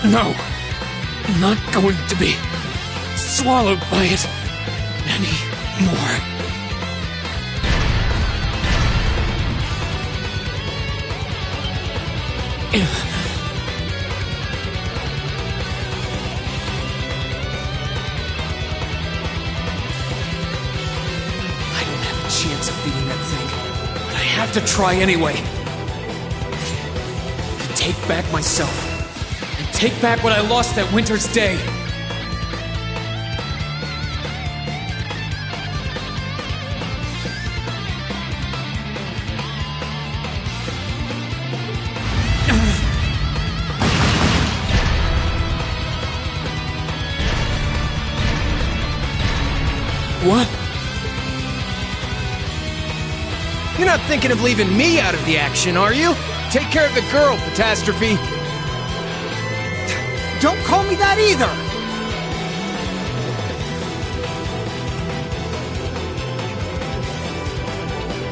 No. I'm not going to be swallowed by it anymore. I don't have a chance of beating that thing, but I have to try anyway. To take back myself, and take back what I lost that winter's day. What? You're not thinking of leaving me out of the action, are you? Take care of the girl, Catastrophe. Don't call me that either!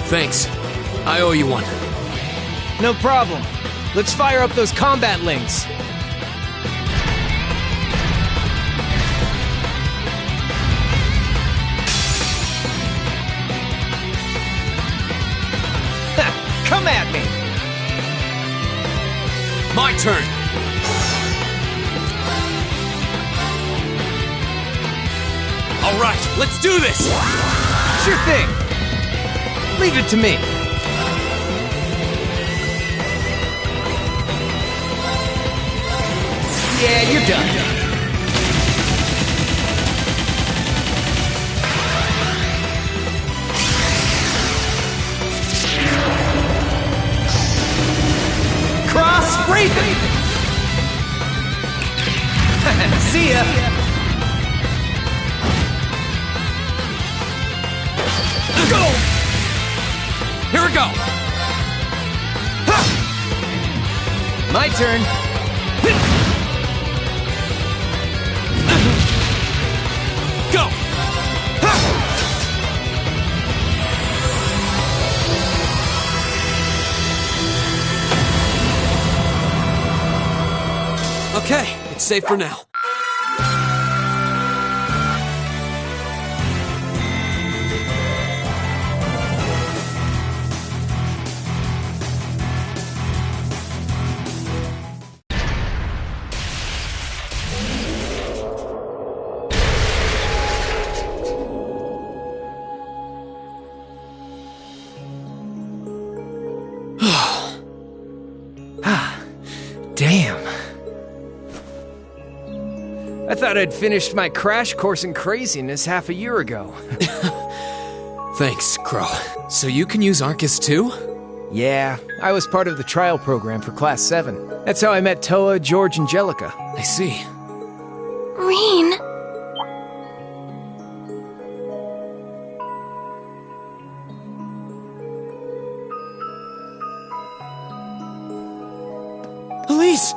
Thanks. I owe you one. No problem. Let's fire up those combat links. Come at me! My turn! Alright, let's do this! Sure thing. Leave it to me. Yeah, you're done. Cross Raven! See ya! Go! Here we go! My turn. Go! Okay, it's safe for now. Damn. I thought I'd finished my crash course in craziness half a year ago. Thanks, Crow. So you can use Arcus too? Yeah, I was part of the trial program for Class 7. That's how I met Toa, George, and Jellica. I see. Rean! Elise!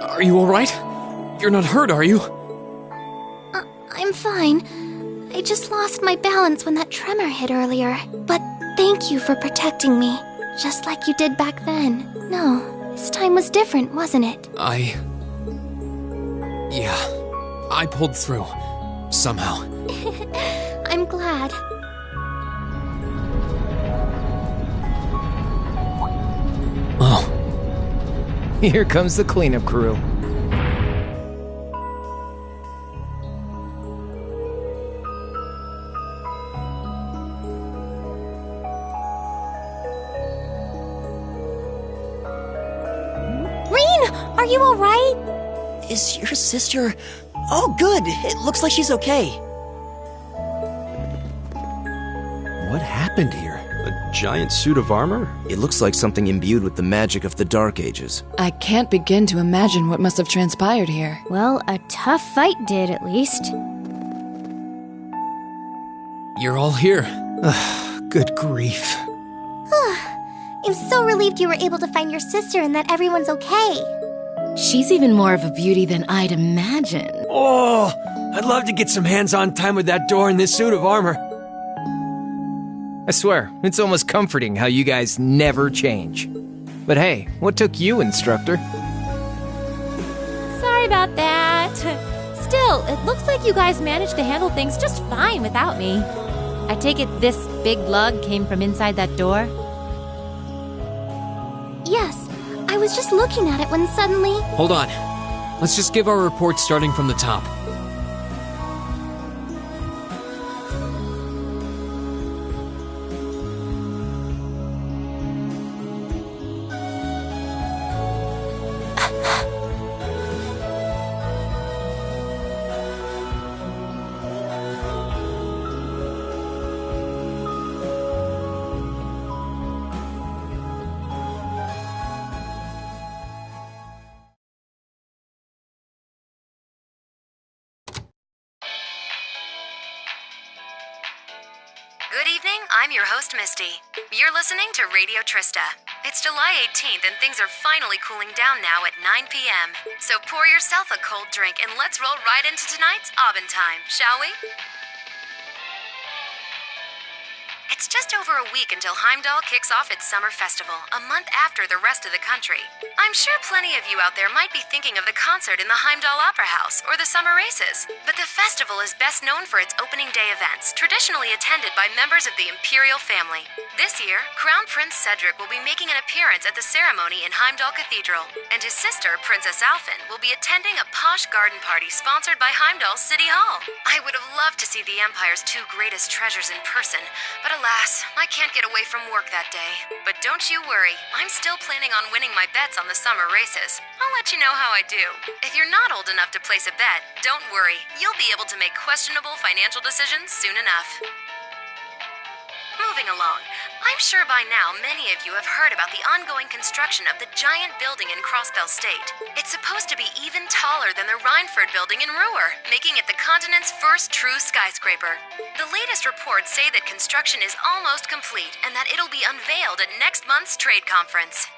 Are you alright? You're not hurt, are you? I'm fine. I just lost my balance when that tremor hit earlier. But thank you for protecting me, just like you did back then. No, this time was different, wasn't it? Yeah, I pulled through. Somehow. I'm glad. Oh. Here comes the cleanup crew. Rean, are you alright? Is your sister... Oh, good. It looks like she's okay. What happened here? A giant suit of armor? It looks like something imbued with the magic of the Dark Ages. I can't begin to imagine what must have transpired here. Well, a tough fight did, at least. You're all here. Good grief. I'm so relieved you were able to find your sister and that everyone's okay. She's even more of a beauty than I'd imagine. Oh, I'd love to get some hands-on time with that door in this suit of armor. I swear, it's almost comforting how you guys never change. But hey, what took you, instructor? Sorry about that. Still, it looks like you guys managed to handle things just fine without me. I take it this big lug came from inside that door? Yes, I was just looking at it when suddenly... Hold on. Let's just give our report starting from the top. Good evening, I'm your host, Misty. You're listening to Radio Trista. It's July 18th and things are finally cooling down now at 9 p.m. So pour yourself a cold drink and let's roll right into tonight's Aubin time, shall we? It's just over a week until Heimdall kicks off its summer festival, a month after the rest of the country. I'm sure plenty of you out there might be thinking of the concert in the Heimdall Opera House or the summer races. But the festival is best known for its opening day events, traditionally attended by members of the Imperial family. This year, Crown Prince Cedric will be making an appearance at the ceremony in Heimdall Cathedral, and his sister, Princess Alphen, will be attending a posh garden party sponsored by Heimdall City Hall. I would have loved to see the Empire's two greatest treasures in person, but alas, I can't get away from work that day. But don't you worry, I'm still planning on winning my bets on the summer races. I'll let you know how I do. If you're not old enough to place a bet, don't worry, you'll be able to make questionable financial decisions soon enough. Moving along, I'm sure by now many of you have heard about the ongoing construction of the giant building in Crossbell State. It's supposed to be even taller than the Rhineford building in Ruhr, making it the continent's first true skyscraper. The latest reports say that construction is almost complete and that it'll be unveiled at next month's trade conference.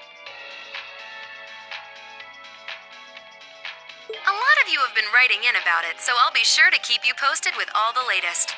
A lot of you have been writing in about it, so I'll be sure to keep you posted with all the latest.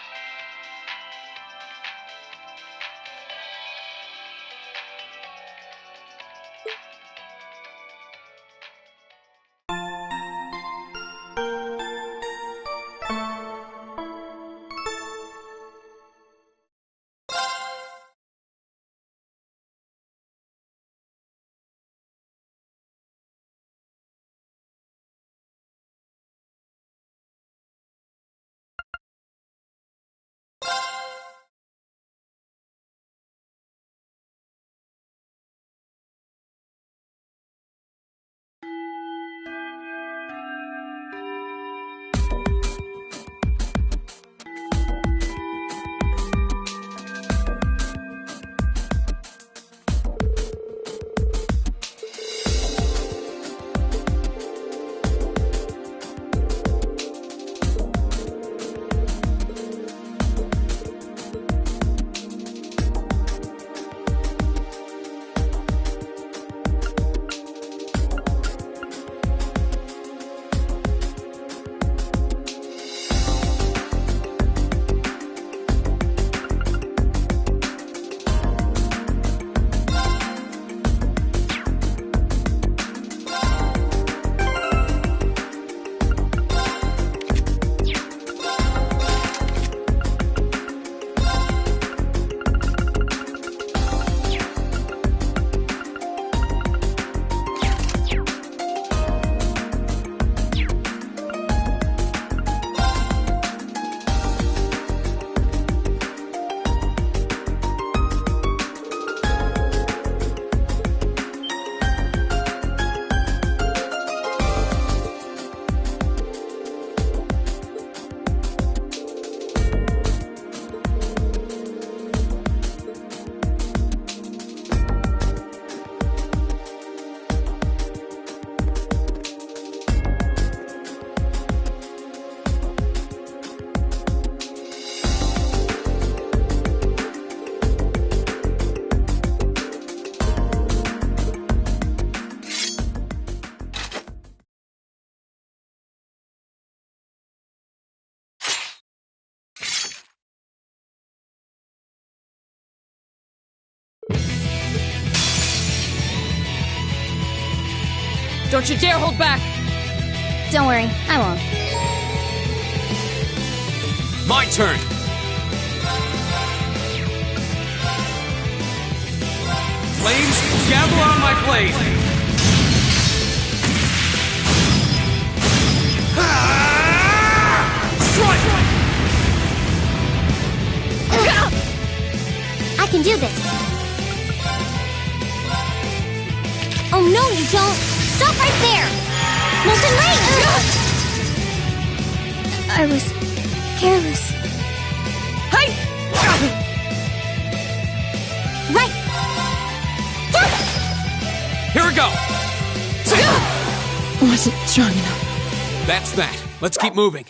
Don't you dare hold back! Don't worry, I won't. My turn! Flames, gather on my blade! Strike! I can do this. Oh no, you don't! Stop right there! Molten Rain! I was careless. Hey! Right! Here we go! Wasn't strong enough. That's that. Let's keep moving.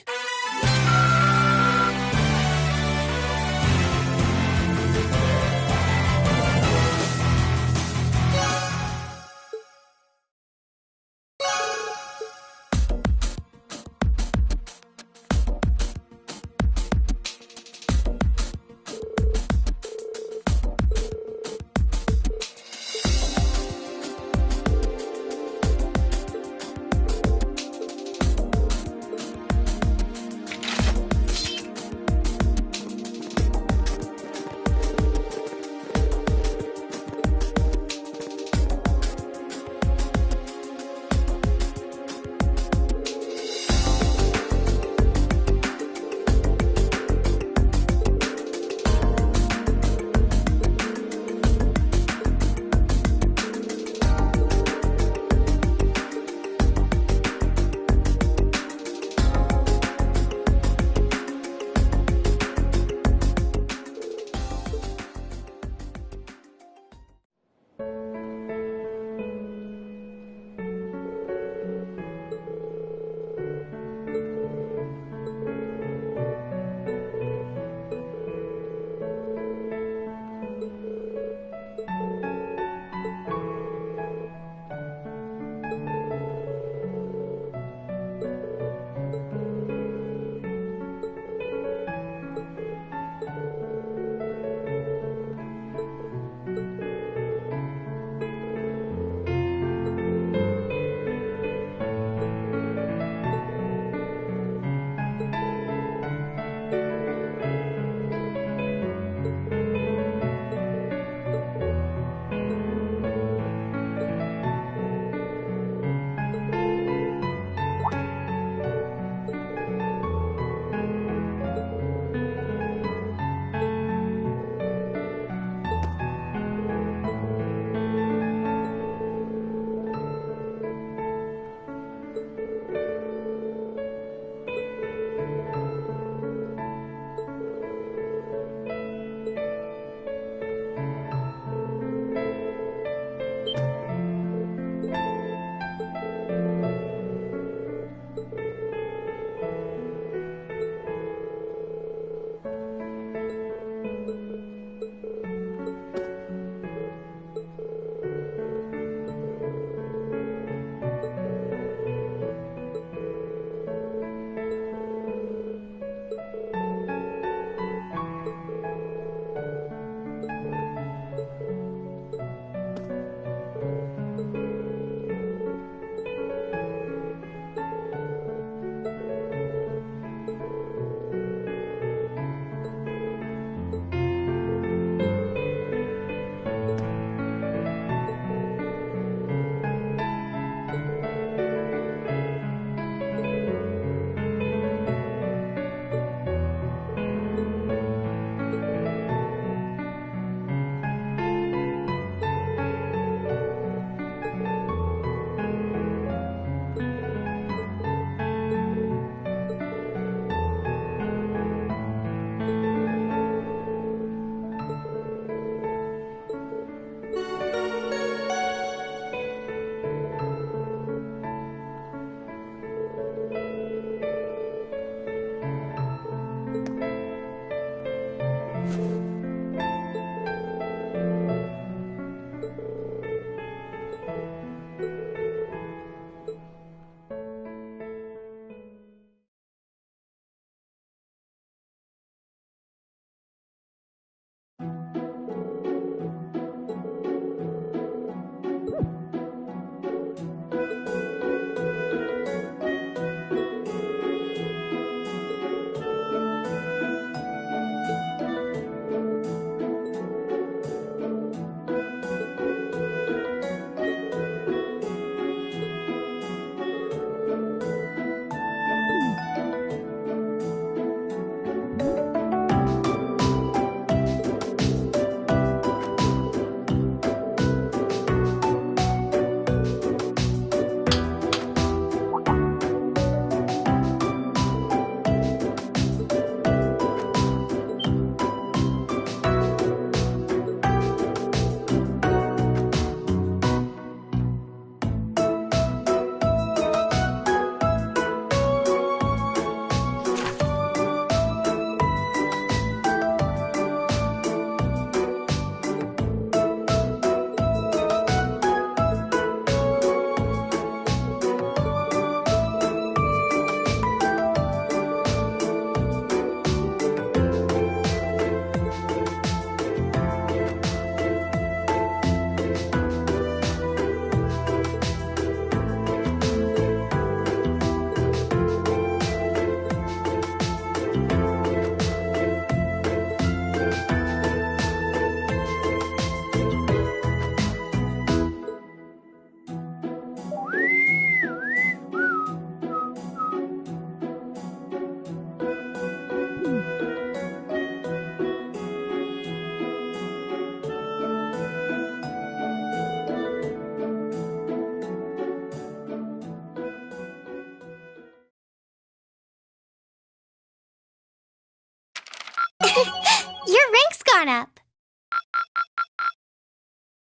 on up.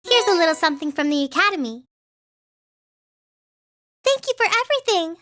Here's a little something from the Academy. Thank you for everything.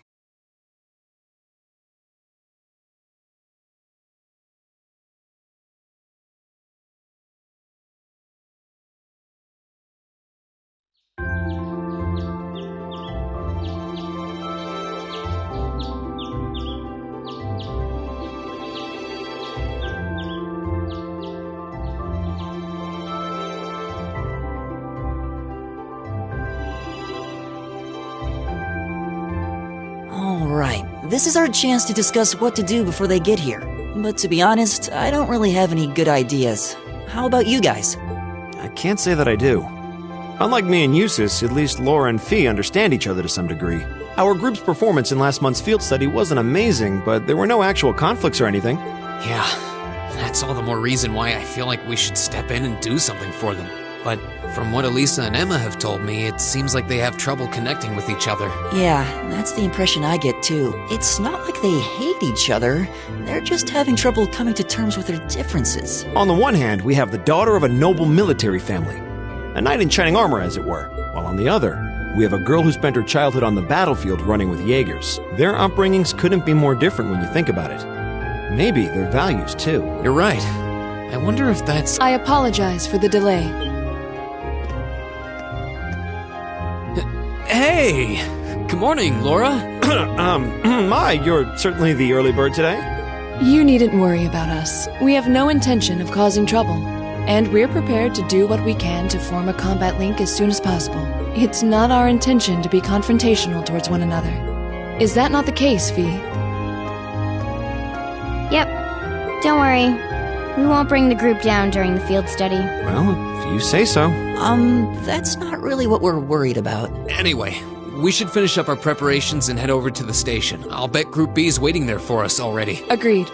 Alright, this is our chance to discuss what to do before they get here. But to be honest, I don't really have any good ideas. How about you guys? I can't say that I do. Unlike me and Eustace, at least Laura and Fee understand each other to some degree. Our group's performance in last month's field study wasn't amazing, but there were no actual conflicts or anything. Yeah, that's all the more reason why I feel like we should step in and do something for them. But from what Elisa and Emma have told me, it seems like they have trouble connecting with each other. Yeah, that's the impression I get too. It's not like they hate each other, they're just having trouble coming to terms with their differences. On the one hand, we have the daughter of a noble military family, a knight in shining armor as it were, while on the other, we have a girl who spent her childhood on the battlefield running with Jaegers. Their upbringings couldn't be more different when you think about it. Maybe their values too. You're right. I wonder if that's... I apologize for the delay. Hey! Good morning, Laura. You're certainly the early bird today. You needn't worry about us. We have no intention of causing trouble. And we're prepared to do what we can to form a combat link as soon as possible. It's not our intention to be confrontational towards one another. Is that not the case, Fee? Yep. Don't worry. We won't bring the group down during the field study. Well, if you say so. That's not really what we're worried about. Anyway, we should finish up our preparations and head over to the station. I'll bet Group B is waiting there for us already. Agreed.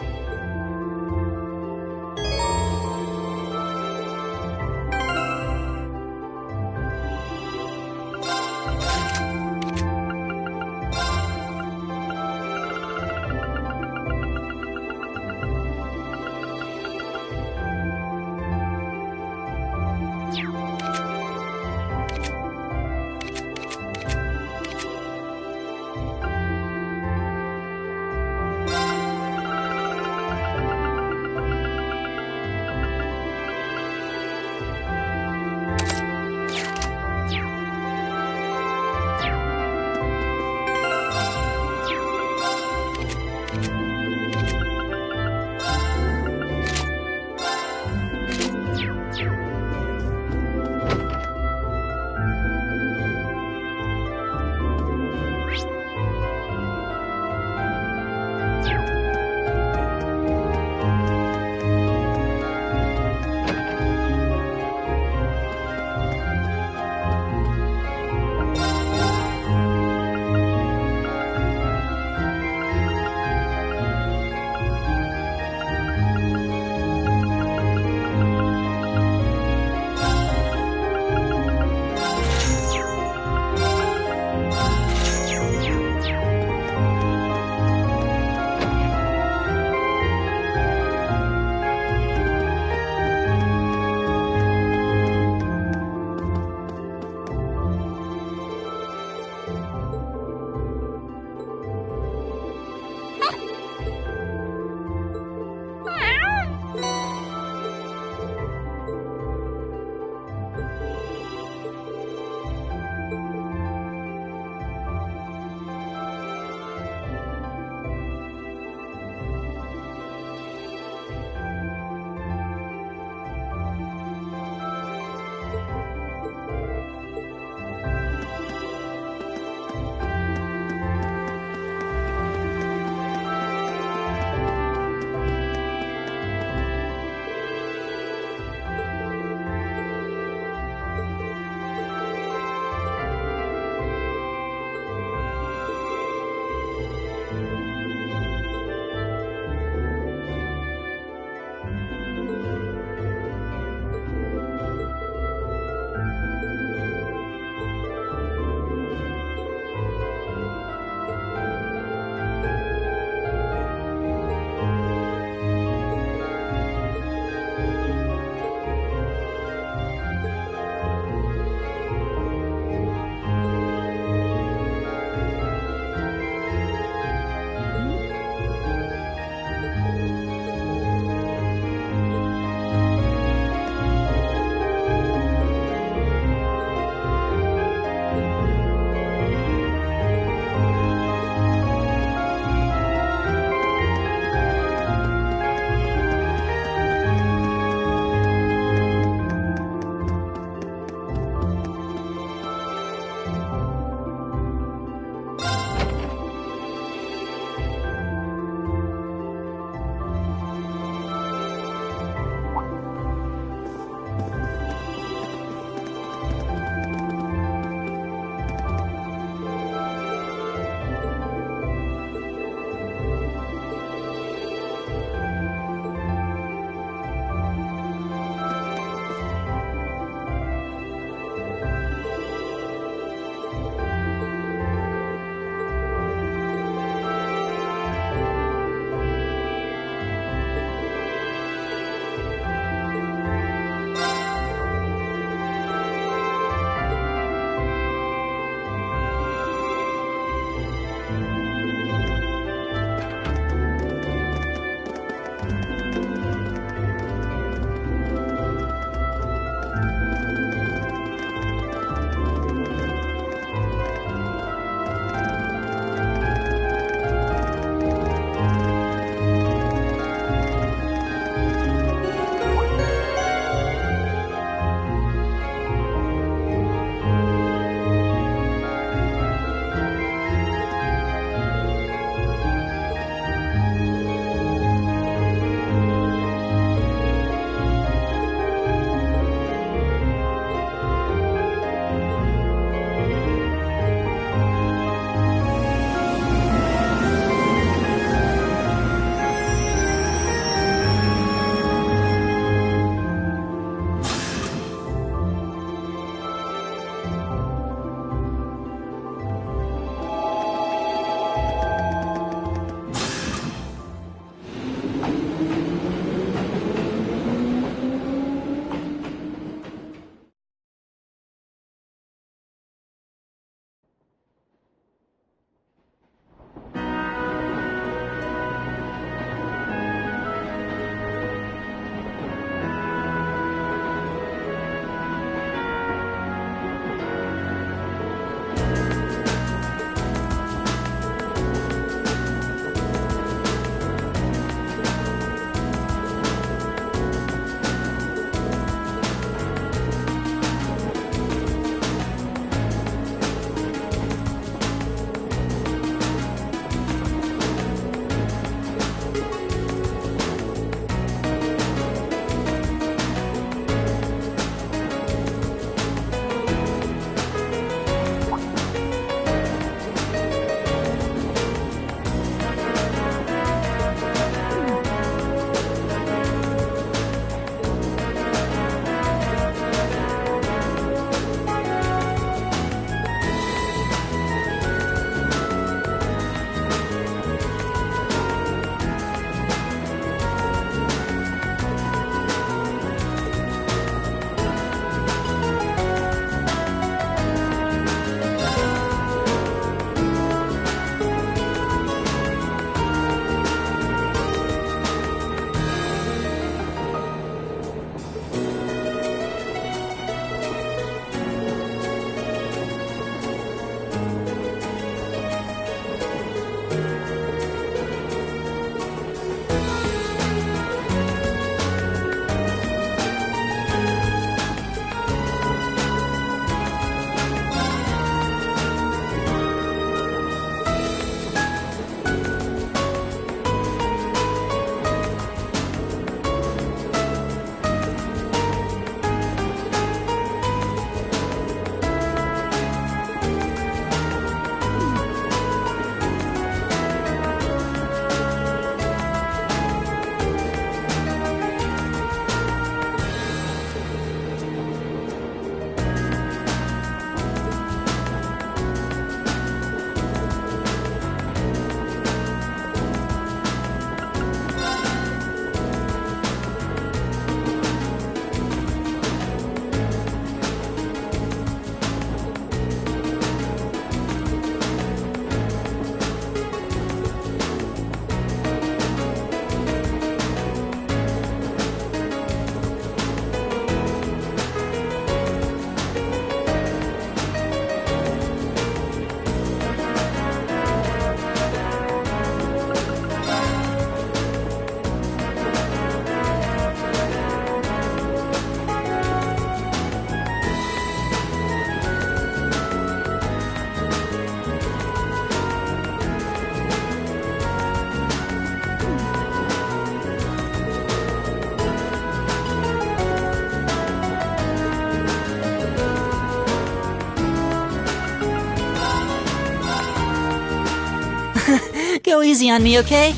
Go easy on me, okay?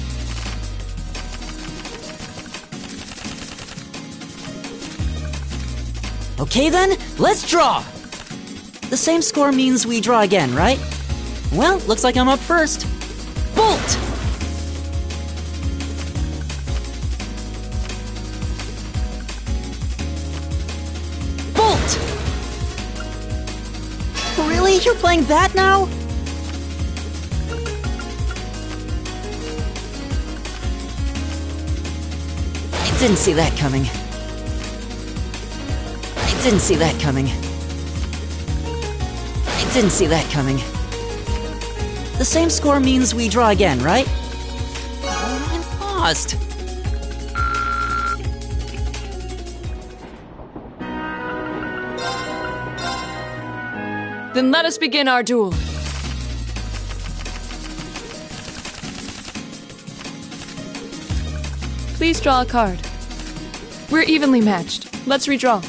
Okay then, let's draw! The same score means we draw again, right? Well, looks like I'm up first. Bolt! Bolt! Really? You're playing that now? I didn't see that coming. I didn't see that coming. I didn't see that coming. The same score means we draw again, right? Oh, I'm paused. Then let us begin our duel. Please draw a card. We're evenly matched. Let's redraw.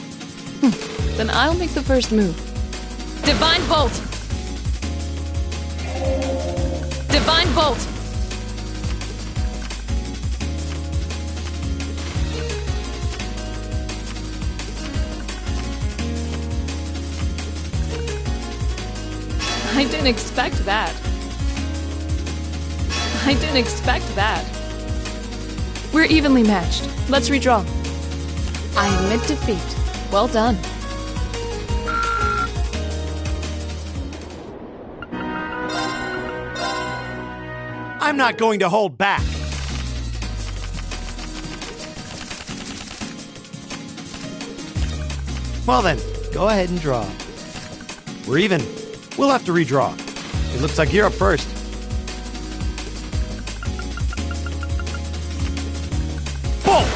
Then I'll make the first move. Divine Bolt! Divine Bolt! I didn't expect that. I didn't expect that. We're evenly matched. Let's redraw. I admit defeat. Well done. I'm not going to hold back. Well then, go ahead and draw. We're even. We'll have to redraw. It looks like you're up first. Bolt!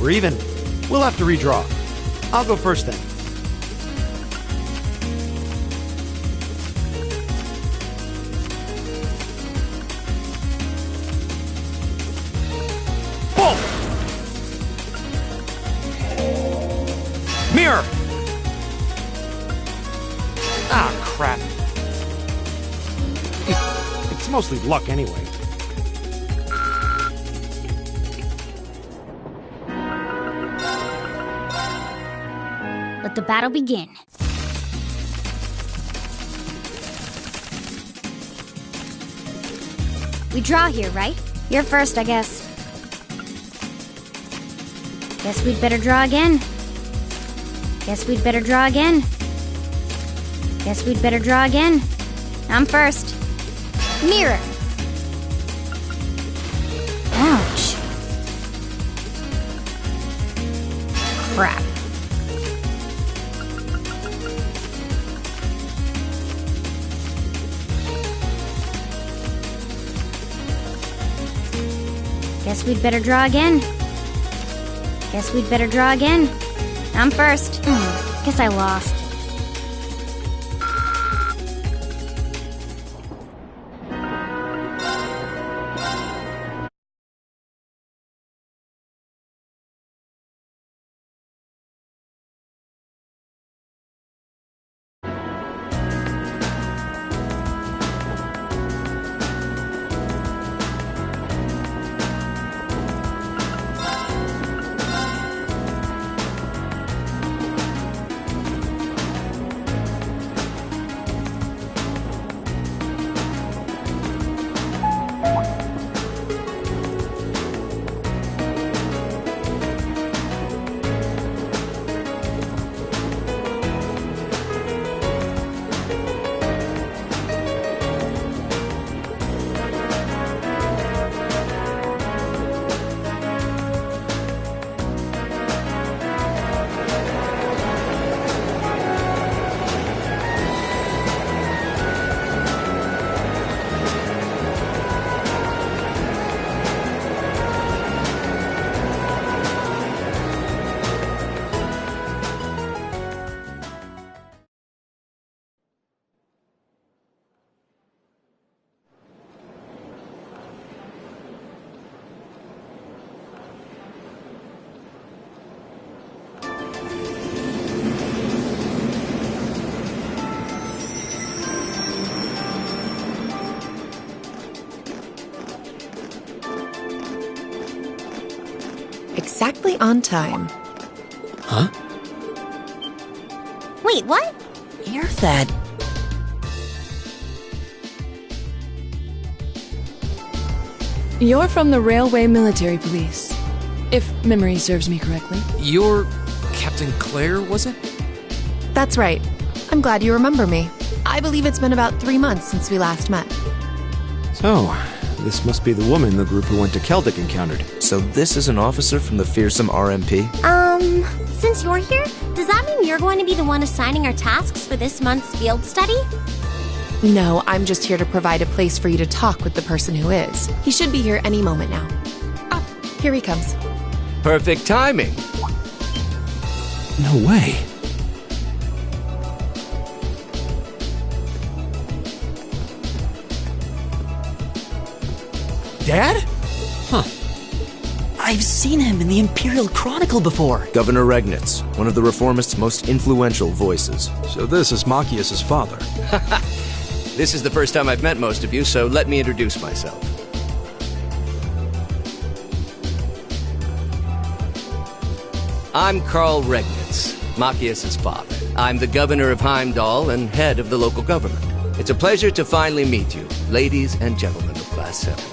We're even. We'll have to redraw. I'll go first then. Bolt! Mirror! Ah, crap. It's mostly luck anyway. Let the battle begin. We draw here, right? You're first, I guess. Guess we'd better draw again. Guess we'd better draw again. Guess we'd better draw again. I'm first. Mirror. Ouch. Crap. Guess we'd better draw again. Guess we'd better draw again. I'm first. Guess I lost. exactly on time. Huh? Wait, what? Earthad. You're from the Railway Military Police, if memory serves me correctly. You're Captain Claire, was it? That's right. I'm glad you remember me. I believe it's been about 3 months since we last met. So, this must be the woman the group who went to Celtic encountered. So this is an officer from the fearsome RMP? Since you're here, does that mean you're going to be the one assigning our tasks for this month's field study? No, I'm just here to provide a place for you to talk with the person who is. He should be here any moment now. Ah, here he comes. Perfect timing. No way. Dad? Huh. I've seen him in the Imperial Chronicle before. Governor Regnitz, one of the Reformists' most influential voices. So this is Machias' father. This is the first time I've met most of you, so let me introduce myself. I'm Carl Regnitz, Machias' father. I'm the governor of Heimdall and head of the local government. It's a pleasure to finally meet you, ladies and gentlemen of Class 7.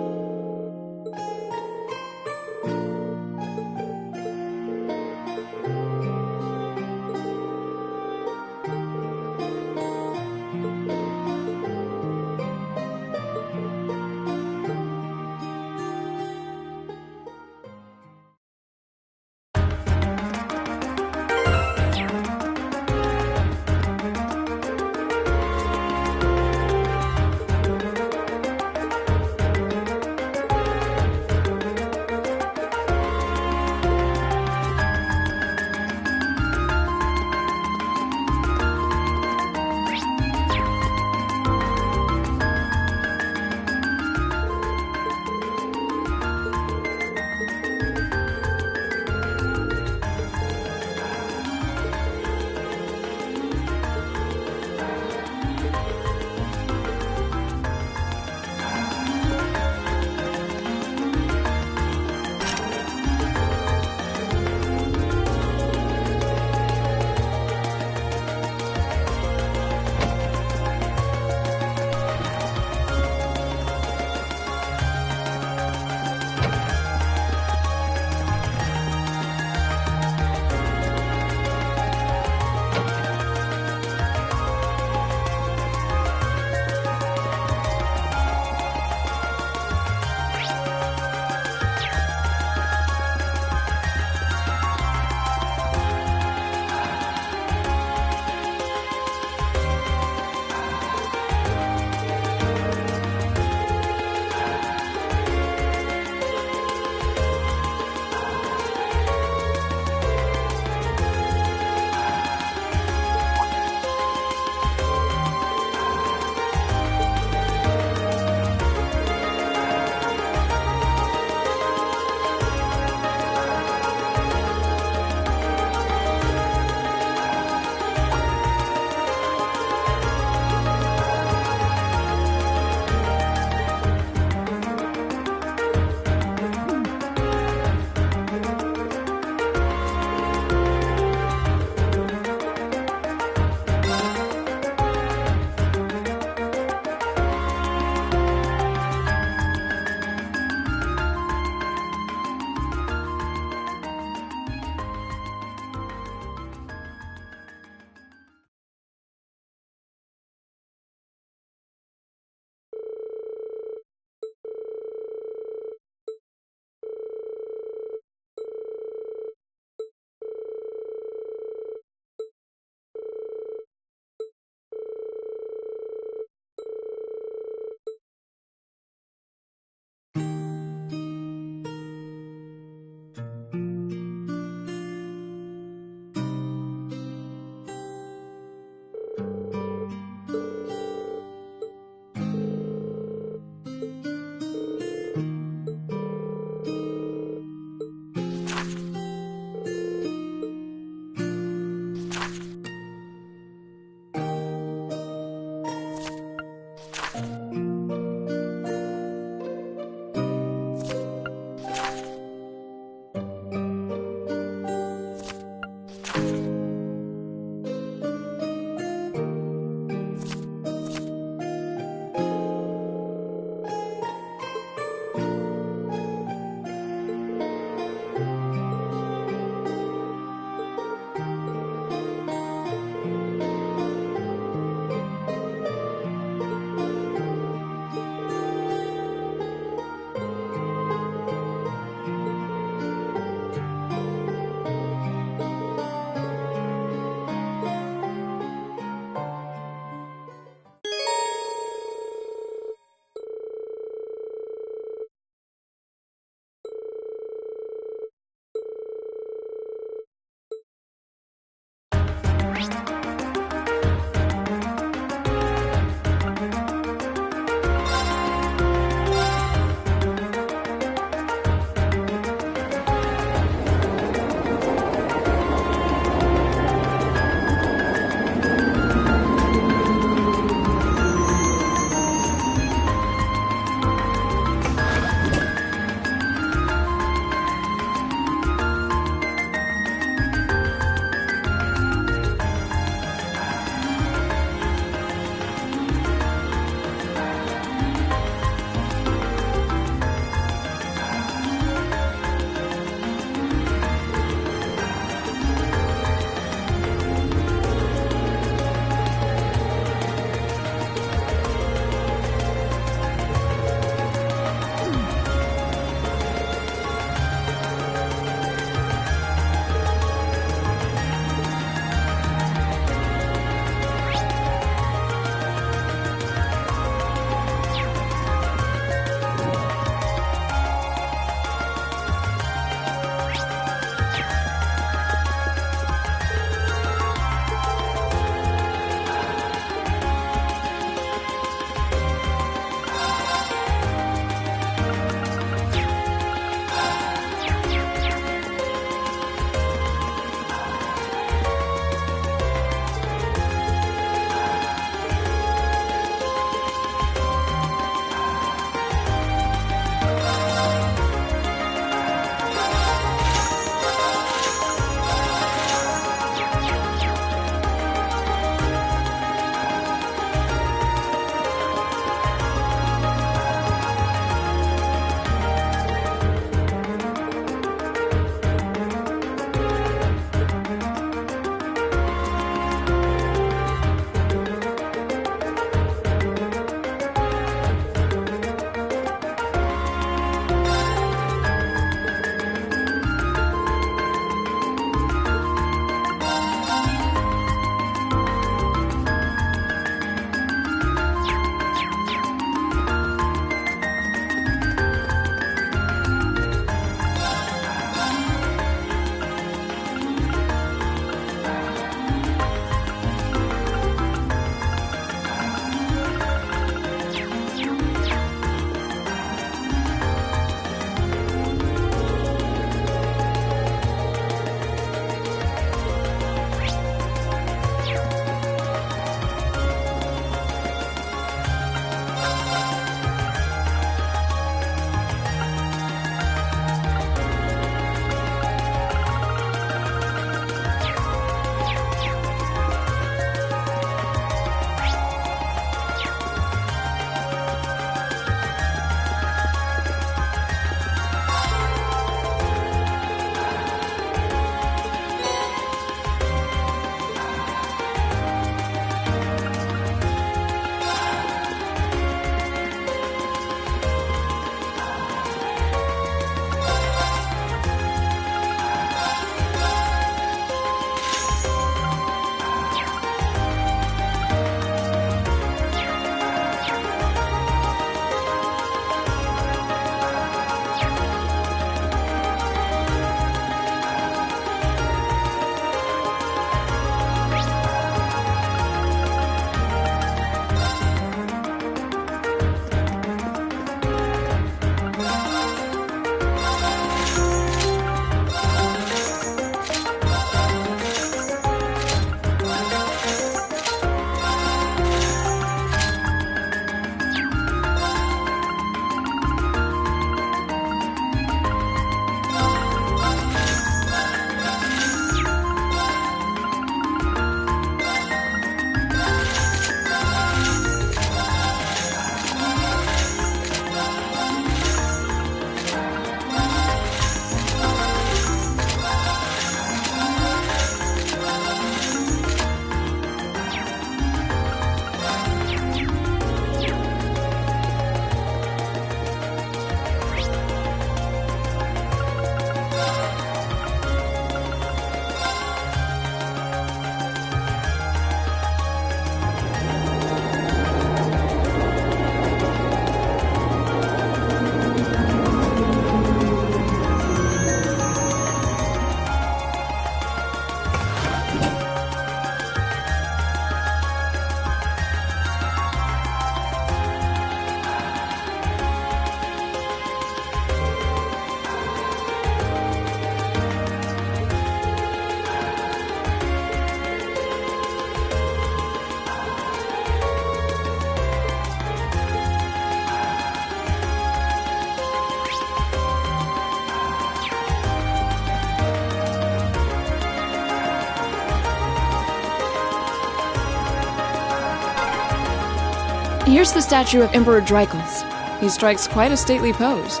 here's the statue of Emperor Dreikels. He strikes quite a stately pose.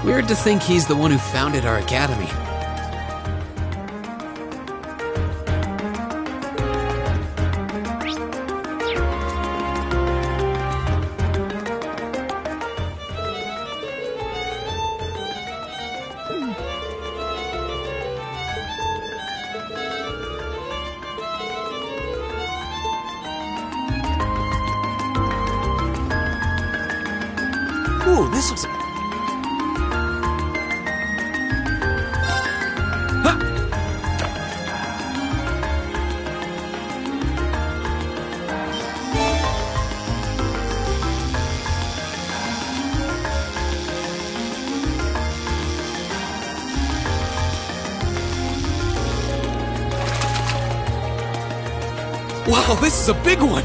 Weird to think he's the one who founded our academy. Ooh, this was... Wow, this is a big one!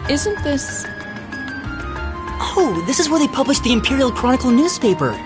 Isn't this... Oh, this is where they published the Imperial Chronicle newspaper.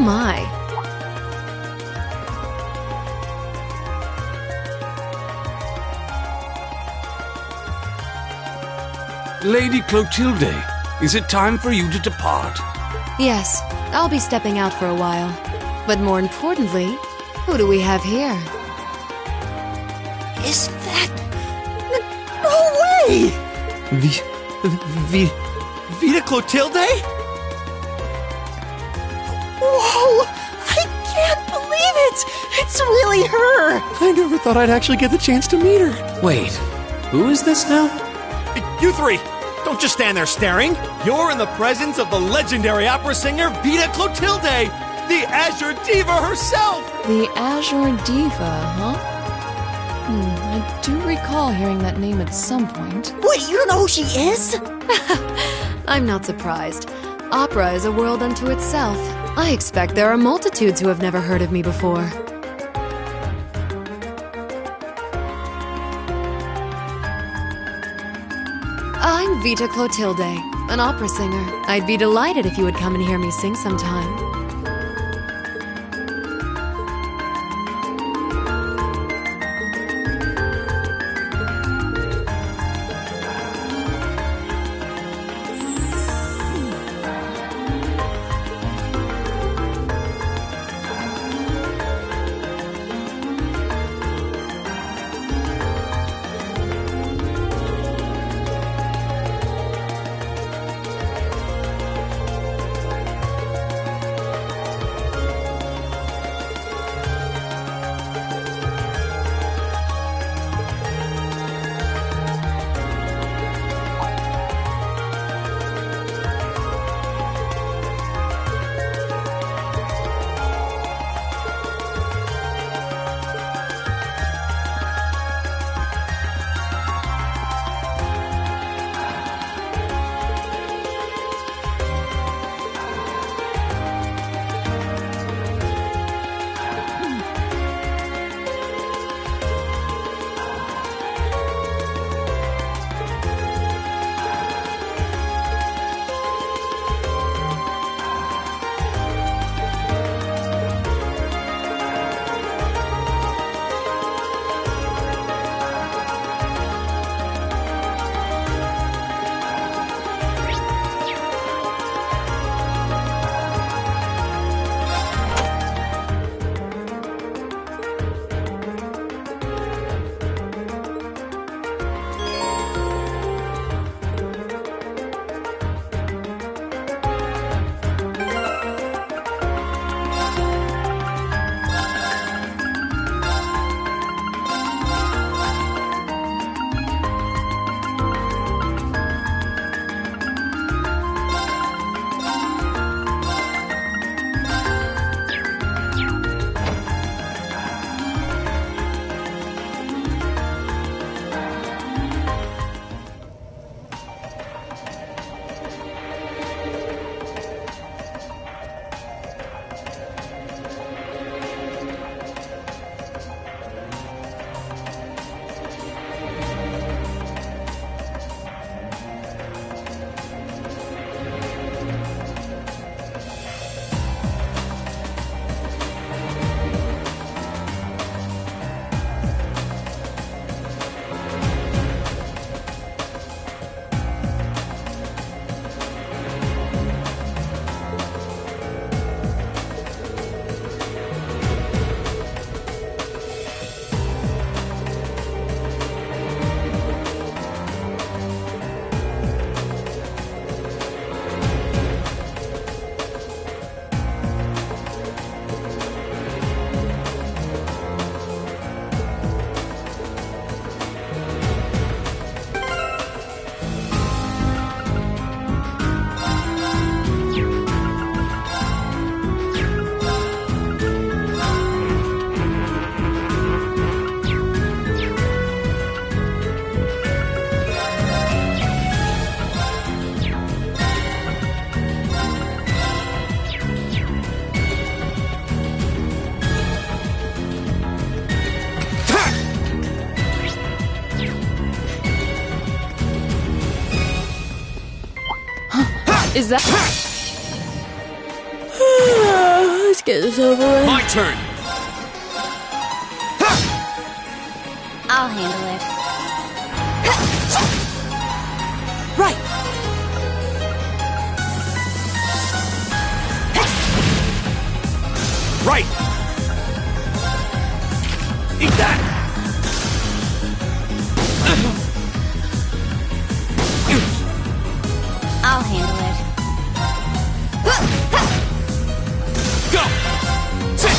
my. Lady Clotilde, is it time for you to depart? Yes, I'll be stepping out for a while. But more importantly, who do we have here? Is that... No way! Vita Clotilde? Whoa! I can't believe it! It's really her! I never thought I'd actually get the chance to meet her. Wait, who is this now? You three! Don't just stand there staring! You're in the presence of the legendary opera singer Vita Clotilde! The Azure Diva herself! The Azure Diva, huh? I do recall hearing that name at some point. Wait, you don't know who she is? I'm not surprised. Opera is a world unto itself. I expect there are multitudes who have never heard of me before. I'm Vita Clotilde, an opera singer. I'd be delighted if you would come and hear me sing sometime. Is that... get this over with. My turn! I'll handle it. Right! Right! Eat that! I'll handle it. Go! Sit!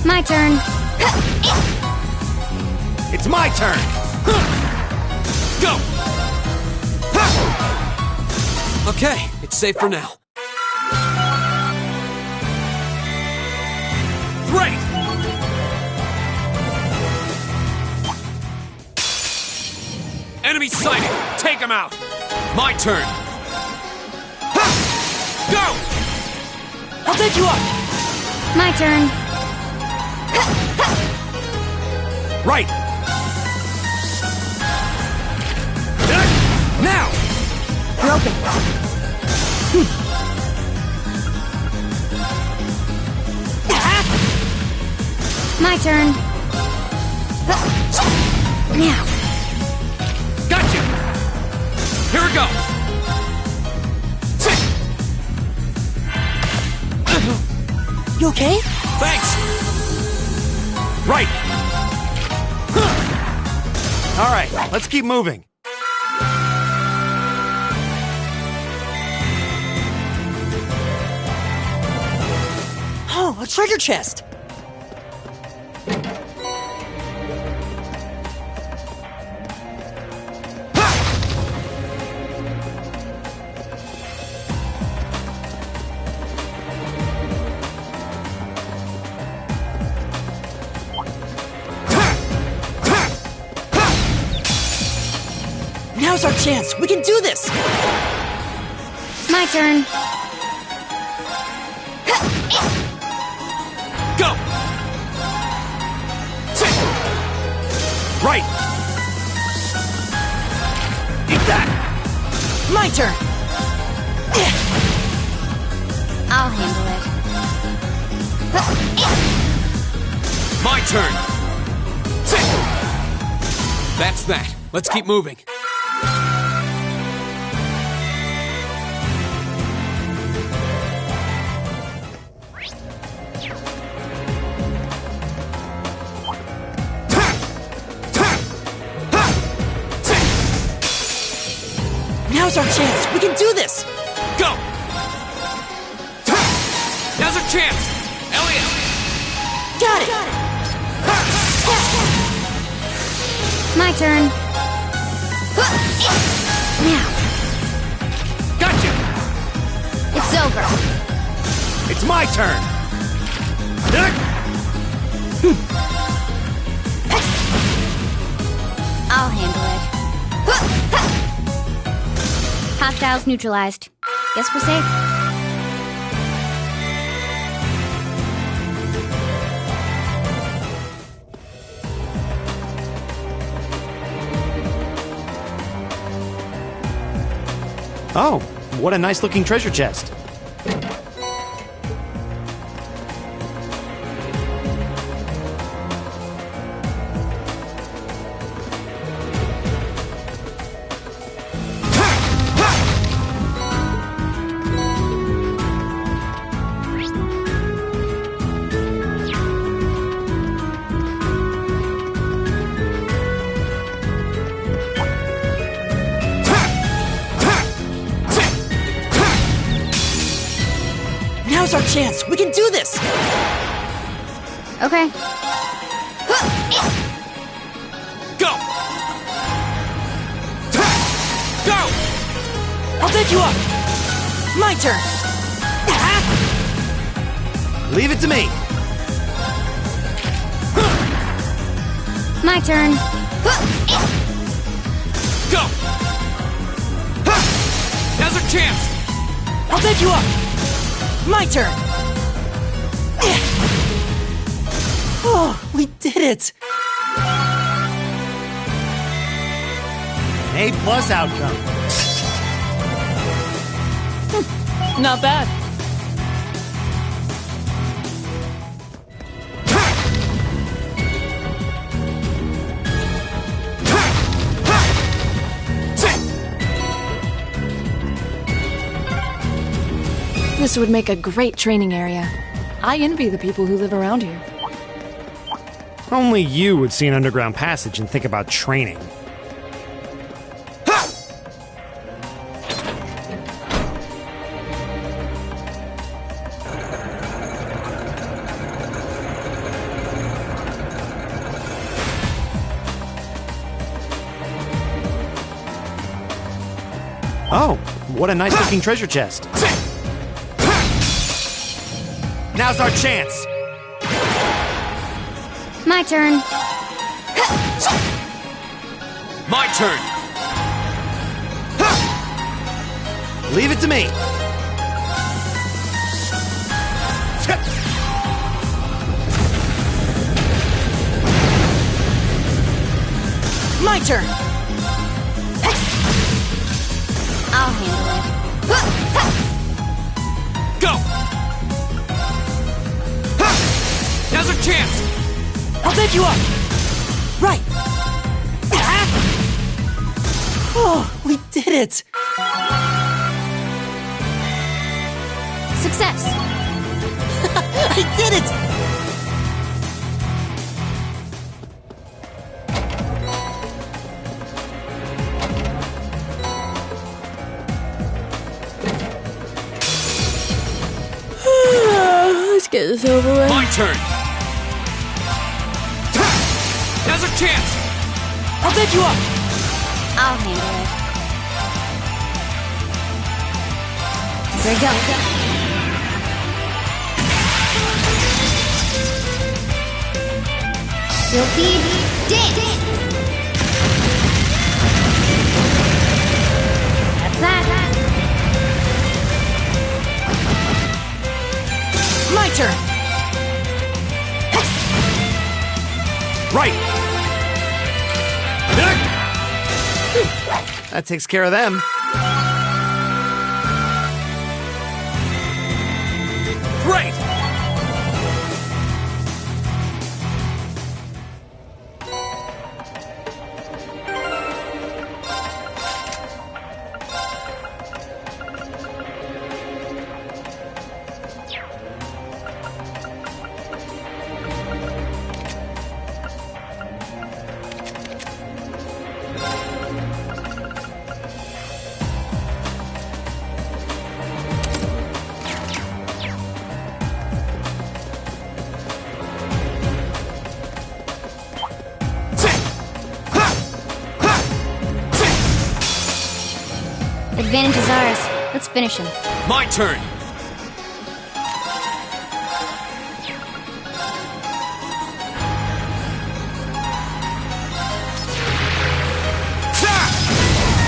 My turn. It's my turn! Go! Okay, it's safe for now. Great! Enemy sighted! Take him out! My turn! Go! I'll take you up! My turn. Right! Now! Broken. My turn. Now. Gotcha! Here we go! Sit! You okay? Thanks! Right! Alright, let's keep moving. Oh, a treasure chest! Now's our chance! We can do this! My turn. Go! Sit! Right! Eat that! My turn! I'll handle it. My turn! Sit! That's that. Let's keep moving. Now's our chance! We can do this! Go! Now's our chance! Elliot! Got it! My turn. Now. Gotcha! It's over. It's my turn! I'll handle it. Hostiles neutralized. Guess we're safe. Oh, what a nice looking treasure chest. Now's our chance! We can do this! Okay. Go! Go! I'll take you up! My turn! Leave it to me! My turn. Go! Now's our chance! I'll take you up! My turn! Oh, we did it! A+ outcome. Not bad. This would make a great training area. I envy the people who live around here. Only you would see an underground passage and think about training. Oh, what a nice-looking treasure chest. Now's our chance! My turn. My turn! Leave it to me! My turn! I'll handle it. Go! Now's our chance! I'll pick you up! Right! Oh, we did it! Success! I did it! Let's get this over with. My turn! Now's our chance! I'll pick you up! I'll handle it. Here we go. Silky dance! That's that. My turn! Right! That takes care of them. Great! Advantage is ours. Let's finish him. My turn!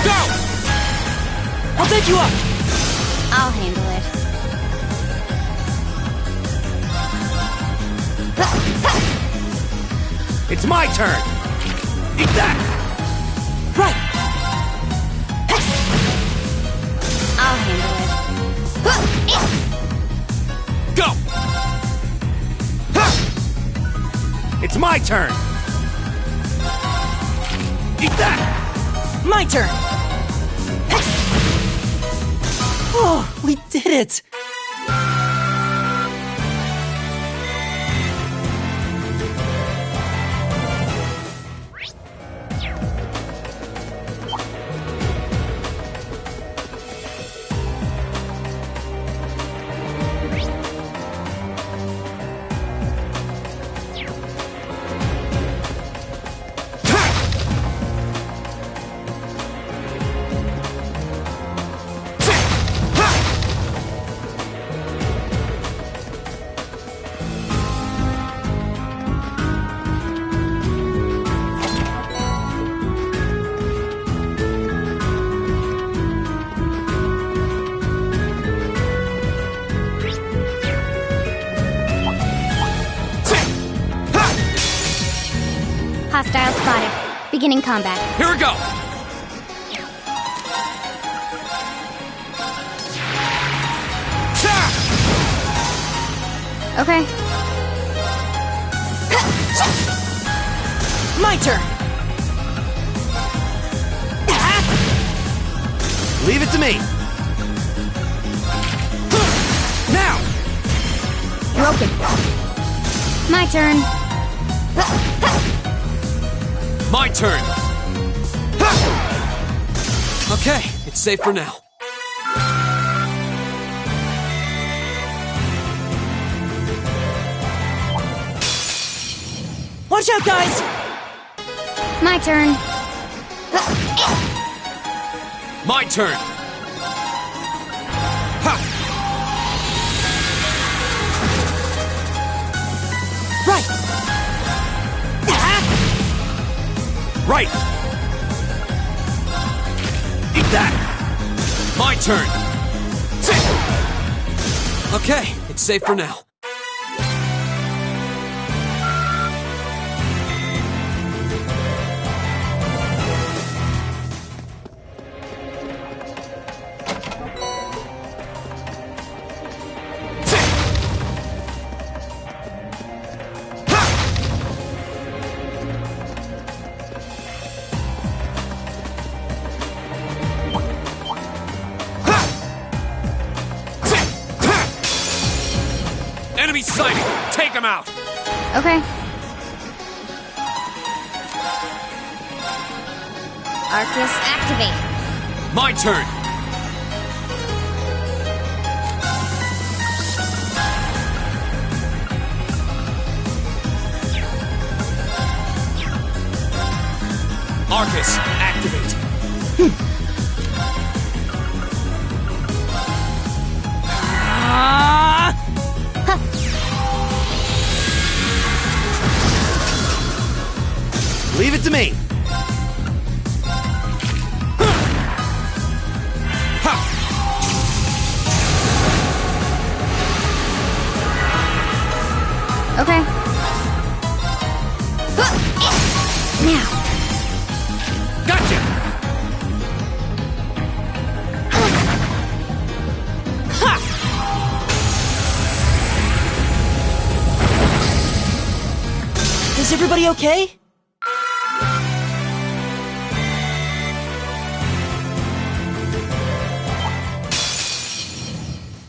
Go! I'll pick you up! I'll handle it. It's my turn! Eat that! Right! I'll handle it. Go! It's my turn! Eat that! My turn! Oh, we did it! Hostile spotted. Beginning combat. Here we go! Okay. My turn! Leave it to me. Now! Broken. My turn. My turn. Okay, it's safe for now. Watch out, guys! My turn. My turn. Ha! Right! Right! Eat that! My turn! Okay, it's safe for now. Enemy sighted! Take him out! Okay. Arcus, activate. My turn! Arcus, activate! Leave it to me. Okay. Now. Gotcha. Is everybody okay?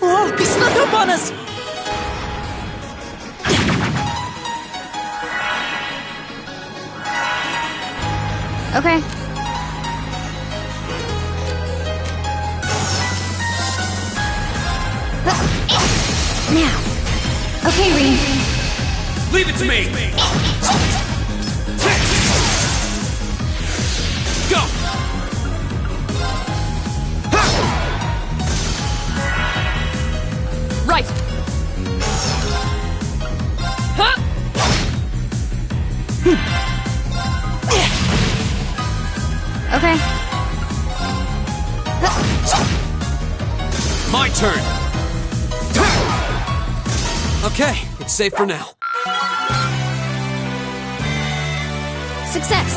Oh, he snuck up on us! Okay. Now. Okay, Rean. Leave it to me! Go! Right! Huh? Okay. My turn! Okay, it's safe for now. Success.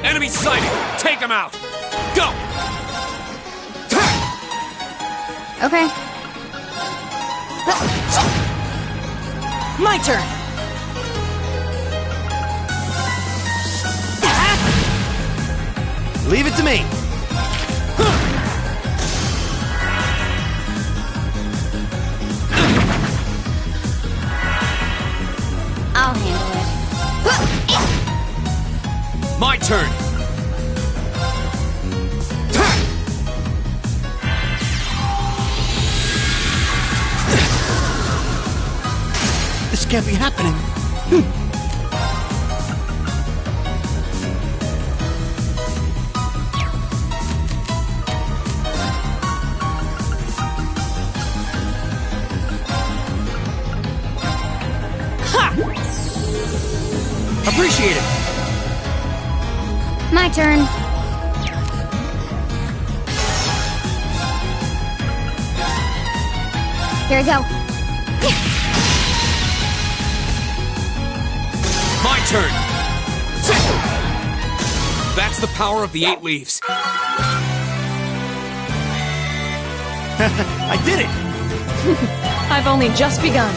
Enemy sighted! Take him out! Go! Okay. My turn! Leave it to me. I'll handle it. My turn! This can't be happening. Appreciate it. My turn. Here we go. turn. That's the power of the 8 leaves. I did it! I've only just begun.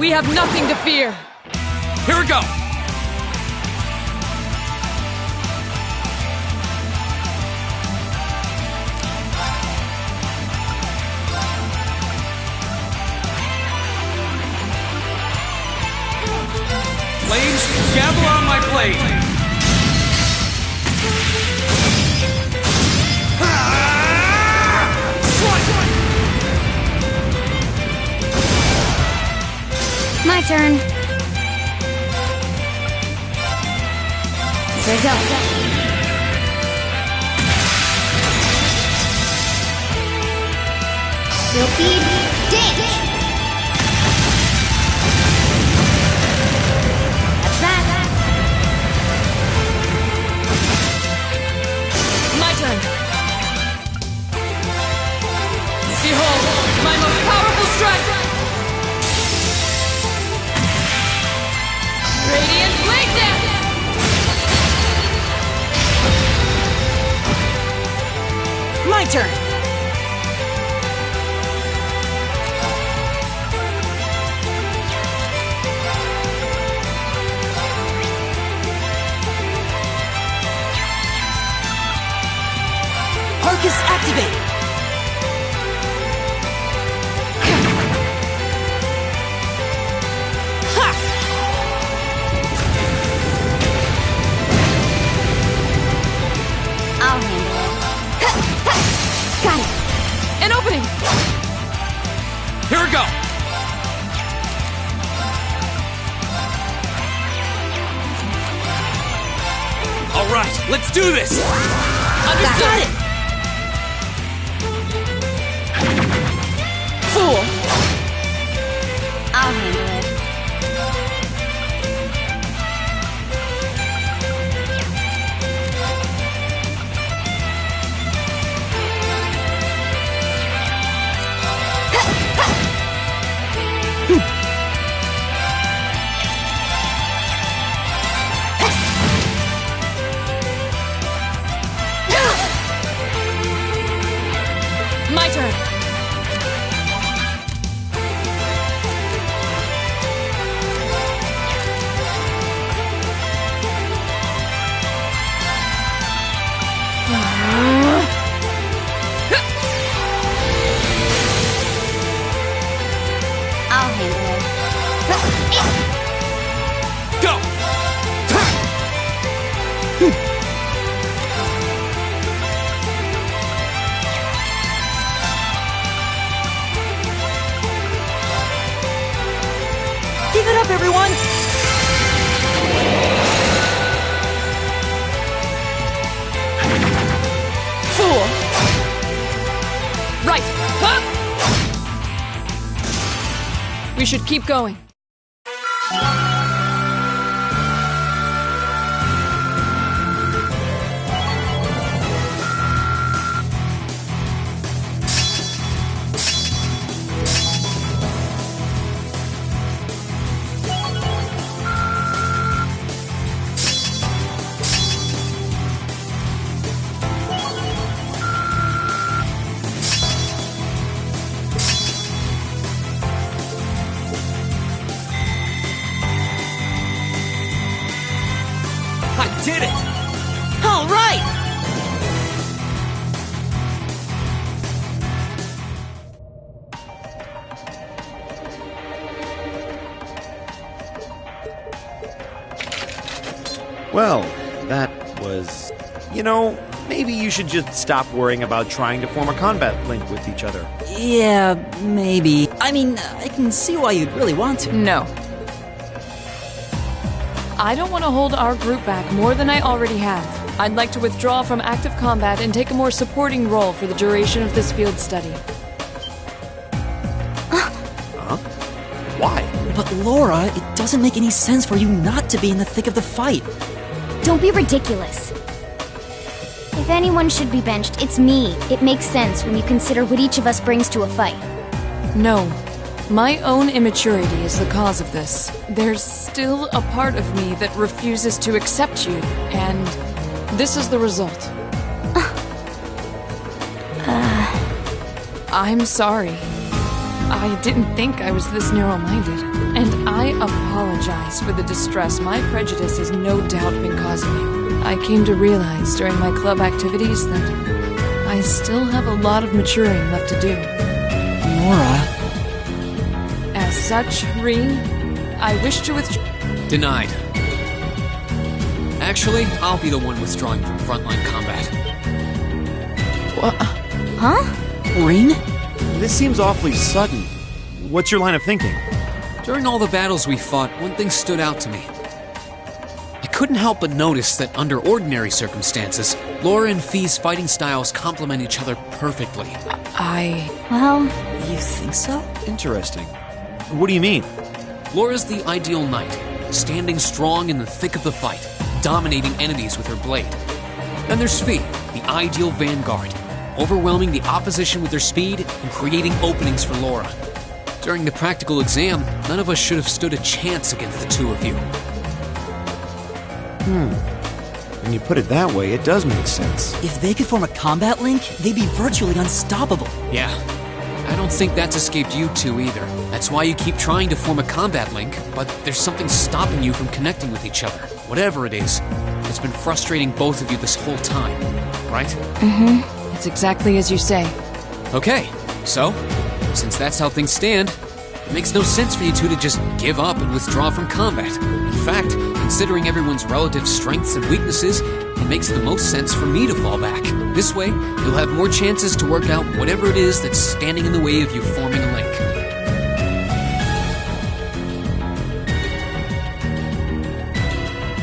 We have nothing to fear. Here we go! Flames, gather on my blade! My turn. Here we go. Silky dance. That's that. My turn. Behold, my most powerful strike! Radiant Blade Dance! My turn! Arcus activate! I'll handle it. Got it. An opening! Here we go! All right, let's do this! Understood! Got it! Fool! I'll handle it. My turn! I'll handle it. Go! Give it up, everyone! Fool! Right! Huh? We should keep going. I did it! All right! Well, that was... You know, maybe you should just stop worrying about trying to form a combat link with each other. Yeah, maybe. I mean, I can see why you'd really want to. No. I don't want to hold our group back more than I already have. I'd like to withdraw from active combat and take a more supporting role for the duration of this field study. Huh? Why? But Laura, it doesn't make any sense for you not to be in the thick of the fight. Don't be ridiculous. If anyone should be benched, it's me. It makes sense when you consider what each of us brings to a fight. No. My own immaturity is the cause of this. There's still a part of me that refuses to accept you, and this is the result. I'm sorry. I didn't think I was this narrow-minded, and I apologize for the distress my prejudice has no doubt been causing you. I came to realize during my club activities that I still have a lot of maturing left to do. Laura. As such, Reen, I wish to withdraw. Denied. Actually, I'll be the one withdrawing from frontline combat. What? Huh? Reen? This seems awfully sudden. What's your line of thinking? During all the battles we fought, one thing stood out to me. I couldn't help but notice that under ordinary circumstances, Laura and Fee's fighting styles complement each other perfectly. Well... You think so? Interesting. What do you mean? Laura's the ideal knight, standing strong in the thick of the fight, dominating enemies with her blade. Then there's Fee, the ideal vanguard, overwhelming the opposition with her speed and creating openings for Laura. During the practical exam, none of us should have stood a chance against the two of you. When you put it that way, it does make sense. If they could form a combat link, they'd be virtually unstoppable. Yeah. I don't think that's escaped you two either. That's why you keep trying to form a combat link, but there's something stopping you from connecting with each other. Whatever it is, it's been frustrating both of you this whole time, right? Mm-hmm. It's exactly as you say. Okay, so, since that's how things stand, it makes no sense for you two to just give up and withdraw from combat. In fact, considering everyone's relative strengths and weaknesses, it makes the most sense for me to fall back. This way, you'll have more chances to work out whatever it is that's standing in the way of you forming a link.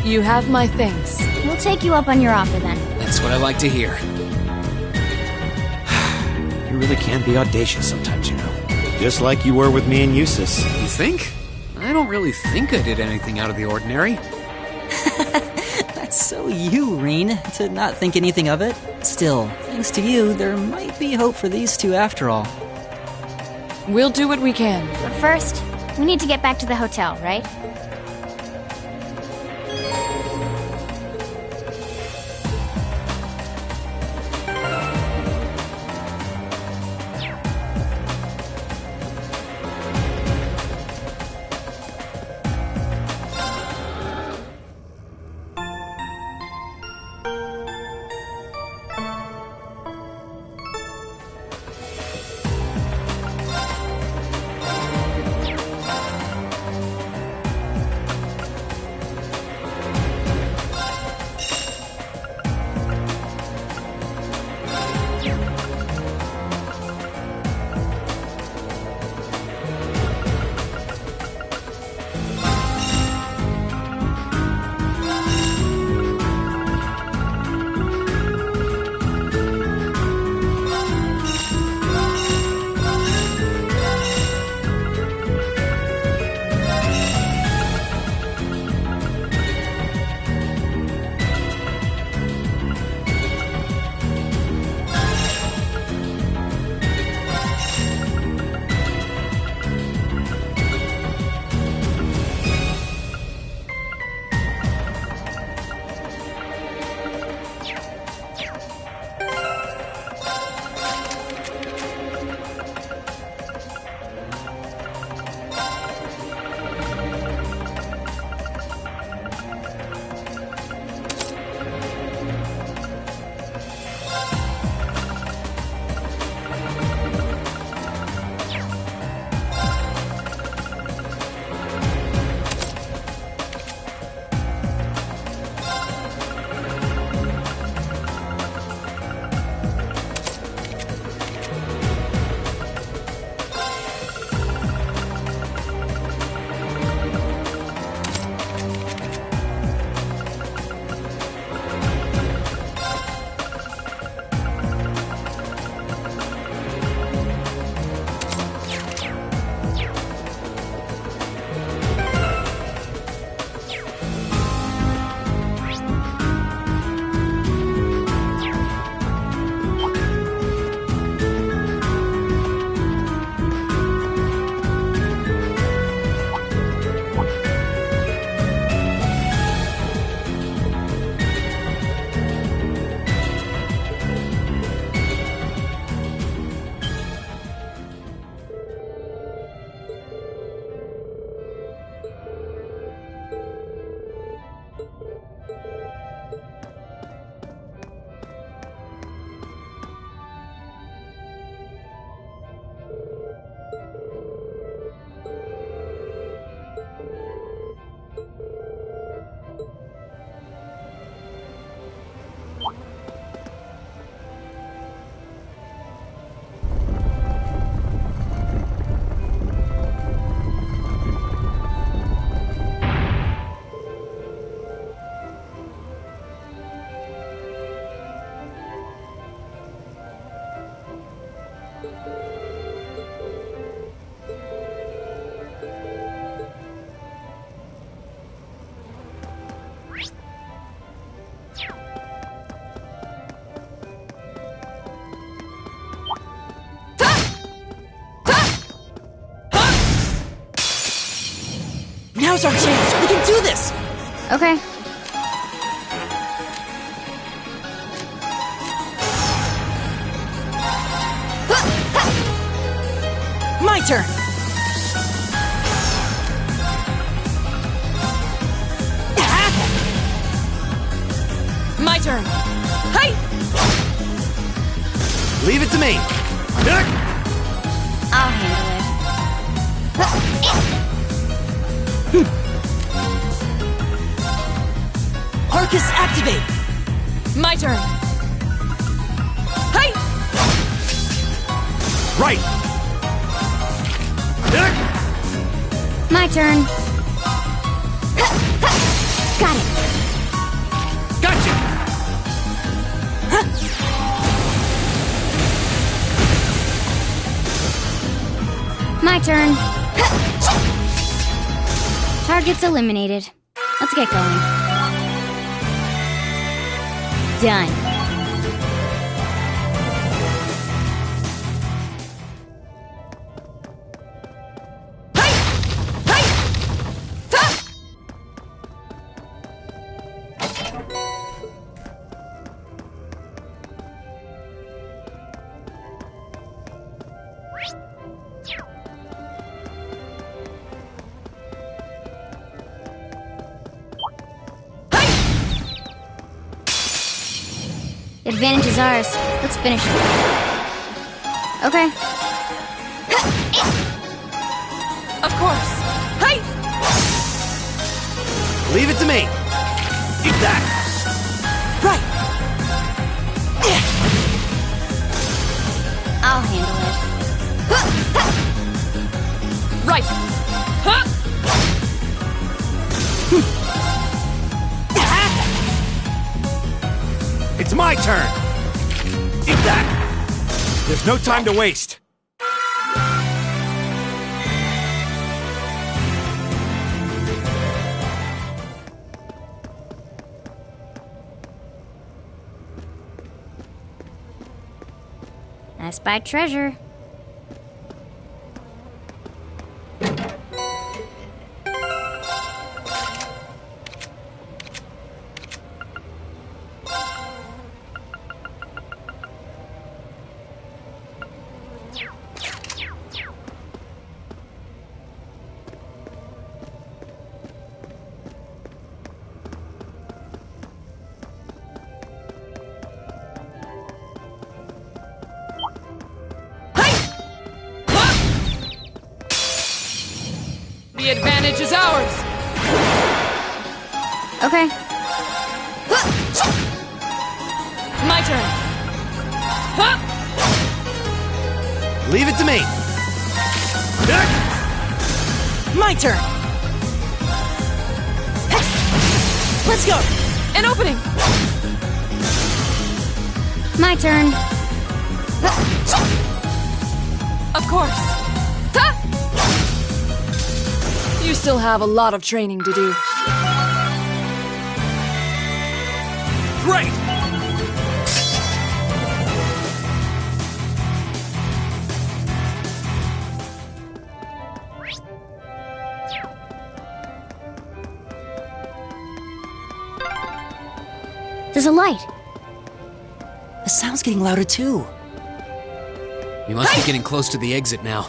You have my thanks. We'll take you up on your offer then. That's what I like to hear. You really can be audacious sometimes, you know. Just like you were with me and Eustace. You think? I don't really think I did anything out of the ordinary. That's so you, Reen, to not think anything of it. Still, thanks to you, there might be hope for these two after all. We'll do what we can. But first, we need to get back to the hotel, right? Now's our chance! We can do this! Okay. My turn! My turn. Hi! Leave it to me. I'll handle it. Arcus, activate! My turn. Hi! Right! My turn. Got it. Gotcha! My turn. Target's eliminated. Let's get going. Done. Advantage is ours. Let's finish it. Okay. Of course. Hi! Leave it to me. Eat that. Right! I'll handle it. Right! Huh? It's my turn. Eat that. There's no time to waste. I spy treasure. The advantage is ours! Okay. My turn! Huh? Leave it to me. My turn! Let's go! An opening! My turn. Of course! Ha! You still have a lot of training to do. Great! There's a light. The sound's getting louder too. We must be getting close to the exit now.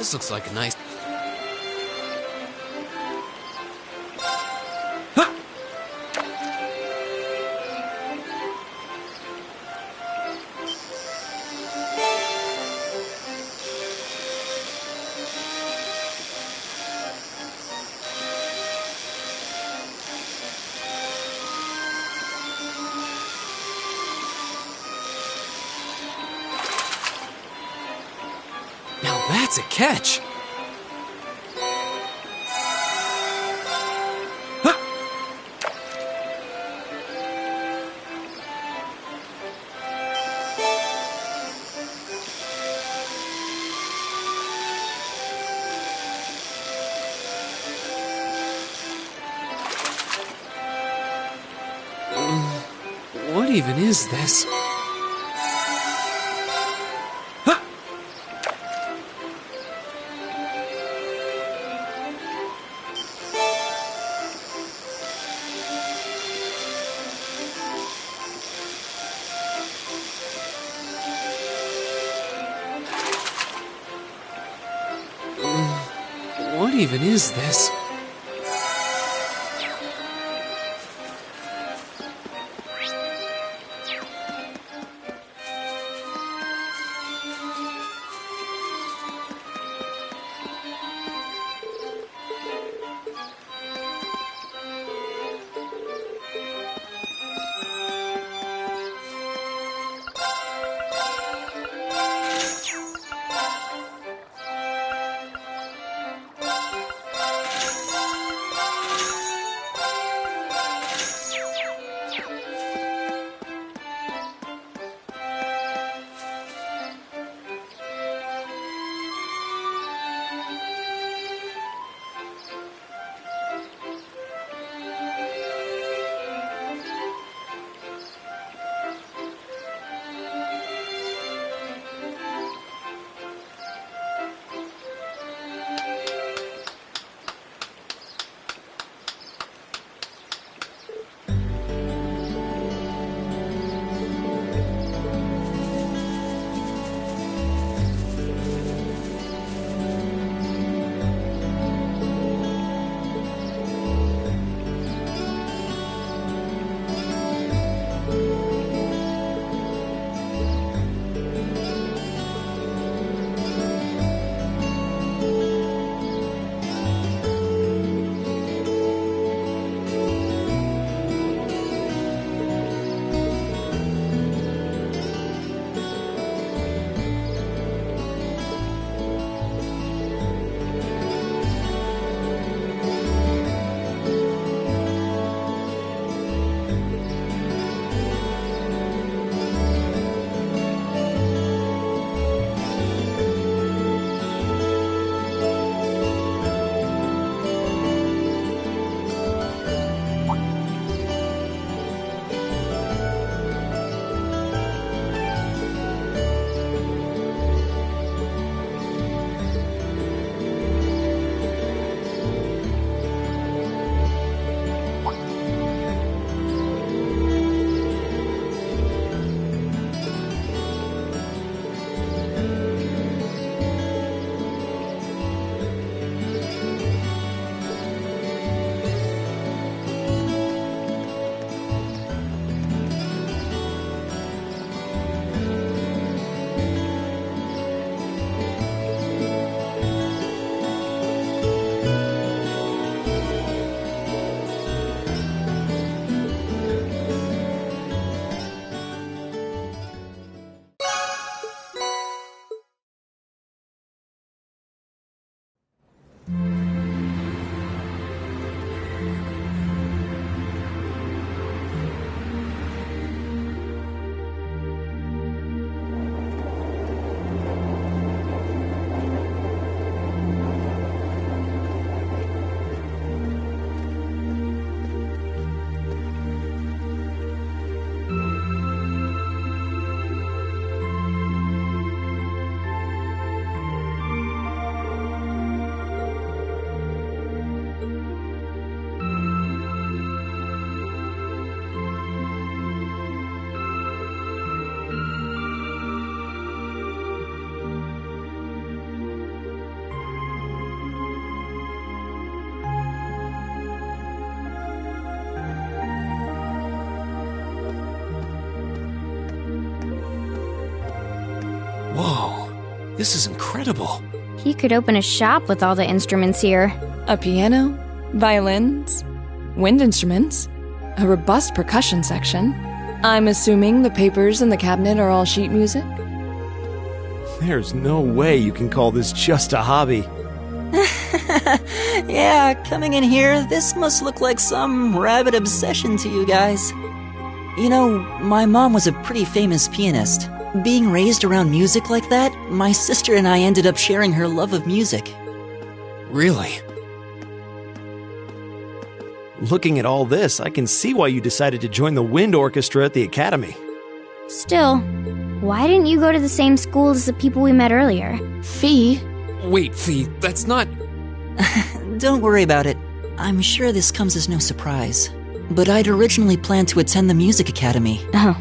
This looks like a nice... Now that's a catch! What even is this? What even is this? This is incredible. He could open a shop with all the instruments here. A piano, violins, wind instruments, a robust percussion section. I'm assuming the papers in the cabinet are all sheet music? There's no way you can call this just a hobby. Yeah, coming in here, this must look like some rabid obsession to you guys. You know, my mom was a pretty famous pianist. Being raised around music like that, my sister and I ended up sharing her love of music. Really? Looking at all this, I can see why you decided to join the wind orchestra at the academy. Still, why didn't you go to the same school as the people we met earlier? Fee? Wait, Fee, that's not... Don't worry about it. I'm sure this comes as no surprise. But I'd originally planned to attend the music academy. Oh.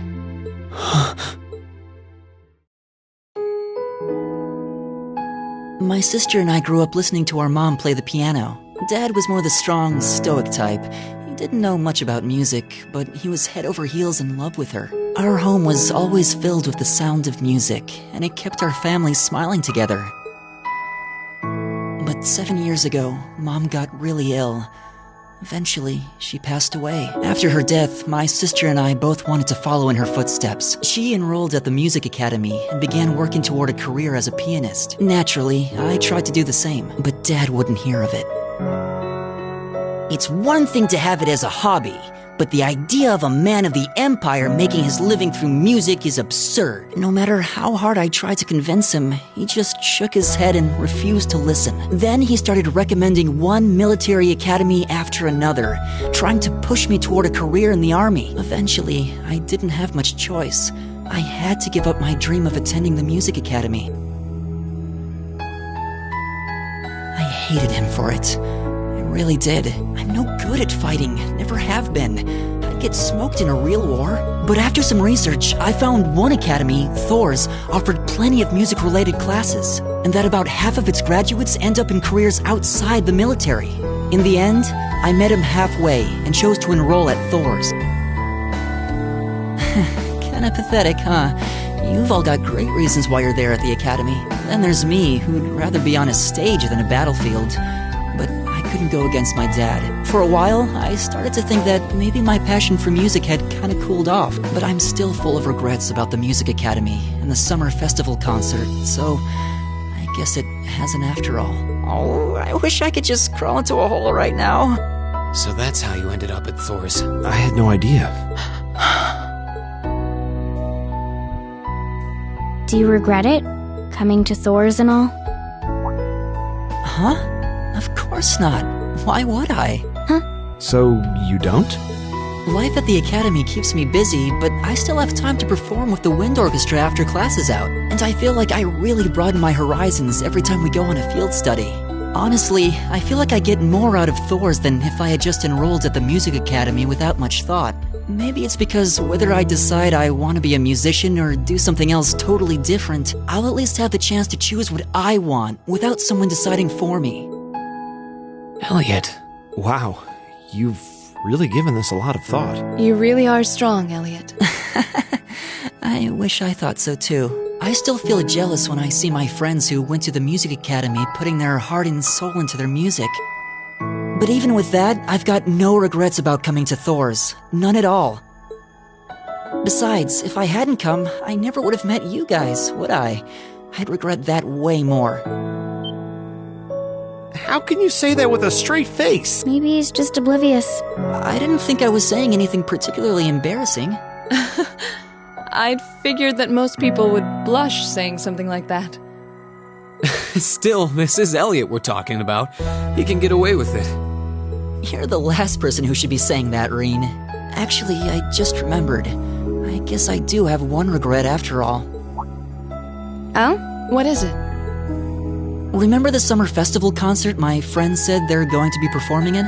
My sister and I grew up listening to our mom play the piano. Dad was more the strong, stoic type. He didn't know much about music, but he was head over heels in love with her. Our home was always filled with the sound of music, and it kept our family smiling together. But 7 years ago, Mom got really ill. Eventually, she passed away. After her death, my sister and I both wanted to follow in her footsteps. She enrolled at the music academy and began working toward a career as a pianist. Naturally, I tried to do the same, but Dad wouldn't hear of it. It's one thing to have it as a hobby, but the idea of a man of the Empire making his living through music is absurd. No matter how hard I tried to convince him, he just shook his head and refused to listen. Then he started recommending one military academy after another, trying to push me toward a career in the army. Eventually, I didn't have much choice. I had to give up my dream of attending the music academy. I hated him for it. I really did. I'm no good at fighting, never have been. I'd get smoked in a real war. But after some research, I found one academy, Thor's, offered plenty of music-related classes, and that about half of its graduates end up in careers outside the military. In the end, I met him halfway and chose to enroll at Thor's. Kinda pathetic, huh? You've all got great reasons why you're there at the academy. Then there's me, who'd rather be on a stage than a battlefield. But I couldn't go against my dad. For a while, I started to think that maybe my passion for music had kinda cooled off, but I'm still full of regrets about the music academy and the summer festival concert, so I guess it hasn't after all. Oh, I wish I could just crawl into a hole right now. So that's how you ended up at Thor's. I had no idea. Do you regret it? Coming to Thor's and all? Huh? Of course not. Why would I? So, you don't? Life at the academy keeps me busy, but I still have time to perform with the wind orchestra after class is out. And I feel like I really broaden my horizons every time we go on a field study. Honestly, I feel like I get more out of Thor's than if I had just enrolled at the music academy without much thought. Maybe it's because whether I decide I want to be a musician or do something else totally different, I'll at least have the chance to choose what I want without someone deciding for me. Elliot. Wow, you've really given this a lot of thought. You really are strong, Elliot. I wish I thought so too. I still feel jealous when I see my friends who went to the music academy putting their heart and soul into their music. But even with that, I've got no regrets about coming to Thor's. None at all. Besides, if I hadn't come, I never would have met you guys, would I? I'd regret that way more. How can you say that with a straight face? Maybe he's just oblivious. I didn't think I was saying anything particularly embarrassing. I'd figured that most people would blush saying something like that. Still, this is Elliot we're talking about. He can get away with it. You're the last person who should be saying that, Reen. Actually, I just remembered. I guess I do have one regret after all. Oh? What is it? Remember the summer festival concert my friends said they're going to be performing in?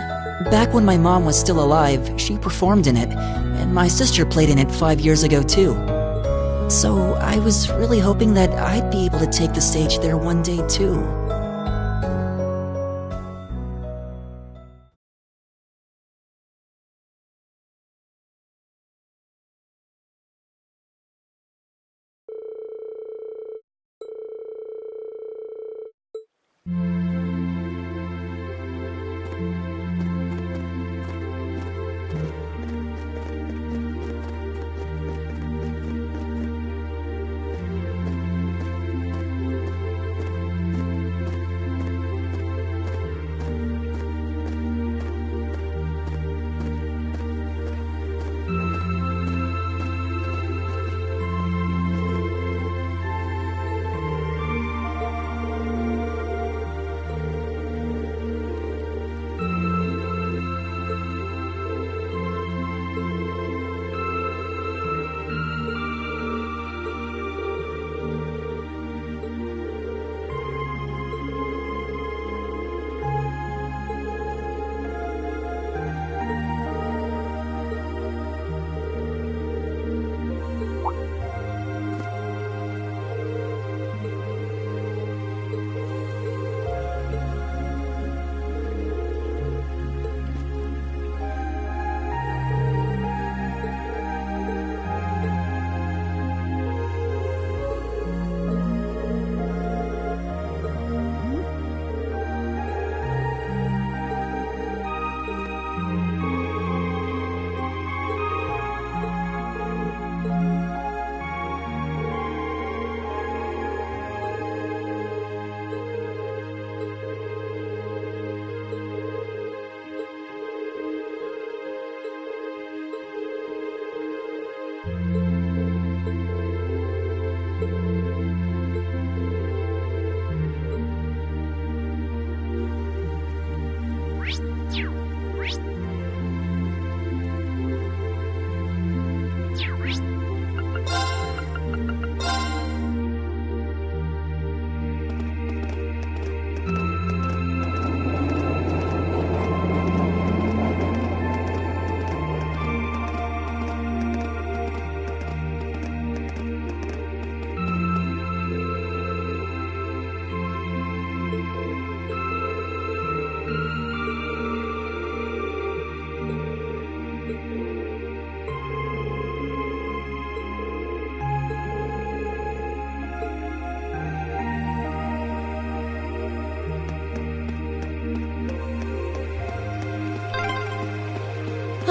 Back when my mom was still alive, she performed in it, and my sister played in it 5 years ago too. So I was really hoping that I'd be able to take the stage there one day too.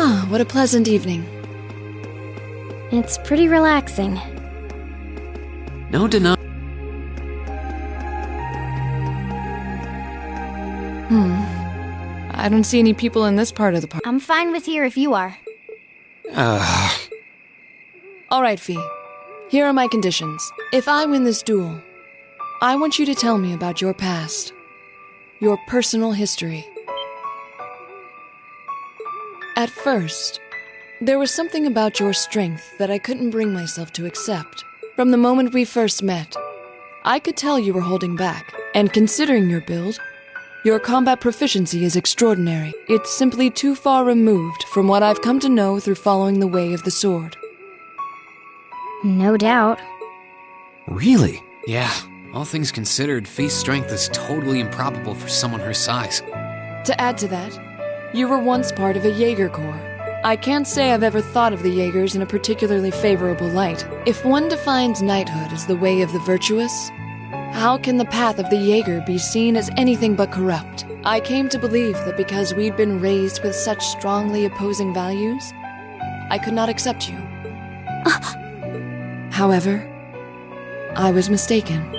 Ah, what a pleasant evening. It's pretty relaxing. No deny. I don't see any people in this part of the park. I'm fine with here if you are. Alright, Fee. Here are my conditions. If I win this duel, I want you to tell me about your past. Your personal history. At first, there was something about your strength that I couldn't bring myself to accept. From the moment we first met, I could tell you were holding back. And considering your build, your combat proficiency is extraordinary. It's simply too far removed from what I've come to know through following the way of the sword. No doubt. Really? Yeah. All things considered, Fee's strength is totally improbable for someone her size. To add to that, you were once part of a Jaeger Corps. I can't say I've ever thought of the Jaegers in a particularly favorable light. If one defines knighthood as the way of the virtuous, how can the path of the Jaeger be seen as anything but corrupt? I came to believe that because we'd been raised with such strongly opposing values, I could not accept you. However, I was mistaken.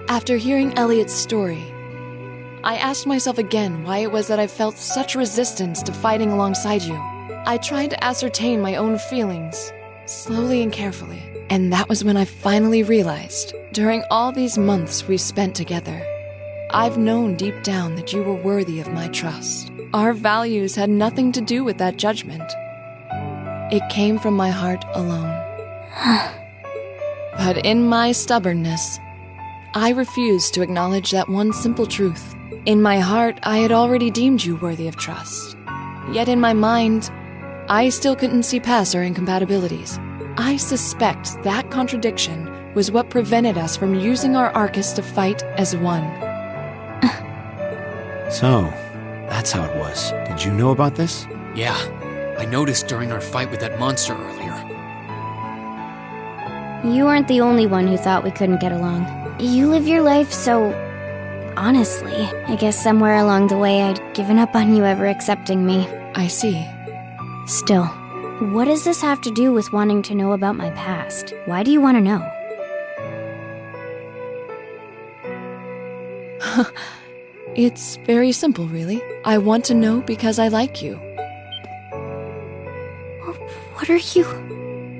After hearing Elliot's story, I asked myself again why it was that I felt such resistance to fighting alongside you. I tried to ascertain my own feelings, slowly and carefully. And that was when I finally realized, during all these months we spent together, I've known deep down that you were worthy of my trust. Our values had nothing to do with that judgment. It came from my heart alone. But in my stubbornness, I refused to acknowledge that one simple truth. In my heart, I had already deemed you worthy of trust. Yet in my mind, I still couldn't see past our incompatibilities. I suspect that contradiction was what prevented us from using our Arcus to fight as one. So, that's how it was. Did you know about this? Yeah, I noticed during our fight with that monster earlier. You weren't the only one who thought we couldn't get along. You live your life so... honestly. I guess somewhere along the way I'd given up on you ever accepting me. I see. Still, what does this have to do with wanting to know about my past? Why do you want to know? It's very simple, really. I want to know because I like you. What are you...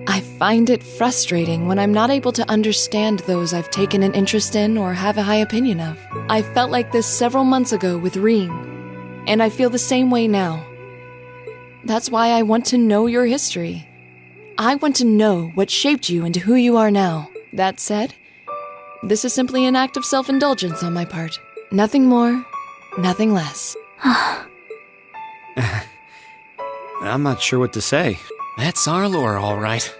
I find it frustrating when I'm not able to understand those I've taken an interest in or have a high opinion of. I felt like this several months ago with Rean, and I feel the same way now. That's why I want to know your history. I want to know what shaped you into who you are now. That said, this is simply an act of self-indulgence on my part. Nothing more, nothing less. I'm not sure what to say. That's our lore, all right.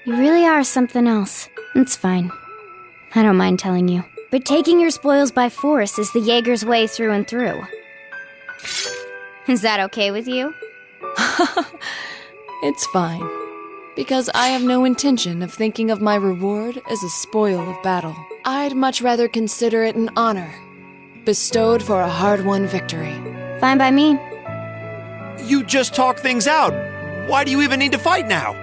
You really are something else. It's fine. I don't mind telling you. But taking your spoils by force is the Jaeger's way through and through. Is that okay with you? It's fine. Because I have no intention of thinking of my reward as a spoil of battle. I'd much rather consider it an honor, bestowed for a hard-won victory. Fine by me. You just talk things out. Why do you even need to fight now?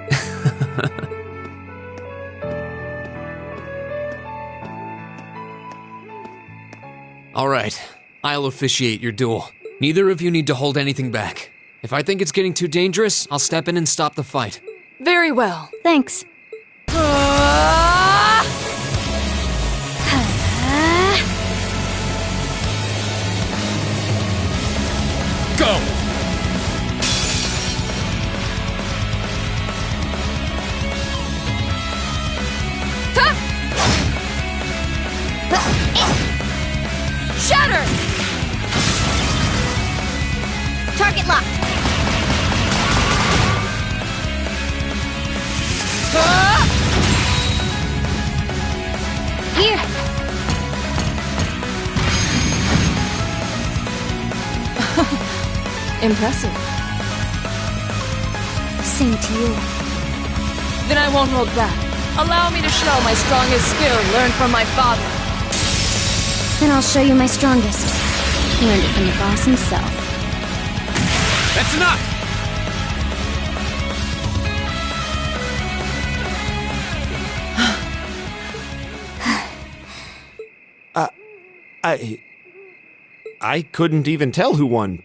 All right, I'll officiate your duel. Neither of you need to hold anything back. If I think it's getting too dangerous, I'll step in and stop the fight. Very well. Thanks. Go! Shatter! Target locked. Here. Impressive. Same to you. Then I won't hold back. Allow me to show my strongest skill learned from my father. Then I'll show you my strongest. Learned it from the boss himself. That's enough! I couldn't even tell who won.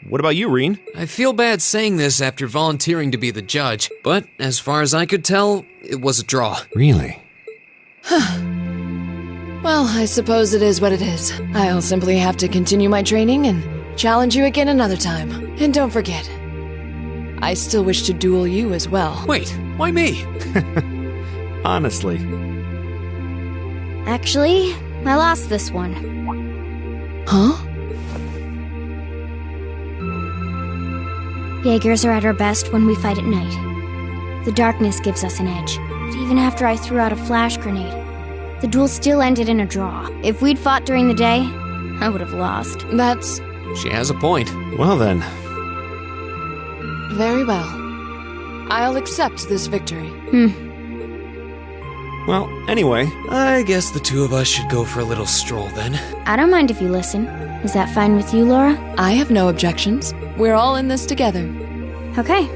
What about you, Reen? I feel bad saying this after volunteering to be the judge, but as far as I could tell, it was a draw. Really? Well, I suppose it is what it is. I'll simply have to continue my training and challenge you again another time. And don't forget, I still wish to duel you as well. Wait, why me? Honestly. Actually, I lost this one. Huh? Jaegers are at our best when we fight at night. The darkness gives us an edge. But even after I threw out a flash grenade, the duel still ended in a draw. If we'd fought during the day, I would have lost. That's... She has a point. Well then. Very well. I'll accept this victory. Well, anyway. I guess the two of us should go for a little stroll then. I don't mind if you listen. Is that fine with you, Laura? I have no objections. We're all in this together. Okay.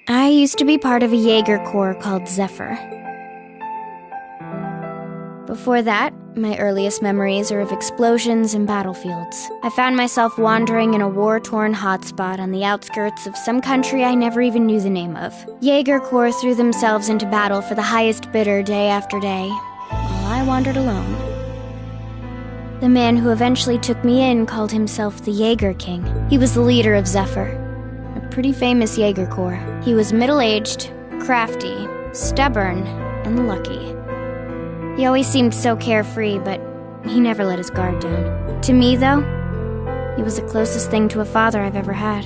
I used to be part of a Jaeger Corps called Zephyr. Before that, my earliest memories are of explosions and battlefields. I found myself wandering in a war-torn hotspot on the outskirts of some country I never even knew the name of. Jaeger Corps threw themselves into battle for the highest bidder day after day, while I wandered alone. The man who eventually took me in called himself the Jaeger King. He was the leader of Zephyr, a pretty famous Jaeger Corps. He was middle-aged, crafty, stubborn, and lucky. He always seemed so carefree, but he never let his guard down. To me, though, he was the closest thing to a father I've ever had.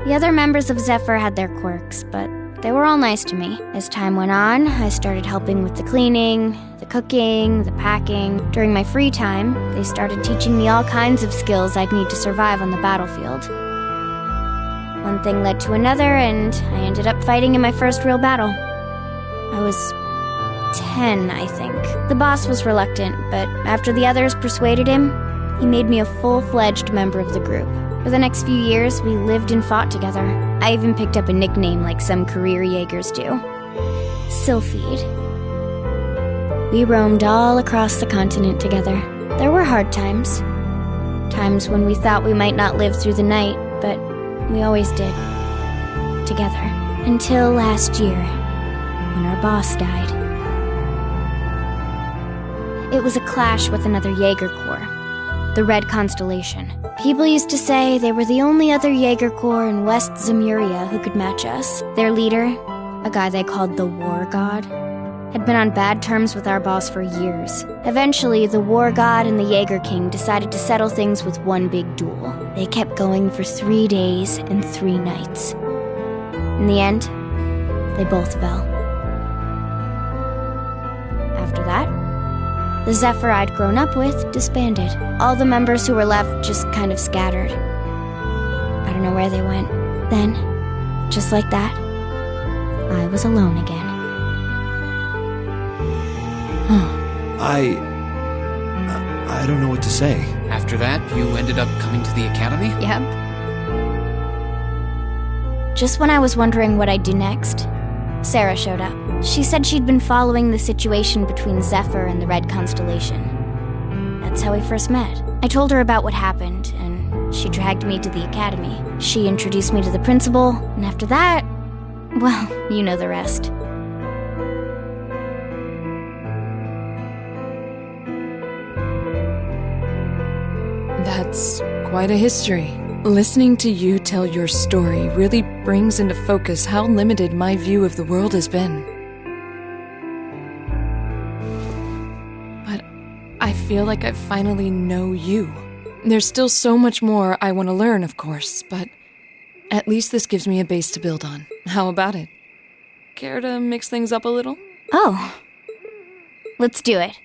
The other members of Zephyr had their quirks, but they were all nice to me. As time went on, I started helping with the cleaning, the cooking, the packing. During my free time, they started teaching me all kinds of skills I'd need to survive on the battlefield. One thing led to another, and I ended up fighting in my first real battle. I was 10, I think. The boss was reluctant, but after the others persuaded him, he made me a full-fledged member of the group. For the next few years, we lived and fought together. I even picked up a nickname like some career Jaegers do. Sylphide. We roamed all across the continent together. There were hard times. Times when we thought we might not live through the night, but we always did. Together. Until last year, when our boss died. It was a clash with another Jaeger Corps, the Red Constellation. People used to say they were the only other Jaeger Corps in West Zemuria who could match us. Their leader, a guy they called the War God, had been on bad terms with our boss for years. Eventually, the War God and the Jaeger King decided to settle things with one big duel. They kept going for 3 days and 3 nights. In the end, they both fell. After that, the Zephyr I'd grown up with disbanded. All the members who were left just kind of scattered. I don't know where they went. Then, just like that, I was alone again. I don't know what to say. After that, you ended up coming to the academy? Yep. Just when I was wondering what I'd do next, Sarah showed up. She said she'd been following the situation between Zephyr and the Red Constellation. That's how we first met. I told her about what happened, and she dragged me to the academy. She introduced me to the principal, and after that, well, you know the rest. That's quite a history. Listening to you tell your story really brings into focus how limited my view of the world has been. But I feel like I finally know you. There's still so much more I want to learn, of course, but at least this gives me a base to build on. How about it? Care to mix things up a little? Oh. Let's do it.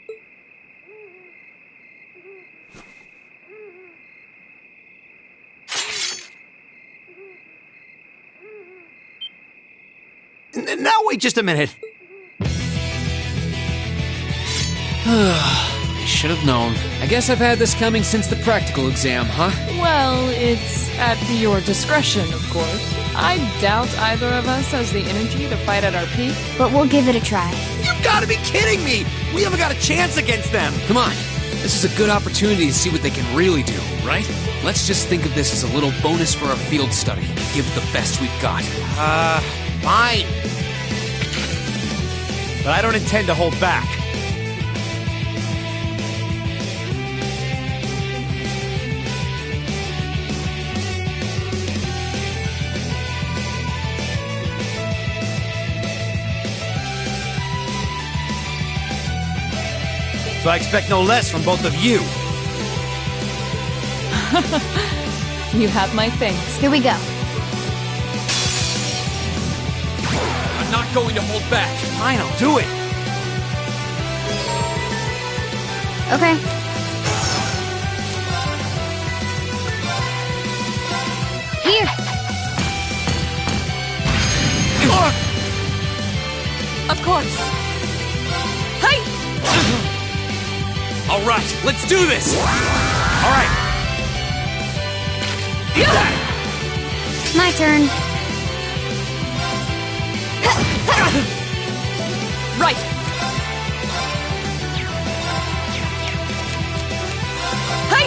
Now wait just a minute. I should have known. I guess I've had this coming since the practical exam, huh? Well, it's at your discretion, of course. I doubt either of us has the energy to fight at our peak. But we'll give it a try. You gotta be kidding me! We haven't got a chance against them! Come on. This is a good opportunity to see what they can really do, right? Let's just think of this as a little bonus for our field study. Give it the best we've got. Fine. But I don't intend to hold back. So I expect no less from both of you. You have my thanks. Here we go. I'm not going to hold back. Fine, I'll do it. Okay. Here. Of course. Hey! All right, let's do this! All right. Eat that! My turn. Right. Hey!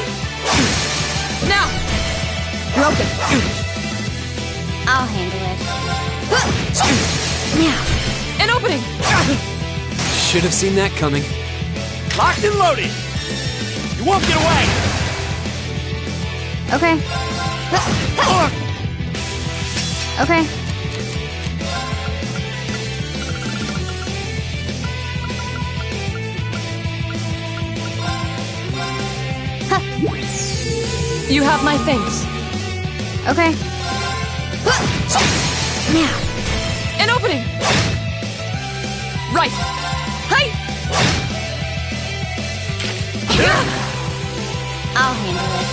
Now! Broken. I'll handle it. Now. An opening! Should have seen that coming. Locked and loaded! You won't get away! Okay. Okay. You have my thanks. Okay. Now. An opening! Right! Hey! I'll handle it.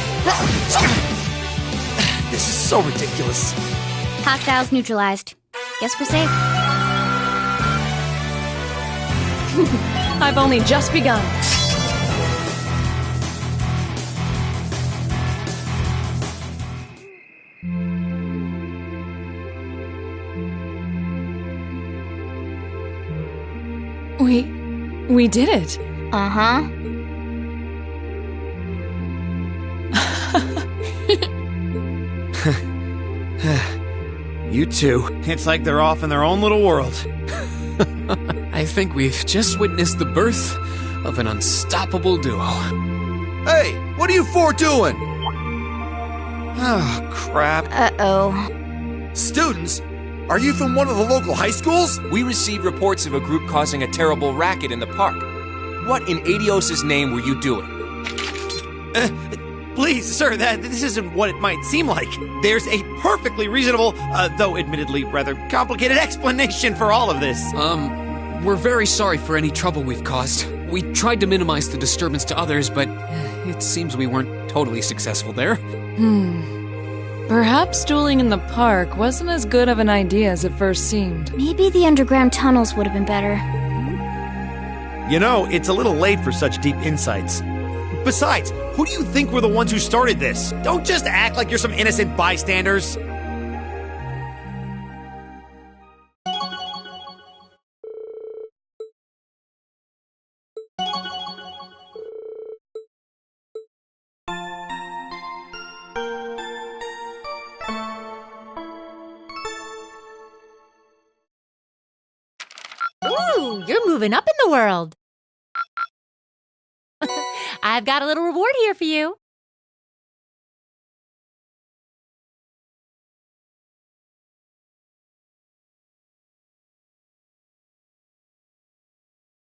This is so ridiculous. Hostiles neutralized. Guess we're safe. I've only just begun. We did it. Uh-huh. You two. It's like they're off in their own little world. I think we've just witnessed the birth of an unstoppable duo. Hey, what are you four doing? Oh, crap. Uh-oh. Students? Are you from one of the local high schools? We received reports of a group causing a terrible racket in the park. What in Adios' name were you doing? Please, sir, this isn't what it might seem like. There's a perfectly reasonable, though admittedly rather complicated explanation for all of this. We're very sorry for any trouble we've caused. We tried to minimize the disturbance to others, but it seems we weren't totally successful there. Perhaps dueling in the park wasn't as good of an idea as it first seemed. Maybe the underground tunnels would have been better. You know, it's a little late for such deep insights. Besides, who do you think were the ones who started this? Don't just act like you're some innocent bystanders. Ooh, you're moving up in the world. I've got a little reward here for you.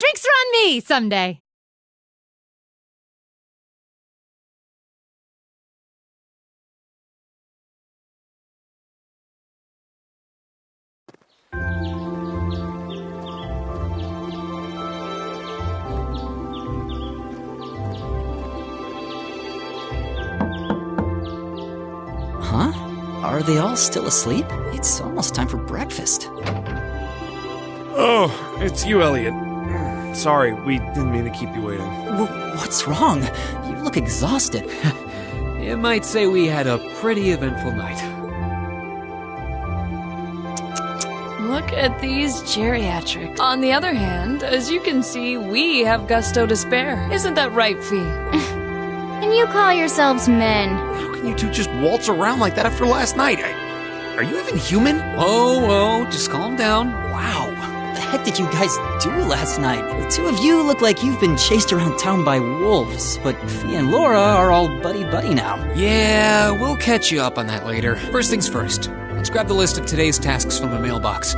Drinks are on me someday. Huh? Are they all still asleep? It's almost time for breakfast. Oh, it's you, Elliot. Sorry, we didn't mean to keep you waiting. What's wrong? You look exhausted. You might say we had a pretty eventful night. Look at these geriatrics. On the other hand, as you can see, we have gusto to spare. Isn't that right, Fee? And you call yourselves men? How can you two just waltz around like that after last night? Are you even human? Whoa, just calm down. Wow, what the heck did you guys do last night? The two of you look like you've been chased around town by wolves, but Fee and Laura are all buddy-buddy now. Yeah, we'll catch you up on that later. First things first. Let's grab the list of today's tasks from the mailbox.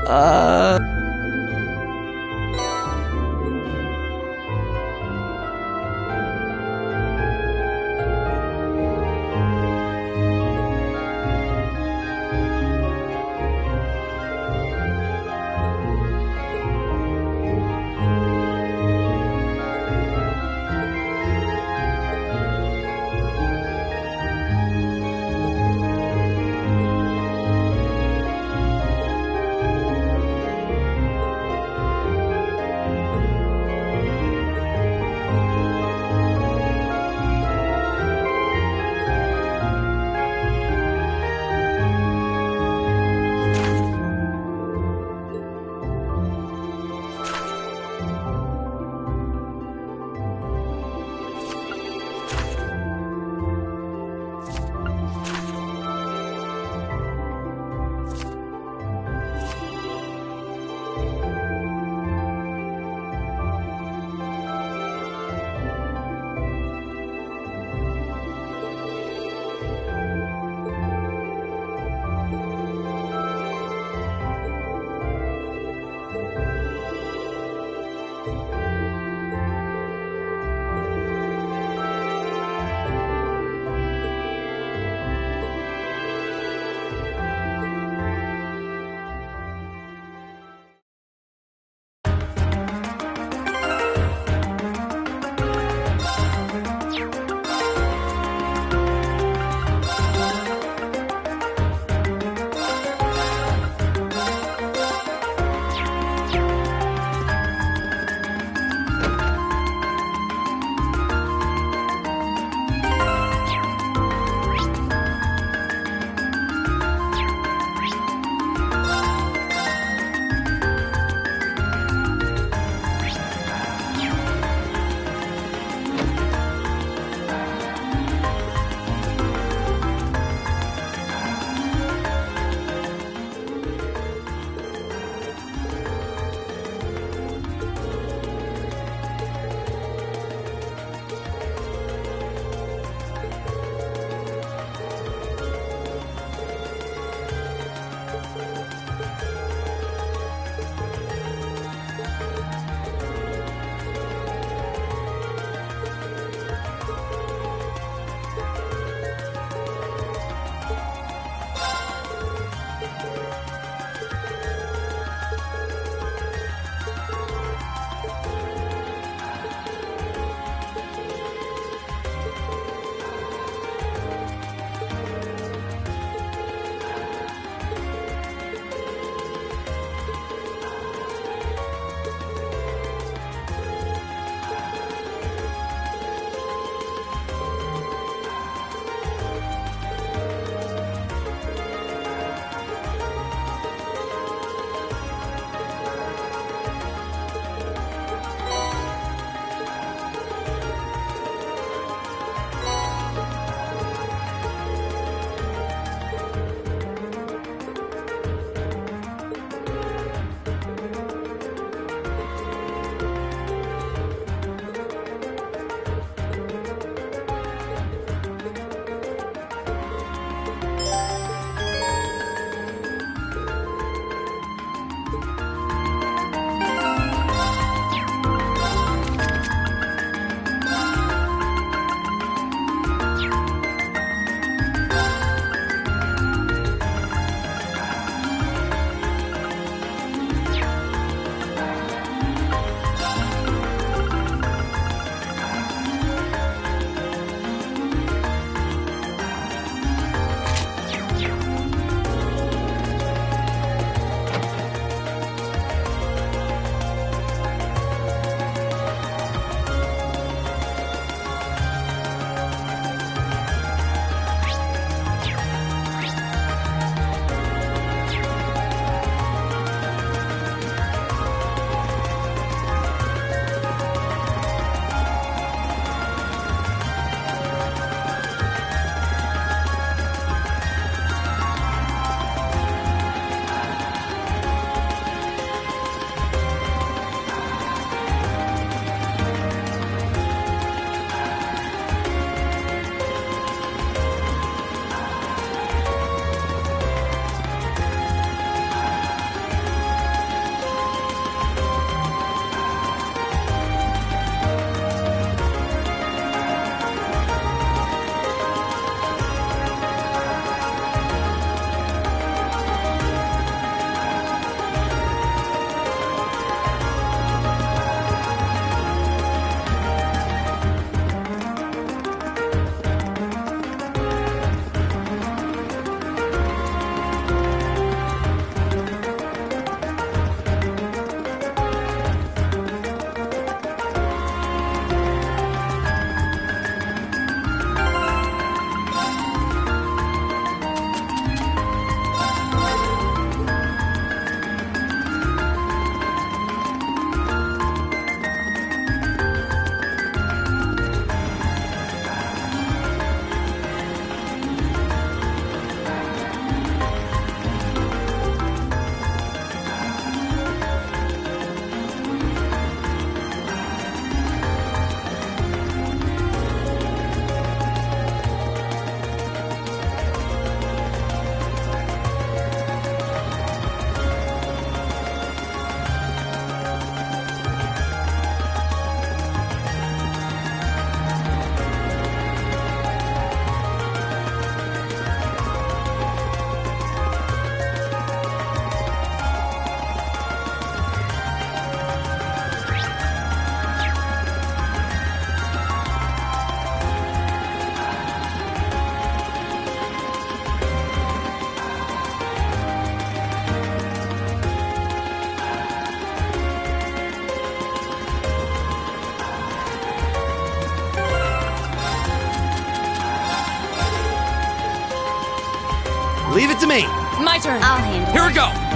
Leave it to me. My turn. I'll handle it. Here we go!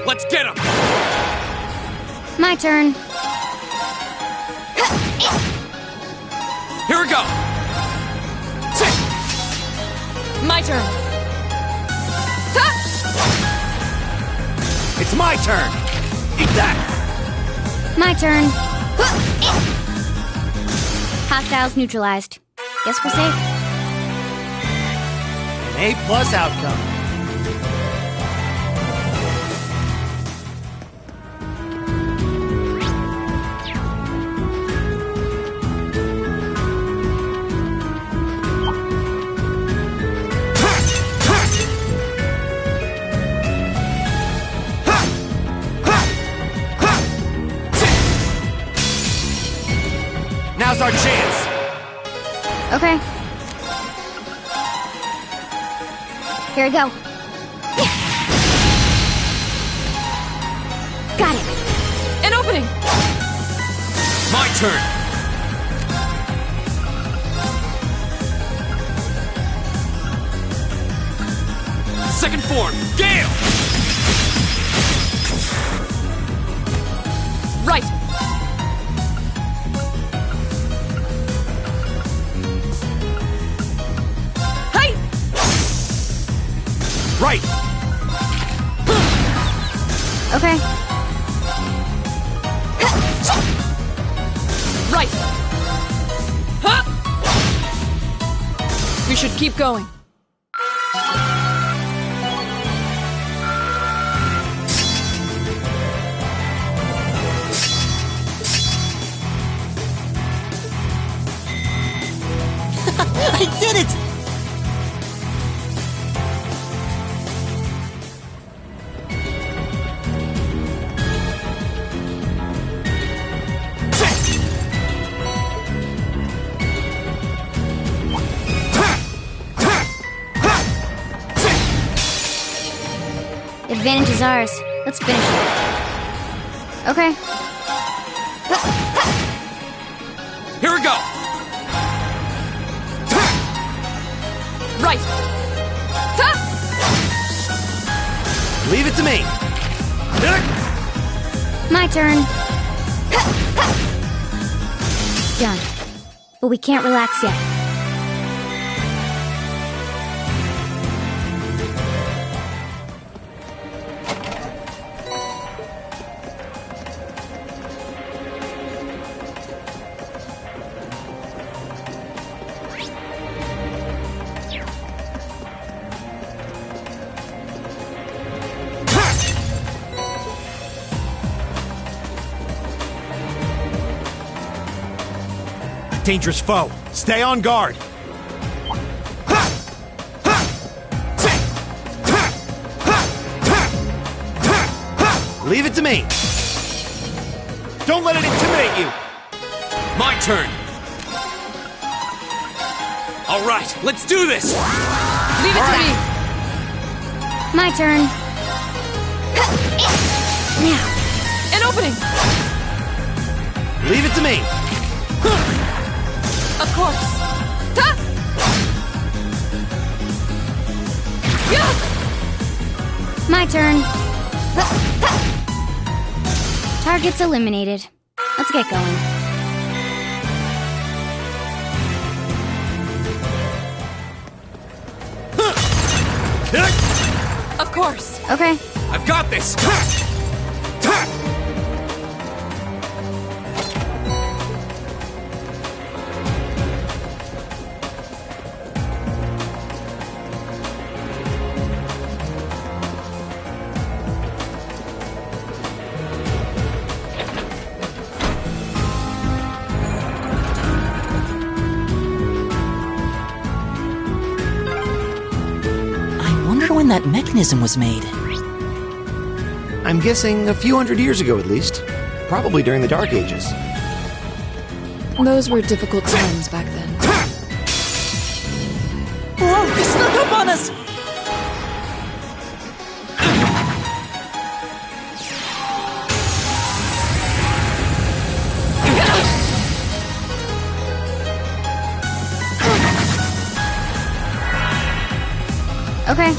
Let's get him! My turn. Here we go! My turn. It's my turn! Eat that! My turn. Hostiles neutralized. Guess we're safe. An A+ outcome. Now's our chance! Okay. Here we go. Got it. An opening! My turn! Second form, Gale! Right! Hey! Right! Okay. Right! Huh! We should keep going. I did it! Advantage is ours. Let's finish it. Okay. Here we go! Right! Leave it to me! My turn. Done. But we can't relax yet. Dangerous foe. Stay on guard. Leave it to me. Don't let it intimidate you. My turn! All right, let's do this! Leave it to me! My turn. Now. An opening! Leave it to me. Of course. My turn. Target's eliminated. Let's get going. Of course. Okay. I've got this! When that mechanism was made. I'm guessing a few hundred years ago at least. Probably during the Dark Ages. Those were difficult times back then. Whoa, he snuck up on us! Okay.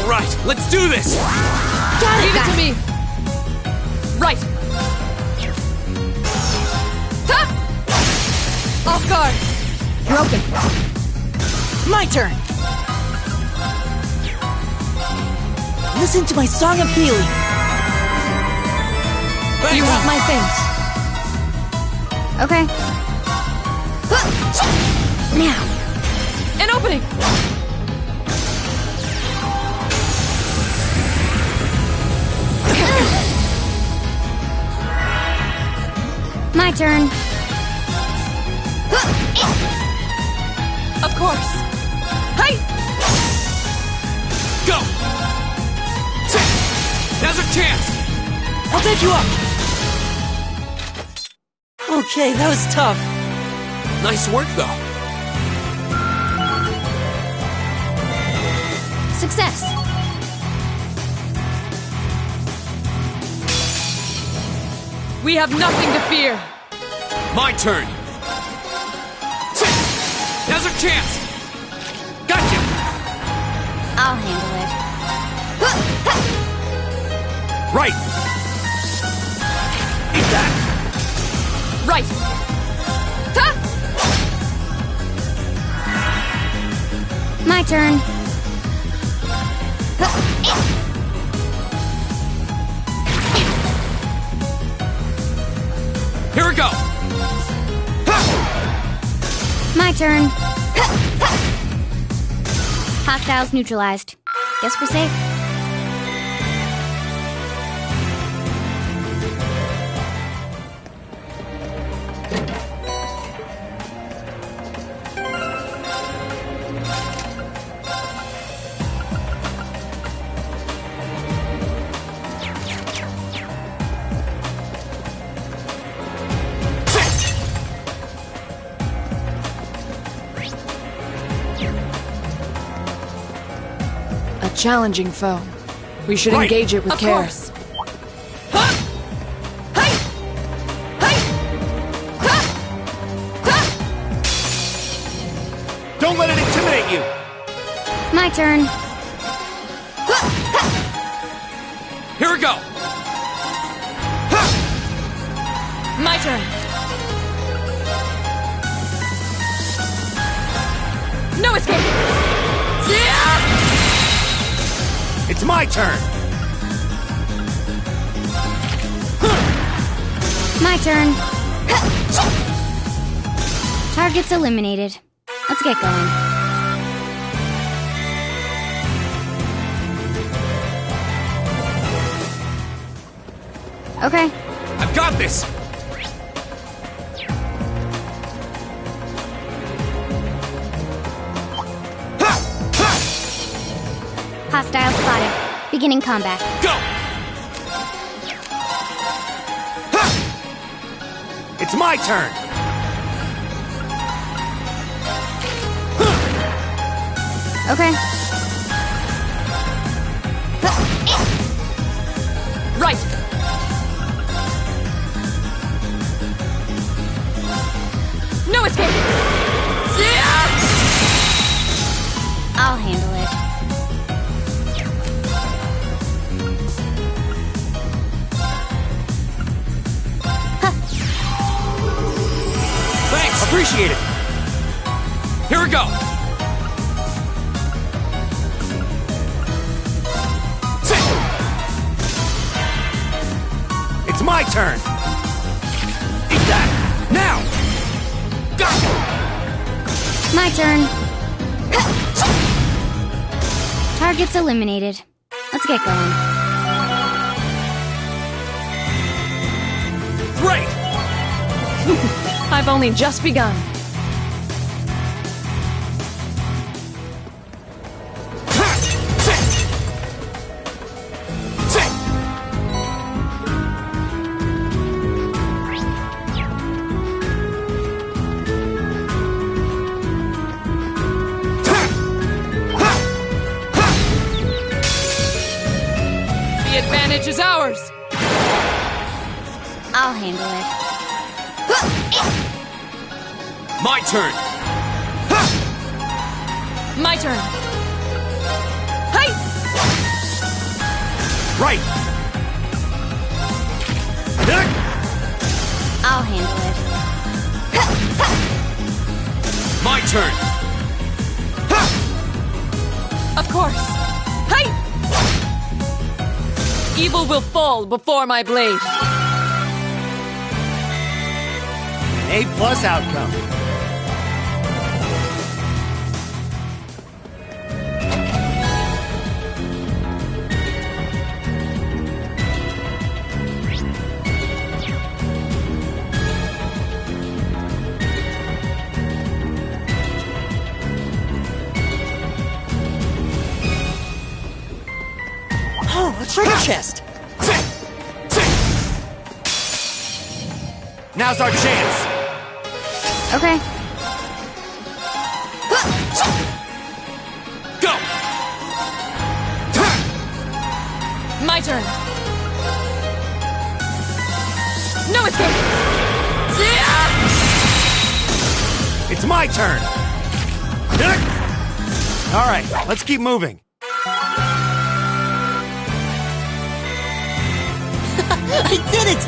right, let's do this! Got it! Leave it to me! Right! Ha! Off guard! Broken. My turn! Listen to my song of healing! You have my things. Okay. Now. An opening! My turn. Of course. Hey! Go! Now's our chance! I'll take you up! Okay, that was tough. Nice work, though. Success. We have nothing to fear. My turn. Now's our chance. Gotcha. I'll handle it. Right. Eat that. Right. Ha! My turn. Here we go. My turn. Hostiles neutralized. Guess we're safe. A challenging foe. We should engage it with care. Of course. Don't let it intimidate you. My turn. Here we go. My turn. No escape. It's my turn. My turn. Targets eliminated. Let's get going. Okay. I've got this. Hostile spotted. Beginning combat. Go! It's my turn. Okay. Right. No escape. I'll handle it. Thanks. Appreciate it. Here we go. It's my turn. Eat that. Now. Go. My turn. Targets eliminated. Let's get going. Great. I've only just begun. The advantage is ours. I'll handle it. My turn. My turn. Hey! Right! I'll handle it. My turn! Of course. Hi! Evil will fall before my blade. An A+ outcome. Oh, a treasure chest! Now's our chance! Okay. Go! My turn. No escape! It's my turn! Alright, let's keep moving. I did it!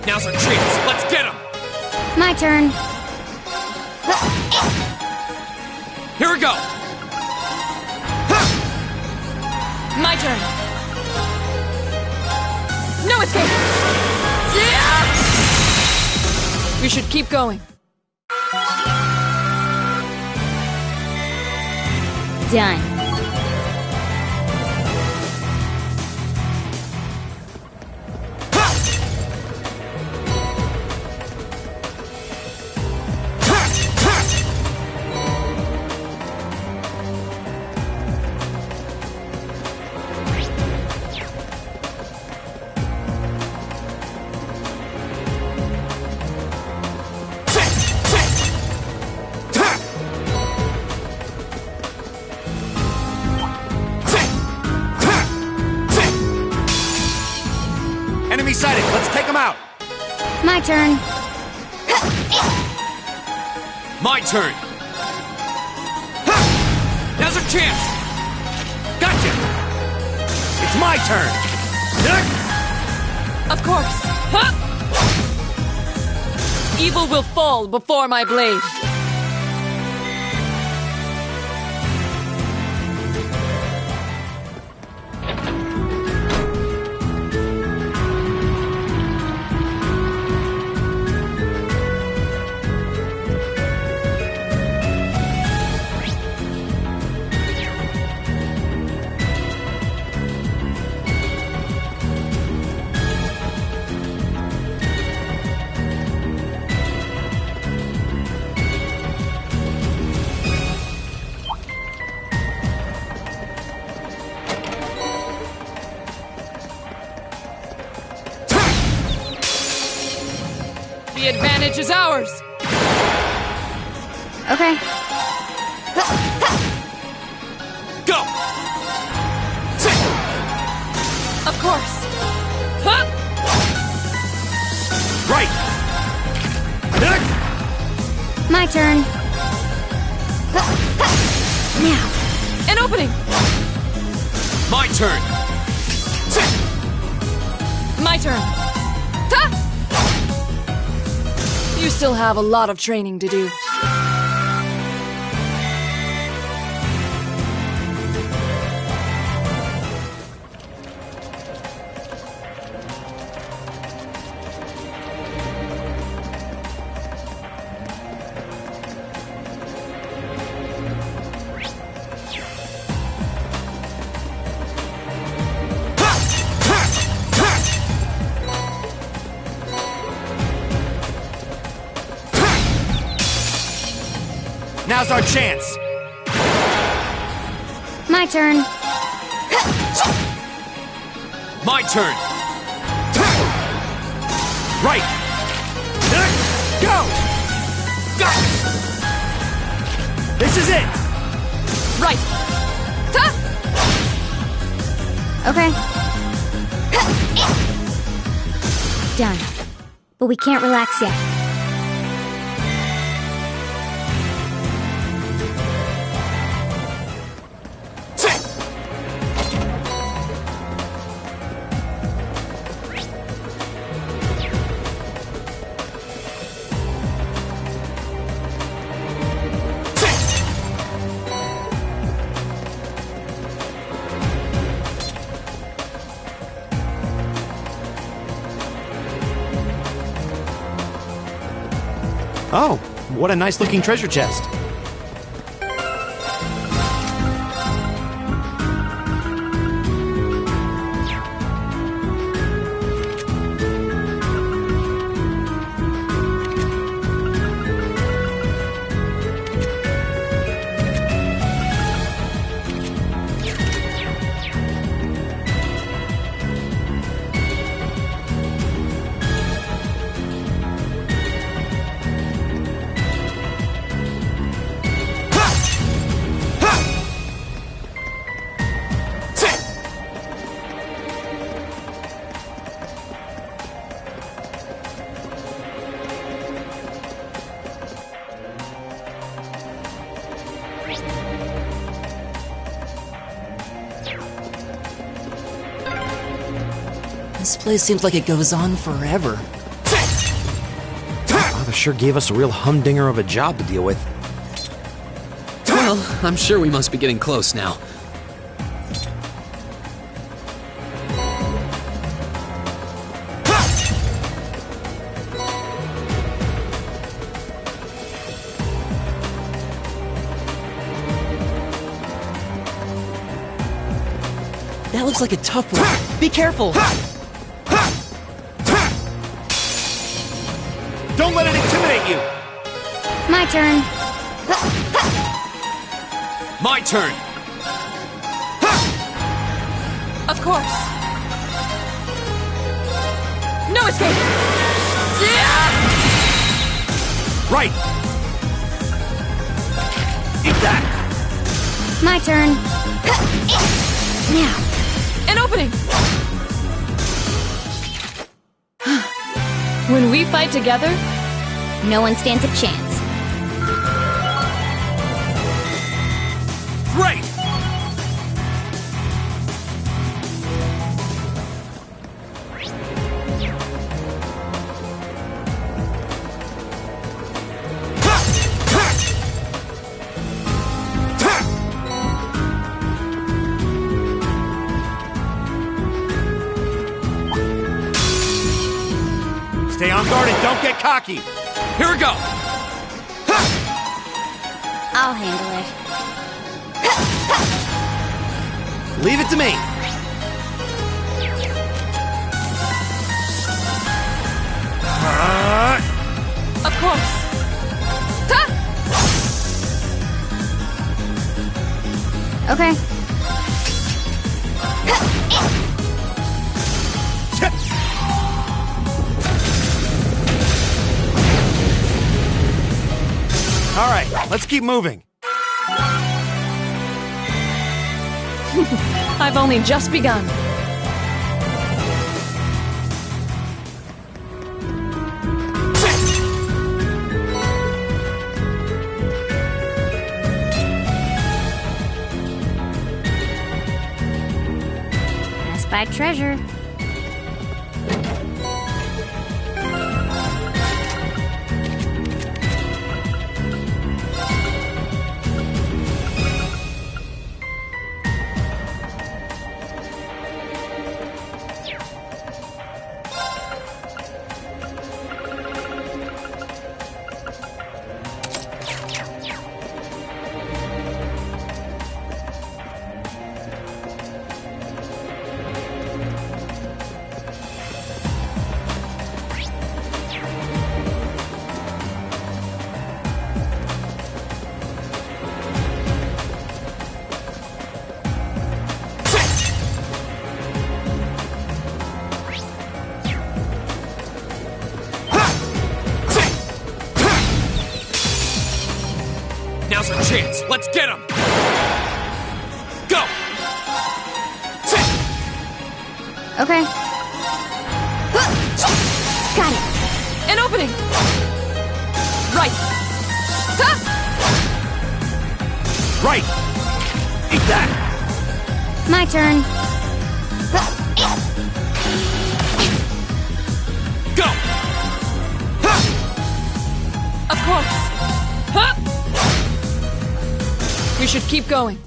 Now's our chance. Let's get him. My turn. Here we go. My turn. No escape! We should keep going. Done. Enemy sighted. Let's take them out. My turn. My turn. Now's our chance. Gotcha. It's my turn. Of course. Evil will fall before my blade. The advantage is ours! Okay. Go! Of course. Right! My turn. Now. An opening! My turn! My turn. You still have a lot of training to do. Now's our chance. My turn. My turn! Right! Go! Go! This is it! Right! Okay. Done. But we can't relax yet. Oh, what a nice looking treasure chest. This place seems like it goes on forever. Father sure gave us a real humdinger of a job to deal with. Well, I'm sure we must be getting close now. That looks like a tough one. Be careful! Don't let it intimidate you! My turn. My turn! Of course. No escape! Right! Eat that! My turn. Now. An opening! When we fight together, no one stands a chance. Great! Stay on guard and don't get cocky. Here we go! I'll handle it. Leave it to me. of course. Okay. All right, let's keep moving. I've only just begun. Pass by treasure. Let's get him! Go! Sit! Okay. Got it. An opening! Right! Ha! Right! Eat that! My turn. Go! Ha! Of course! Ha! We should keep going.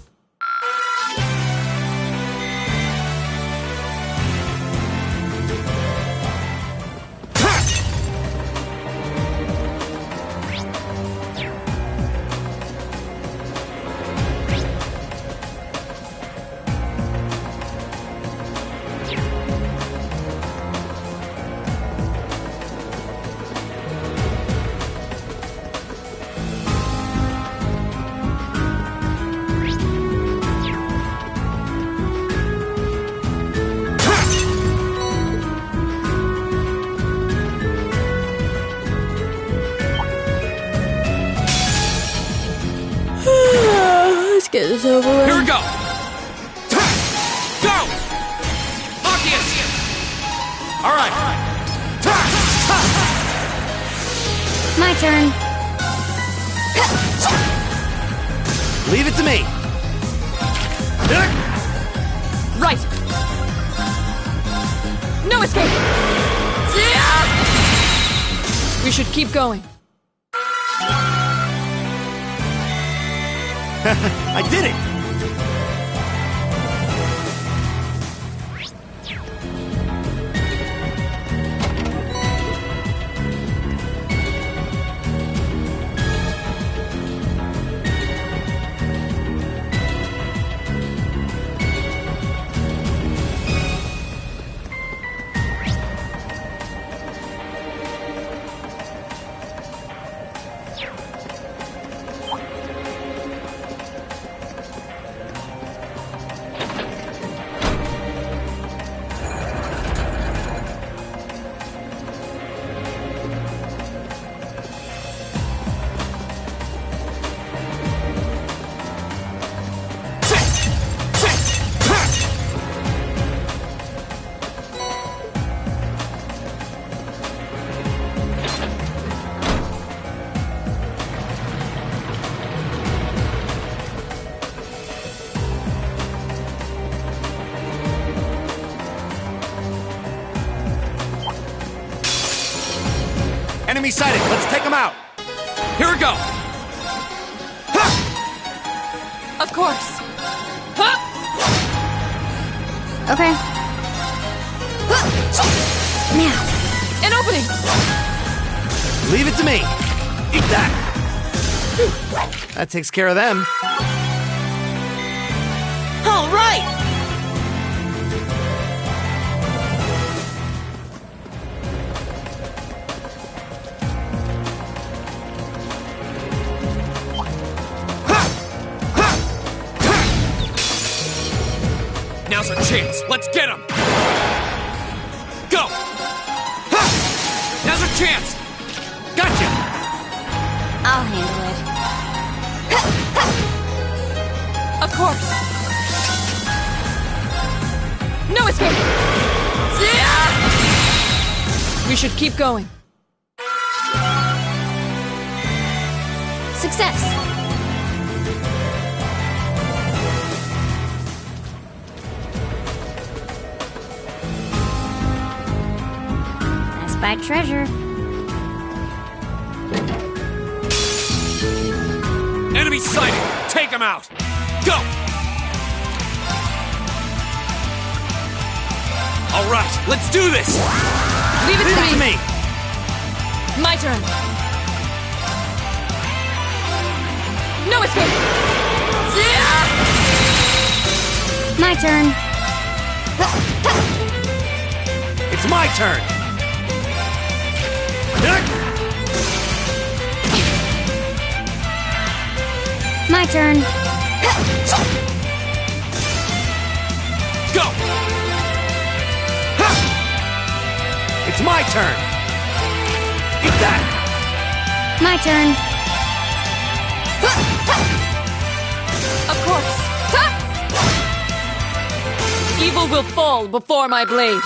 Get this over with. Here we go! Go! Marcus! All right. My turn. Leave it to me. Right! No escape! We should keep going. I did it! Enemy sighted. Let's take them out. Here we go! Of course. Ha! Okay. Now. An opening! Leave it to me. Eat that. That takes care of them. All right! Now's our chance. Let's get him! Go! Now's our chance! Gotcha! I'll handle it. Of course. No escape! We should keep going. Success. By treasure. Enemy sighted! Take him out! Go! All right, let's do this! Leave it to me! My turn. No escape! My turn. It's my turn! My turn. Go! It's my turn! Eat that! My turn. Evil will fall before my blade.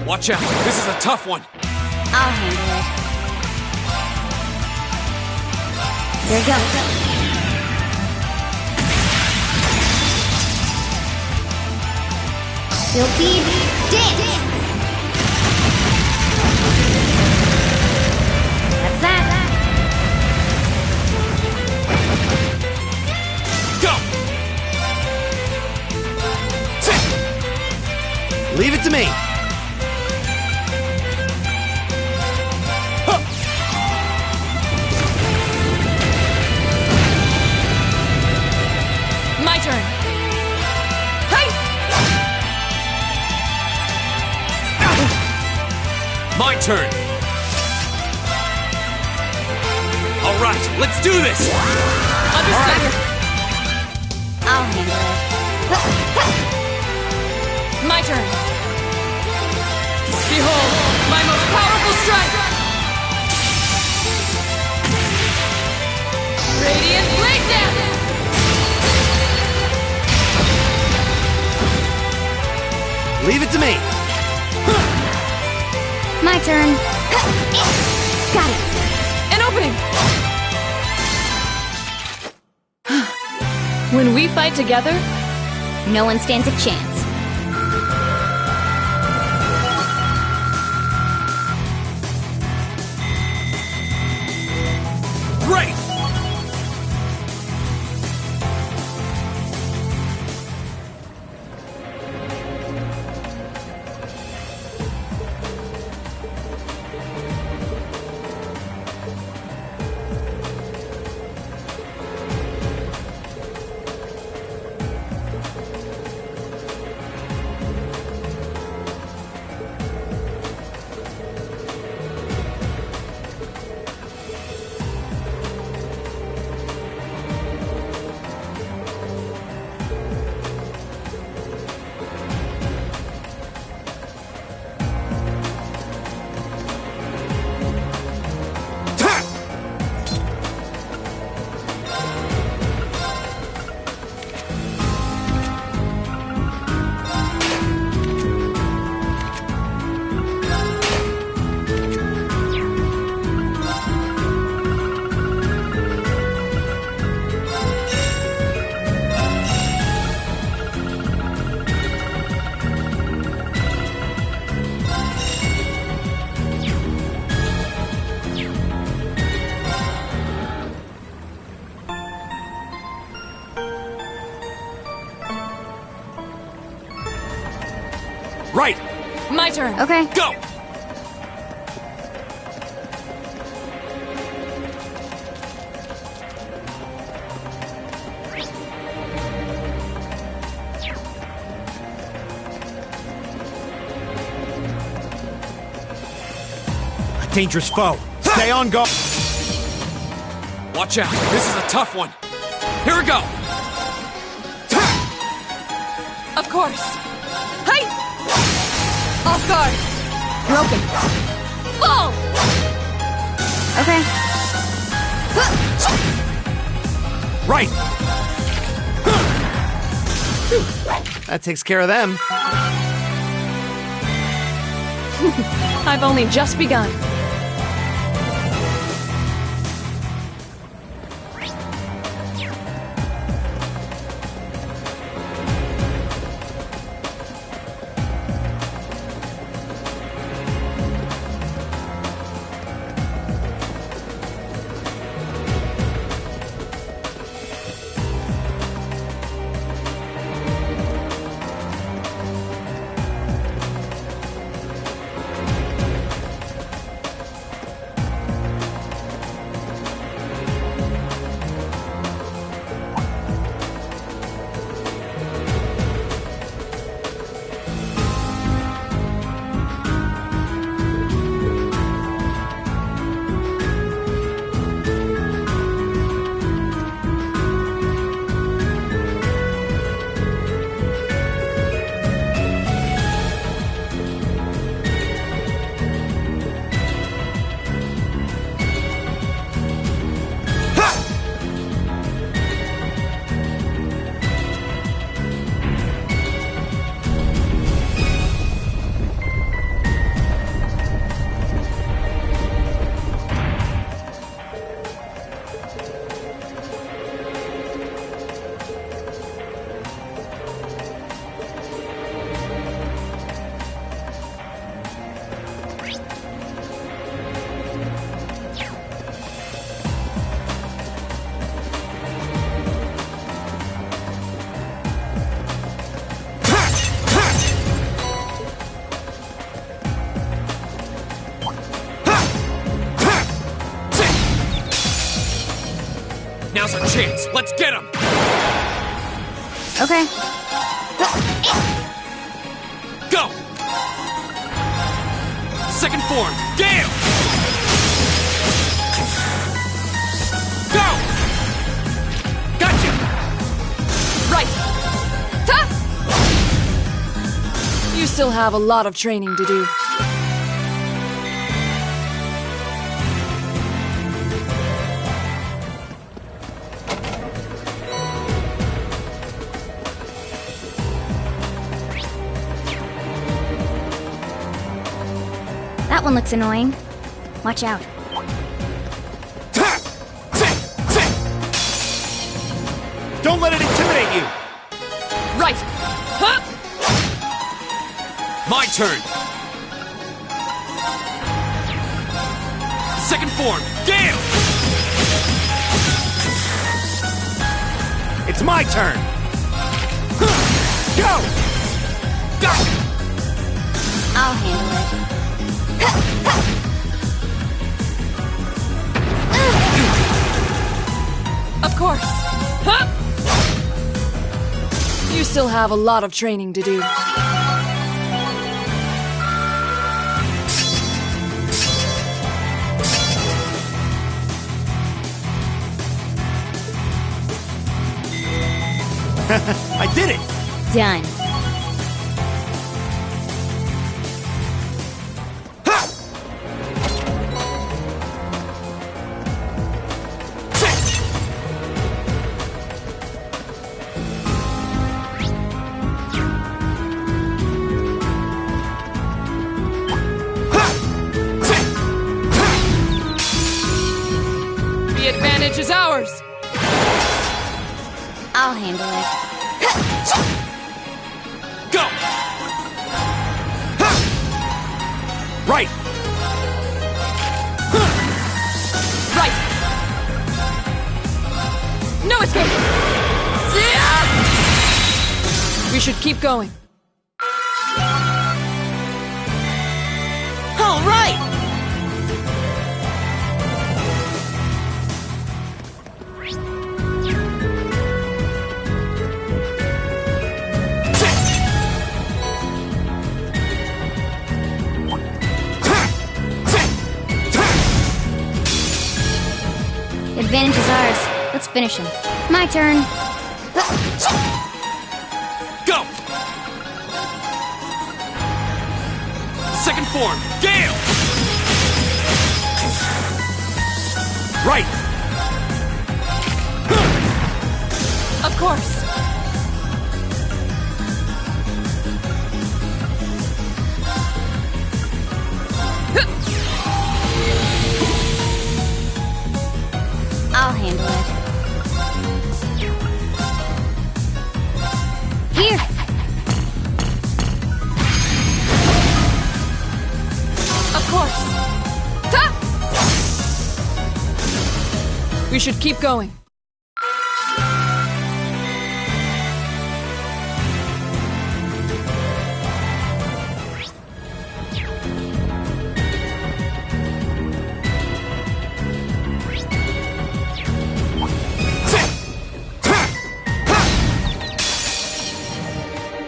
Watch out, this is a tough one. I'll handle it. Here goes. Silphied dance! That's that. Go! Leave it to me. My turn. Hey! My turn. All right, let's do this. Understood. Right. I'll handle it. My turn. Behold, my most powerful strike. Radiant Blade Dance. Leave it to me. My turn. Got it. An opening. When we fight together, no one stands a chance. Great! Right! My turn. Okay. Go! A dangerous foe. Stay on guard. Watch out, this is a tough one. Here we go! Of course. Hi! Off guard. Broken. Fall! Okay. Right! That takes care of them. I've only just begun. Now's our chance. Let's get him! Okay. Go! Second form, Gale! Go! Gotcha! Right! Ta! You still have a lot of training to do. That one looks annoying. Watch out. Don't let it intimidate you! Right! Huh? My turn! Second form, Gale! It's my turn! Go! Go! I'll handle it. Of course. Huh? You still have a lot of training to do. I did it! Done. The advantage is ours. I'll handle it. Go! Right! Right. No escape. We should keep going. All right! Advantage is ours. Let's finish him. My turn. Go! Second form, Gale! Right! Of course. I'll handle it. Here! Of course. Ta! We should keep going.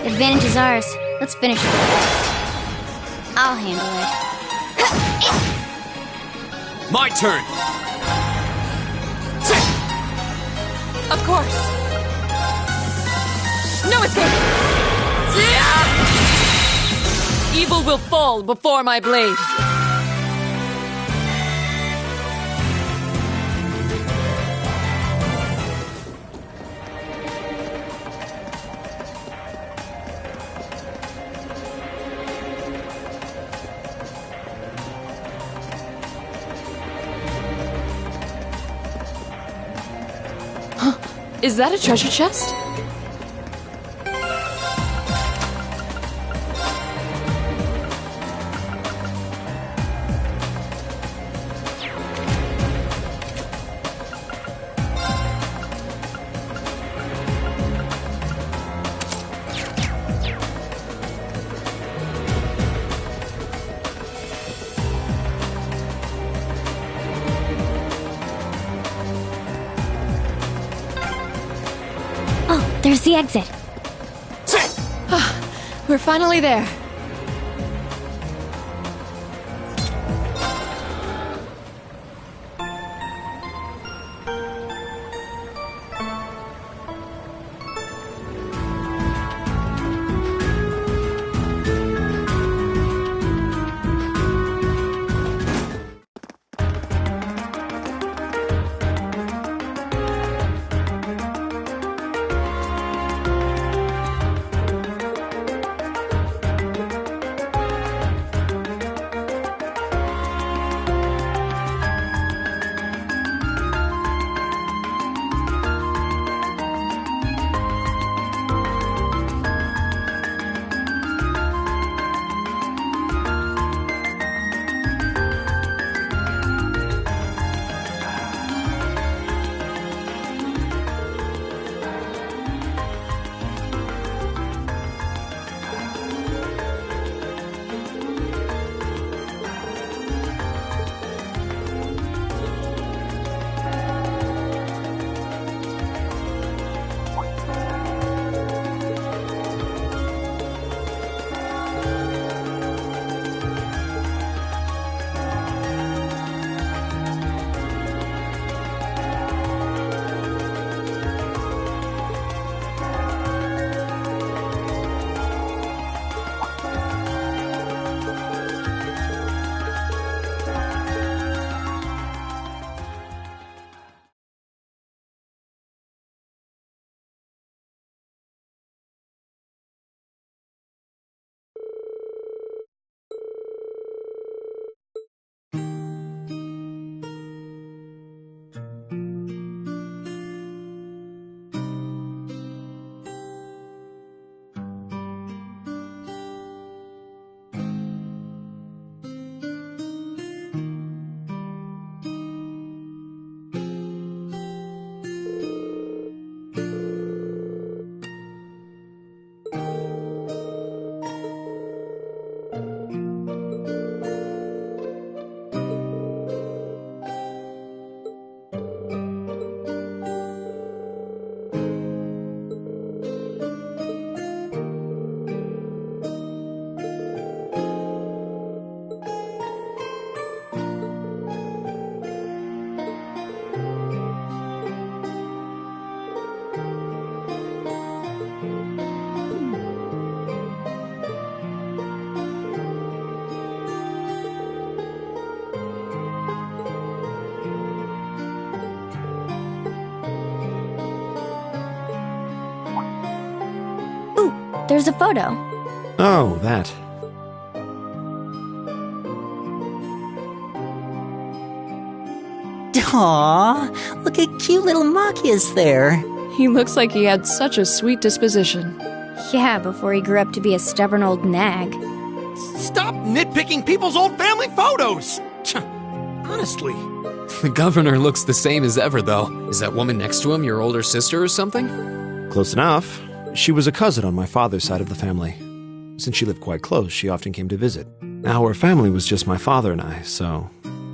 Advantage is ours. Let's finish it. I'll handle it. My turn! Of course. No escape! Evil will fall before my blade. Is that a treasure chest? There's the exit. We're finally there. There's a photo. Oh, that. Aww, look at cute little Machias there. He looks like he had such a sweet disposition. Yeah, before he grew up to be a stubborn old nag. Stop nitpicking people's old family photos! Honestly. The governor looks the same as ever, though. Is that woman next to him your older sister or something? Close enough. She was a cousin on my father's side of the family. Since she lived quite close, she often came to visit. Our family was just my father and I, so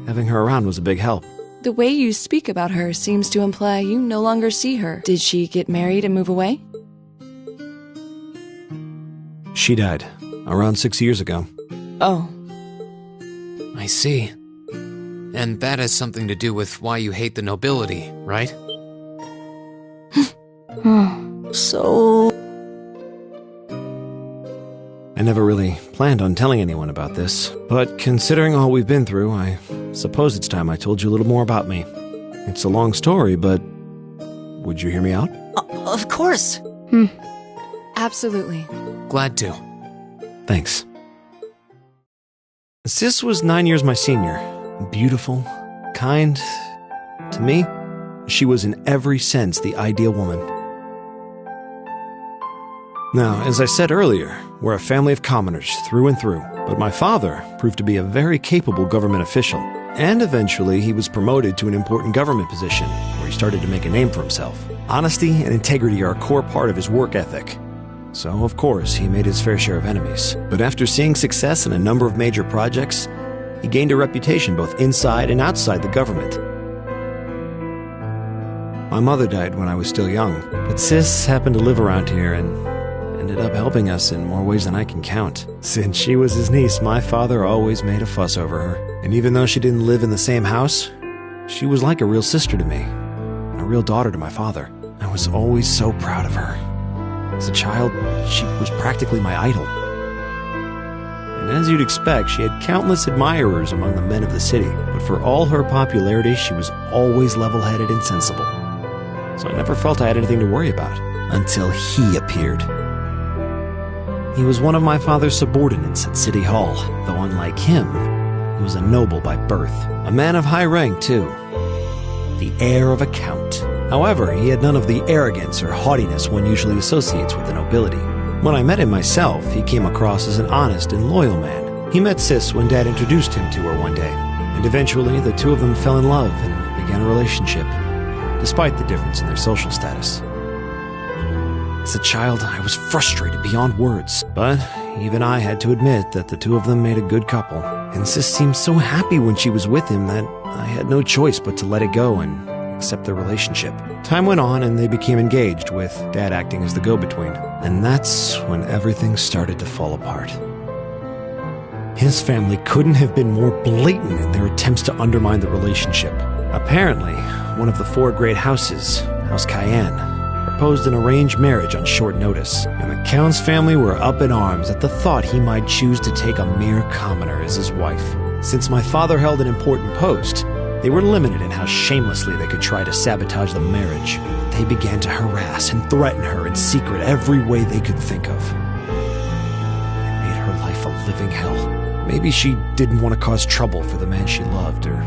having her around was a big help. The way you speak about her seems to imply you no longer see her. Did she get married and move away? She died around 6 years ago. Oh. I see. And that has something to do with why you hate the nobility, right? So... I never really planned on telling anyone about this, but considering all we've been through, I suppose it's time I told you a little more about me. It's a long story, but would you hear me out? Of course. Absolutely. Glad to. Thanks. Sis was 9 years my senior. Beautiful, kind. To me, she was in every sense the ideal woman. Now, as I said earlier, we're a family of commoners through and through, but my father proved to be a very capable government official, and eventually he was promoted to an important government position where he started to make a name for himself. Honesty and integrity are a core part of his work ethic. So, of course, he made his fair share of enemies. But after seeing success in a number of major projects, he gained a reputation both inside and outside the government. My mother died when I was still young, but Sis happened to live around here and ended up helping us in more ways than I can count. Since she was his niece, my father always made a fuss over her. And even though she didn't live in the same house, she was like a real sister to me, and a real daughter to my father. I was always so proud of her. As a child, she was practically my idol. And as you'd expect, she had countless admirers among the men of the city, but for all her popularity, she was always level-headed and sensible. So I never felt I had anything to worry about, until he appeared. He was one of my father's subordinates at City Hall, though unlike him, he was a noble by birth. A man of high rank, too. The heir of a count. However, he had none of the arrogance or haughtiness one usually associates with the nobility. When I met him myself, he came across as an honest and loyal man. He met Sis when Dad introduced him to her one day, and eventually the two of them fell in love and began a relationship, despite the difference in their social status. As a child, I was frustrated beyond words, but even I had to admit that the two of them made a good couple, and Sis seemed so happy when she was with him that I had no choice but to let it go and accept their relationship. Time went on and they became engaged, with Dad acting as the go-between, and that's when everything started to fall apart. His family couldn't have been more blatant in their attempts to undermine the relationship. Apparently, one of the four great houses, House Cayenne, proposed an arranged marriage on short notice, and the Count's family were up in arms at the thought he might choose to take a mere commoner as his wife. Since my father held an important post, they were limited in how shamelessly they could try to sabotage the marriage. They began to harass and threaten her in secret every way they could think of. It made her life a living hell. Maybe she didn't want to cause trouble for the man she loved, or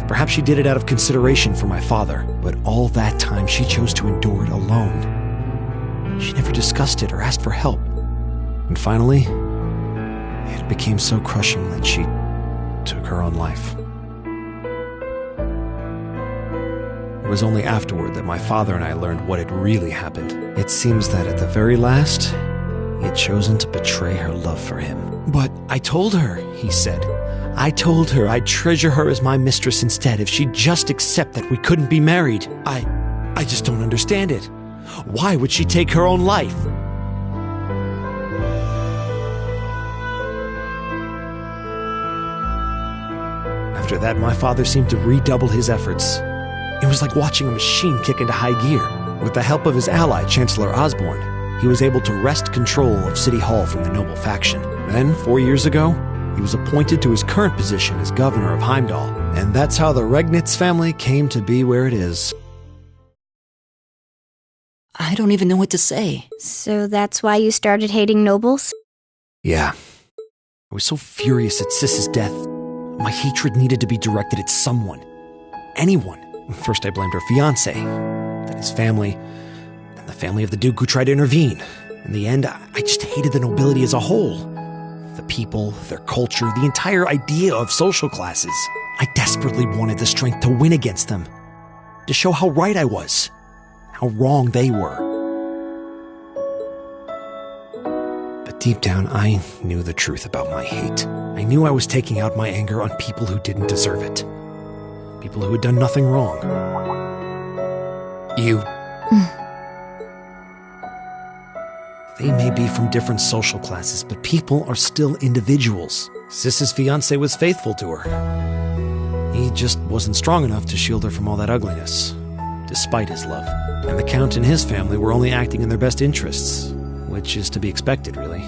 perhaps she did it out of consideration for my father, but all that time she chose to endure it alone. She never discussed it or asked for help. And finally, it became so crushing that she took her own life. It was only afterward that my father and I learned what had really happened. It seems that at the very last, he had chosen to betray her love for him. But I told her, he said. I told her I'd treasure her as my mistress instead if she'd just accept that we couldn't be married. I just don't understand it. Why would she take her own life? After that, my father seemed to redouble his efforts. It was like watching a machine kick into high gear. With the help of his ally, Chancellor Osborne, he was able to wrest control of City Hall from the noble faction. Then, 4 years ago, he was appointed to his current position as governor of Heimdall, and that's how the Regnitz family came to be where it is. I don't even know what to say. So that's why you started hating nobles? Yeah. I was so furious at Sis's death. My hatred needed to be directed at someone. Anyone. First I blamed her fiancé, then his family, then the family of the Duke who tried to intervene. In the end, I just hated the nobility as a whole. The people, their culture, the entire idea of social classes. I desperately wanted the strength to win against them. To show how right I was. How wrong they were. But deep down, I knew the truth about my hate. I knew I was taking out my anger on people who didn't deserve it. People who had done nothing wrong. You... They may be from different social classes, but people are still individuals. Sis's fiancé was faithful to her. He just wasn't strong enough to shield her from all that ugliness, despite his love. And the Count and his family were only acting in their best interests, which is to be expected, really.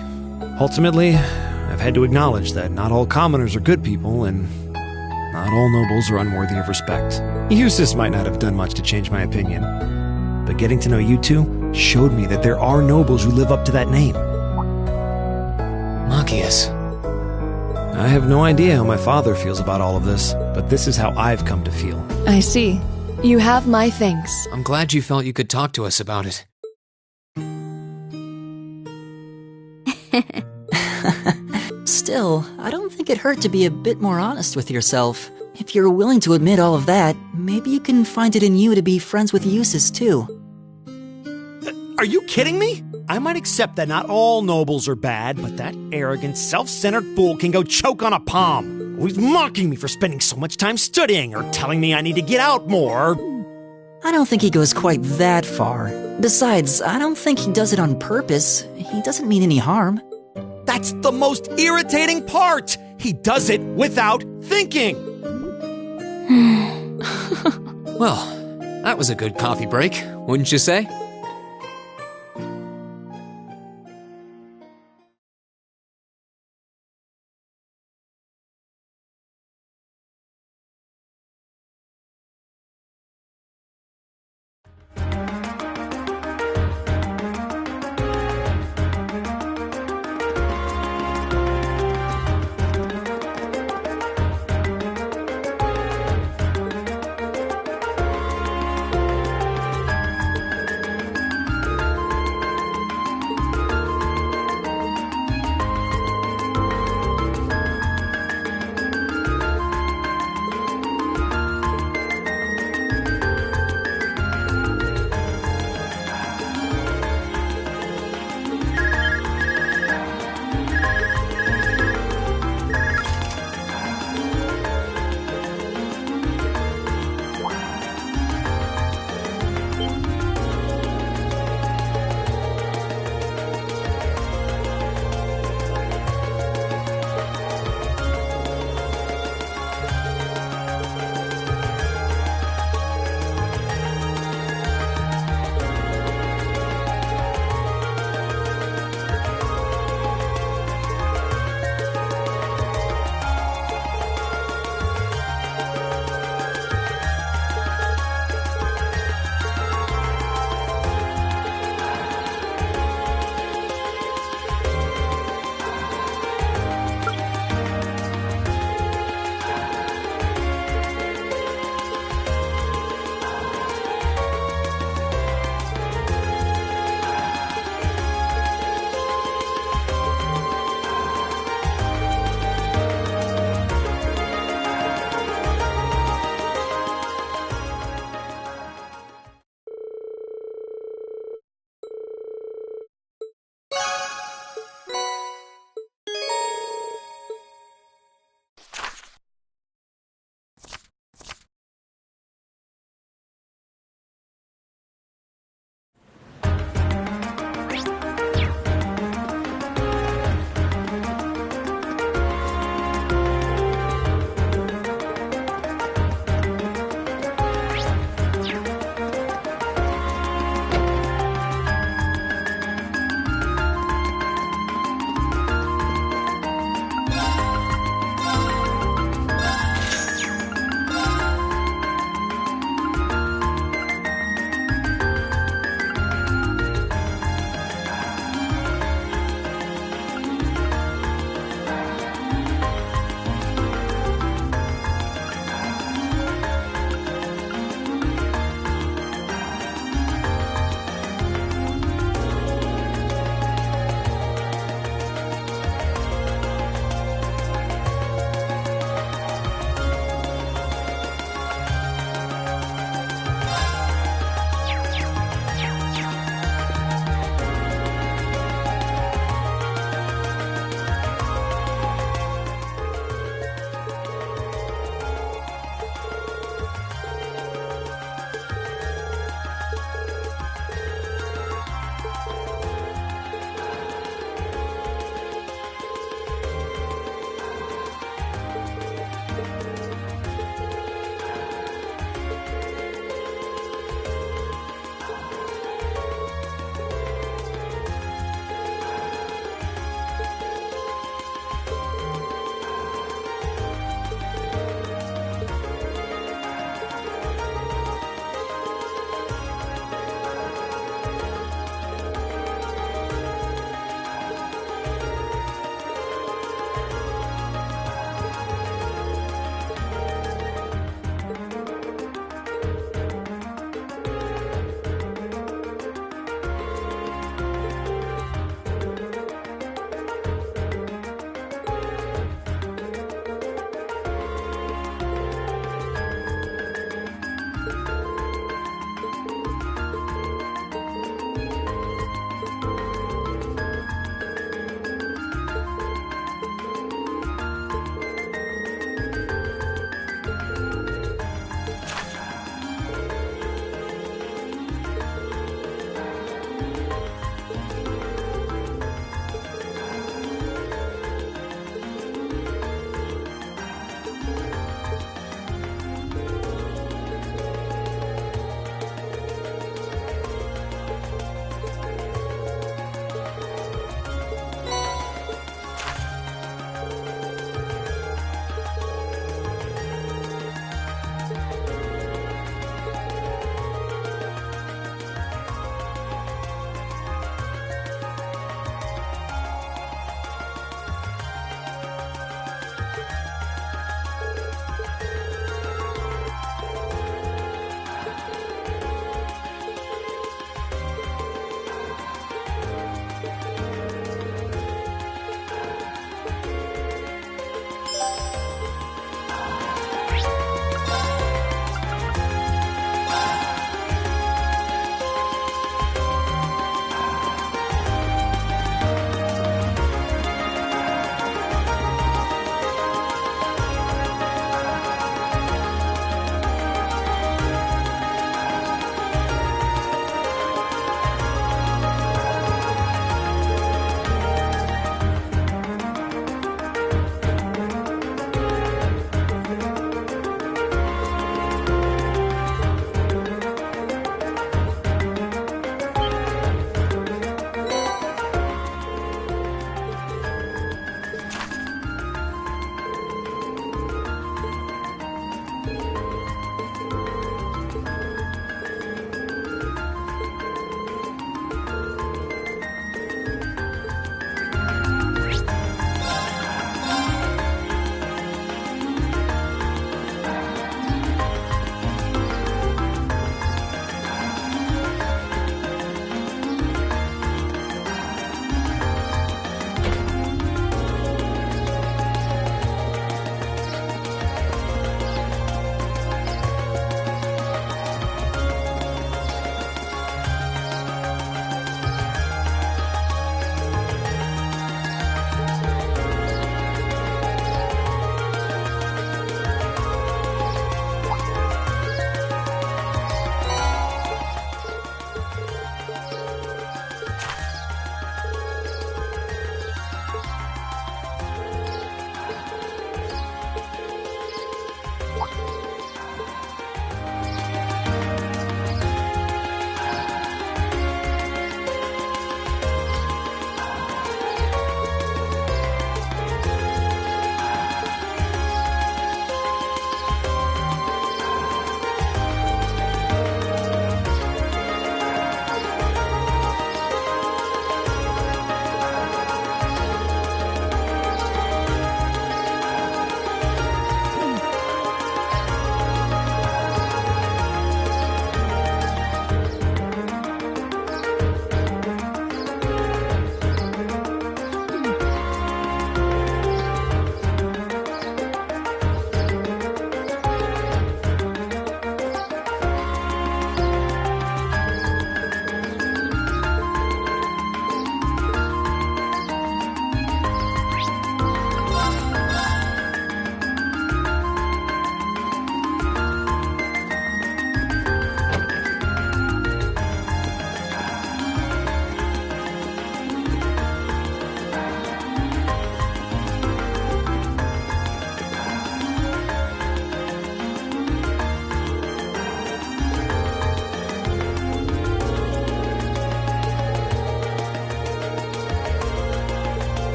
Ultimately, I've had to acknowledge that not all commoners are good people, and not all nobles are unworthy of respect. Eustace might not have done much to change my opinion, but getting to know you two showed me that there are nobles who live up to that name. Machias. I have no idea how my father feels about all of this, but this is how I've come to feel. I see. You have my thanks. I'm glad you felt you could talk to us about it. Still, I don't think it hurt to be a bit more honest with yourself. If you're willing to admit all of that, maybe you can find it in you to be friends with Eustace too. Are you kidding me? I might accept that not all nobles are bad, but that arrogant, self-centered fool can go choke on a palm. Always mocking me for spending so much time studying, or telling me I need to get out more. I don't think he goes quite that far. Besides, I don't think he does it on purpose. He doesn't mean any harm. That's the most irritating part! He does it without thinking! Well, that was a good coffee break, wouldn't you say?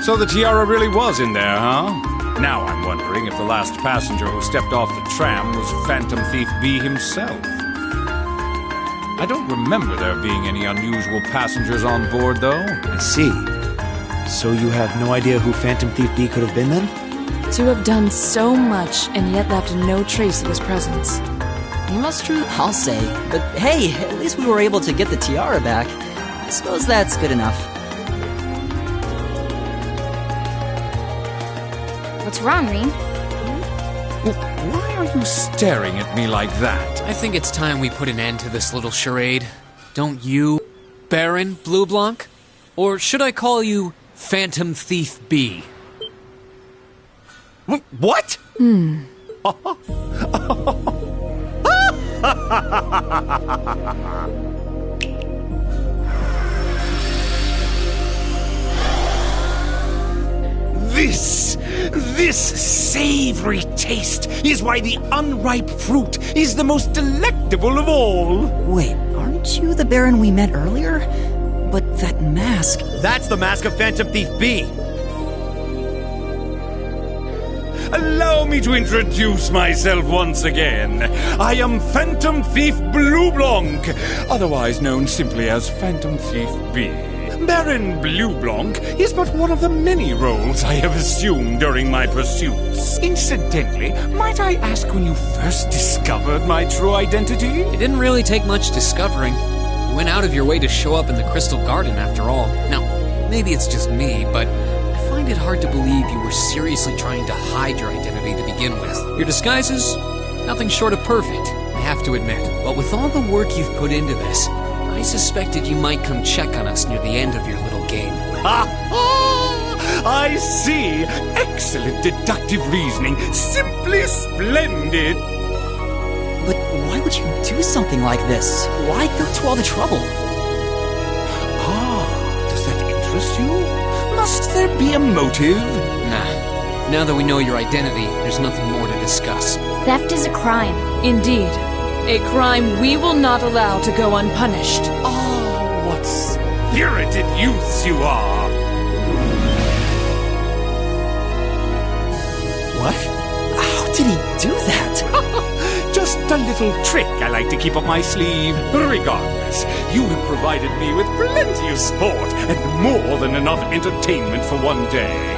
So the tiara really was in there, huh? Now I'm wondering if the last passenger who stepped off the tram was Phantom Thief B himself. I don't remember there being any unusual passengers on board, though. I see. So you have no idea who Phantom Thief B could have been then? To have done so much and yet left no trace of his presence. He must truly... I'll say. But hey, at least we were able to get the tiara back. I suppose that's good enough. What's wrong, Rean? Why are you staring at me like that? I think it's time we put an end to this little charade. Don't you, Baron Blue Blanc? Or should I call you Phantom Thief B? What? This savory taste is why the unripe fruit is the most delectable of all. Wait, aren't you the Baron we met earlier? But that mask... That's the mask of Phantom Thief B. Allow me to introduce myself once again. I am Phantom Thief Blue Blanc, otherwise known simply as Phantom Thief B. Baron Blue Blanc is but one of the many roles I have assumed during my pursuits. Incidentally, might I ask when you first discovered my true identity? It didn't really take much discovering. You went out of your way to show up in the Crystal Garden after all. Now, maybe it's just me, but I find it hard to believe you were seriously trying to hide your identity to begin with. Your disguises? Nothing short of perfect, I have to admit. But with all the work you've put into this, I suspected you might come check on us near the end of your little game. I see. Excellent deductive reasoning. Simply splendid. But why would you do something like this? Why go to all the trouble? Does that interest you? Must there be a motive? Nah. Now that we know your identity, there's nothing more to discuss. Theft is a crime. Indeed. A crime we will not allow to go unpunished. Oh, what spirited youths you are! What? How did he do that? Just a little trick I like to keep up my sleeve. Regardless, you have provided me with plenty of sport and more than enough entertainment for one day.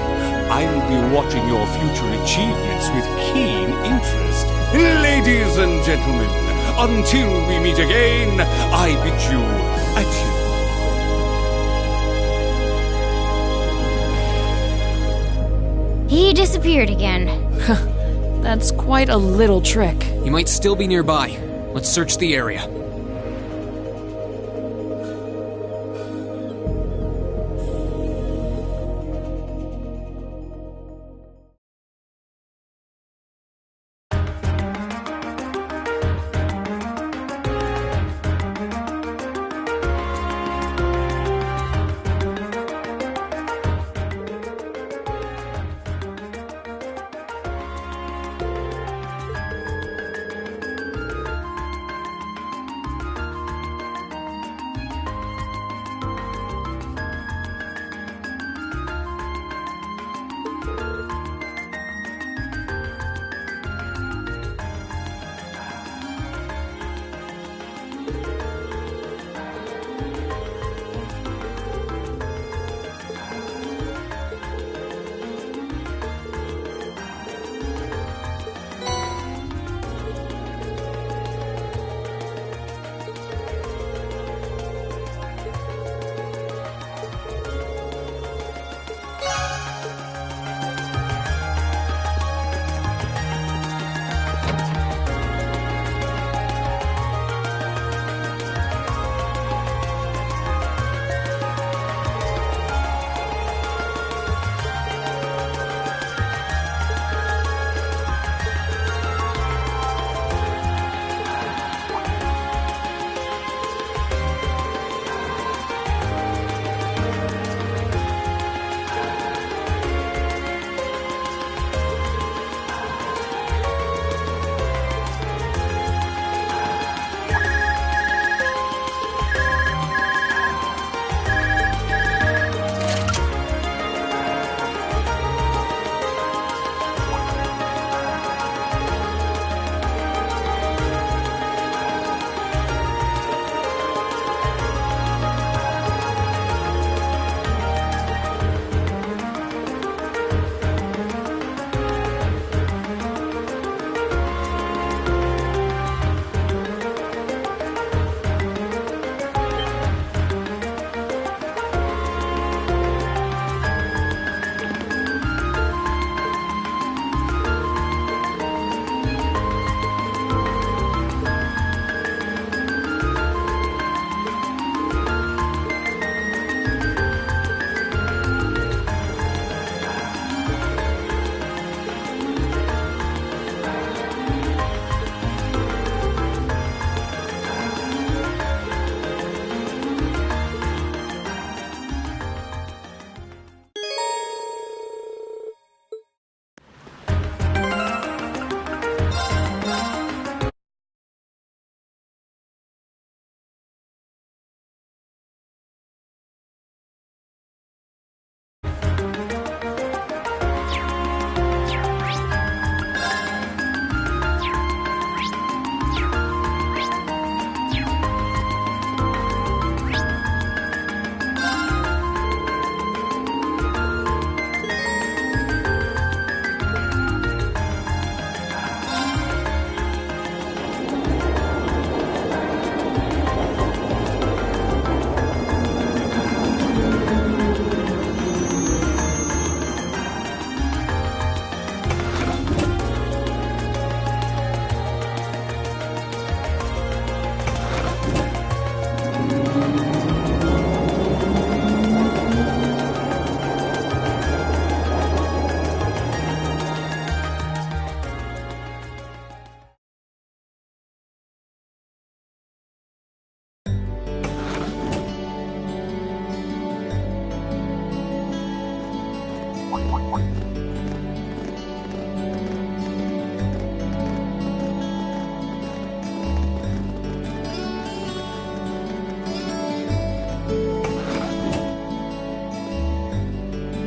I will be watching your future achievements with keen interest. Ladies and gentlemen, until we meet again, I bid you adieu. He disappeared again. That's quite a little trick. He might still be nearby. Let's search the area.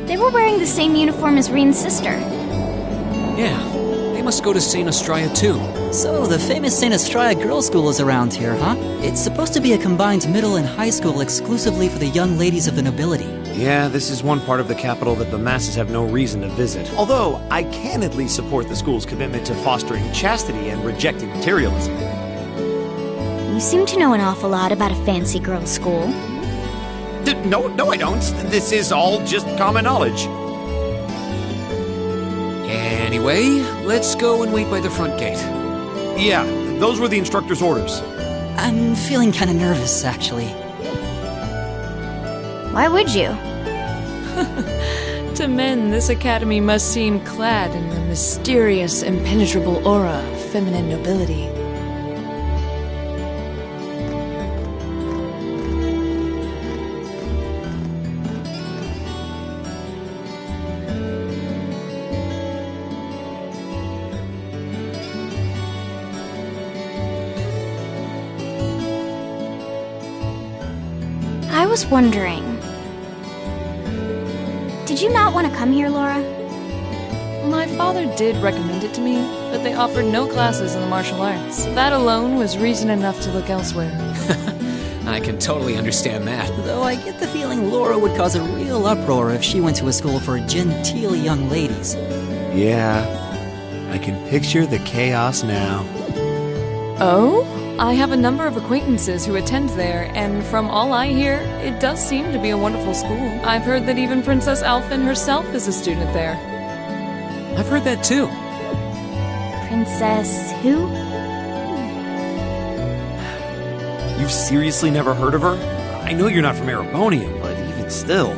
They were wearing the same uniform as Reen's sister. Yeah, they must go to St. Estrella too. So, the famous St. Estrella Girls' School is around here, huh? It's supposed to be a combined middle and high school exclusively for the young ladies of the nobility. Yeah, this is one part of the capital that the masses have no reason to visit. Although, I can at least support the school's commitment to fostering chastity and rejecting materialism. You seem to know an awful lot about a fancy girls' school. No, I don't. This is all just common knowledge. Anyway, let's go and wait by the front gate. Yeah, those were the instructor's orders. I'm feeling kind of nervous, actually. Why would you? To men, this academy must seem clad in the mysterious, impenetrable aura of feminine nobility. I was wondering... Did you not want to come here, Laura? My father did recommend it to me, but they offered no classes in the martial arts. That alone was reason enough to look elsewhere. I can totally understand that. Though I get the feeling Laura would cause a real uproar if she went to a school for genteel young ladies. Yeah, I can picture the chaos now. Oh? I have a number of acquaintances who attend there, and from all I hear, it does seem to be a wonderful school. I've heard that even Princess Alphen herself is a student there. I've heard that too. Princess who? You've seriously never heard of her? I know you're not from Erebonia, but even still.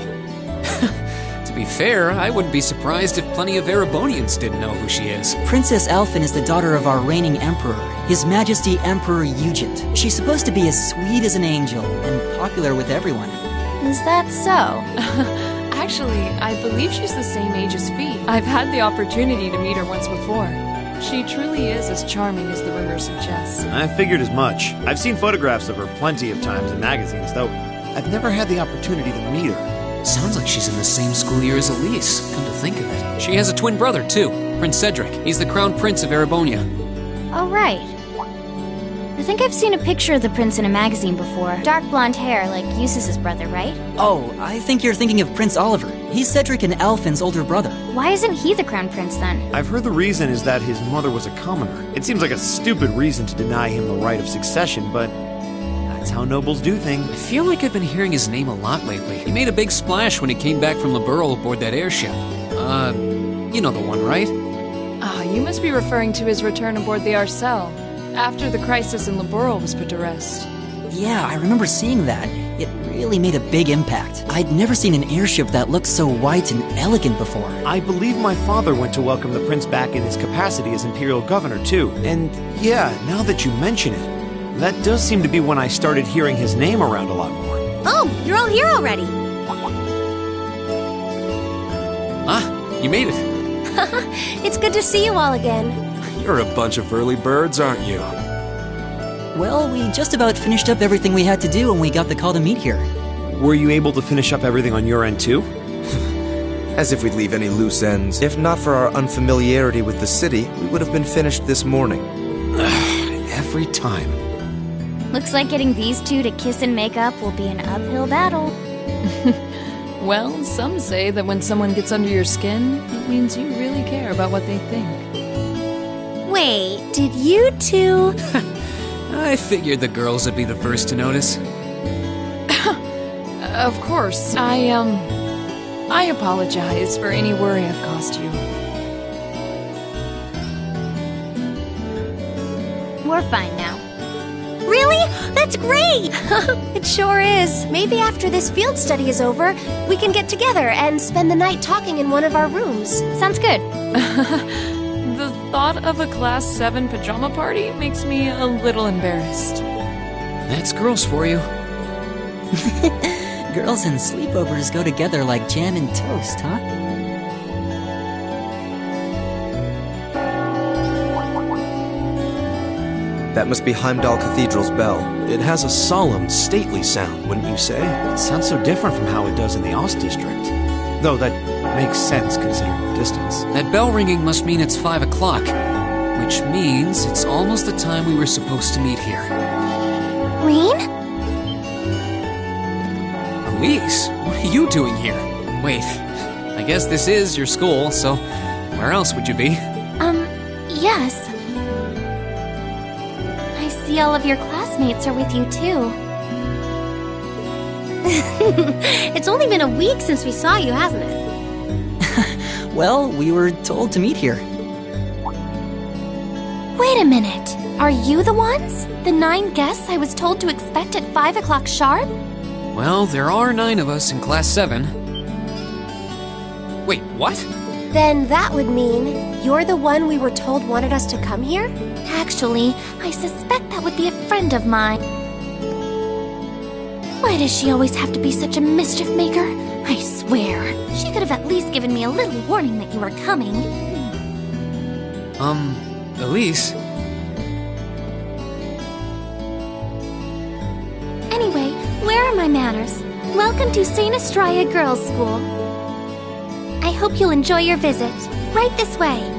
To be fair, I wouldn't be surprised if plenty of Erebonians didn't know who she is. Princess Alphen is the daughter of our reigning emperor, His Majesty Emperor Eugent. She's supposed to be as sweet as an angel and popular with everyone. Is that so? Actually, I believe she's the same age as Fee. I've had the opportunity to meet her once before. She truly is as charming as the rumors suggest. I figured as much. I've seen photographs of her plenty of times in magazines, though I've never had the opportunity to meet her. Sounds like she's in the same school year as Elise, come to think of it. She has a twin brother, too, Prince Cedric. He's the crown prince of Erebonia. Oh, right. I think I've seen a picture of the prince in a magazine before. Dark blonde hair, like Eustace's brother, right? Oh, I think you're thinking of Prince Oliver. He's Cedric and Alphen's older brother. Why isn't he the crown prince, then? I've heard the reason is that his mother was a commoner. It seems like a stupid reason to deny him the right of succession, but that's how nobles do things. I feel like I've been hearing his name a lot lately. He made a big splash when he came back from Liberl aboard that airship. You know the one, right? Ah, you must be referring to his return aboard the Arcel, after the crisis in Liberl was put to rest. Yeah, I remember seeing that. It really made a big impact. I'd never seen an airship that looked so white and elegant before. I believe my father went to welcome the prince back in his capacity as imperial governor, too. And yeah, now that you mention it, that does seem to be when I started hearing his name around a lot more. Oh, you're all here already. Ah, you made it. It's good to see you all again. You're a bunch of early birds, aren't you? Well, we just about finished up everything we had to do when we got the call to meet here. Were you able to finish up everything on your end, too? As if we'd leave any loose ends. If not for our unfamiliarity with the city, we would have been finished this morning. Every time. Looks like getting these two to kiss and make up will be an uphill battle. Well, some say that when someone gets under your skin, it means you really care about what they think. Wait, did you two... I figured the girls would be the first to notice. Of course. I apologize for any worry I've caused you. We're fine now. Really? That's great! It sure is. Maybe after this field study is over, we can get together and spend the night talking in one of our rooms. Sounds good. The thought of a Class 7 pajama party makes me a little embarrassed. That's girls for you. Girls and sleepovers go together like jam and toast, huh? That must be Heimdall Cathedral's bell. It has a solemn, stately sound, wouldn't you say? It sounds so different from how it does in the Ost District. Though that makes sense considering the distance. That bell ringing must mean it's 5 o'clock, which means it's almost the time we were supposed to meet here. Rean? Elise, what are you doing here? Wait, I guess this is your school, so where else would you be? Yes. I see all of your classmates are with you, too. It's only been a week since we saw you, hasn't it? Well, we were told to meet here. Wait a minute. Are you the ones? The 9 guests I was told to expect at 5 o'clock sharp? Well, there are 9 of us in Class 7. Wait, what? Then that would mean you're the one we were told wanted us to come here? Actually, I suspect that would be a friend of mine. Why does she always have to be such a mischief maker? I swear, she could have at least given me a little warning that you were coming. Elise? Anyway, where are my manners? Welcome to St. Estrella Girls' School. I hope you'll enjoy your visit. Right this way.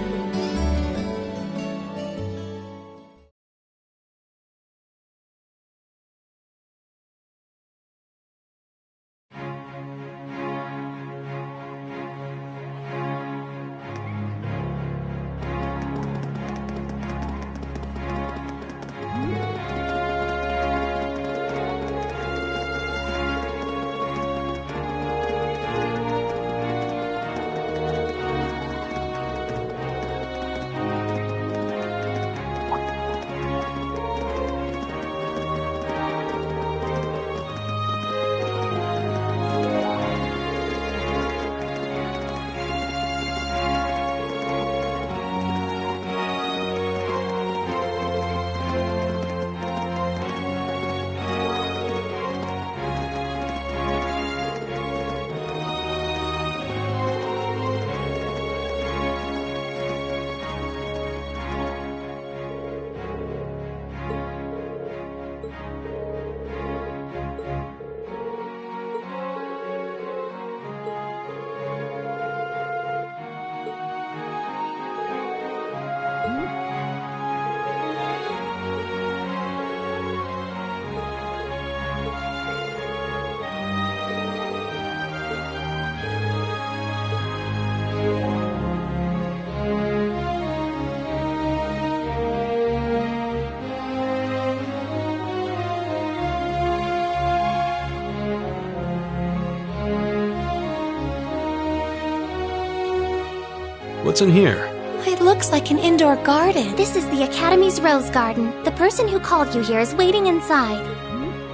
What's in here? It looks like an indoor garden. This is the Academy's Rose Garden. The person who called you here is waiting inside.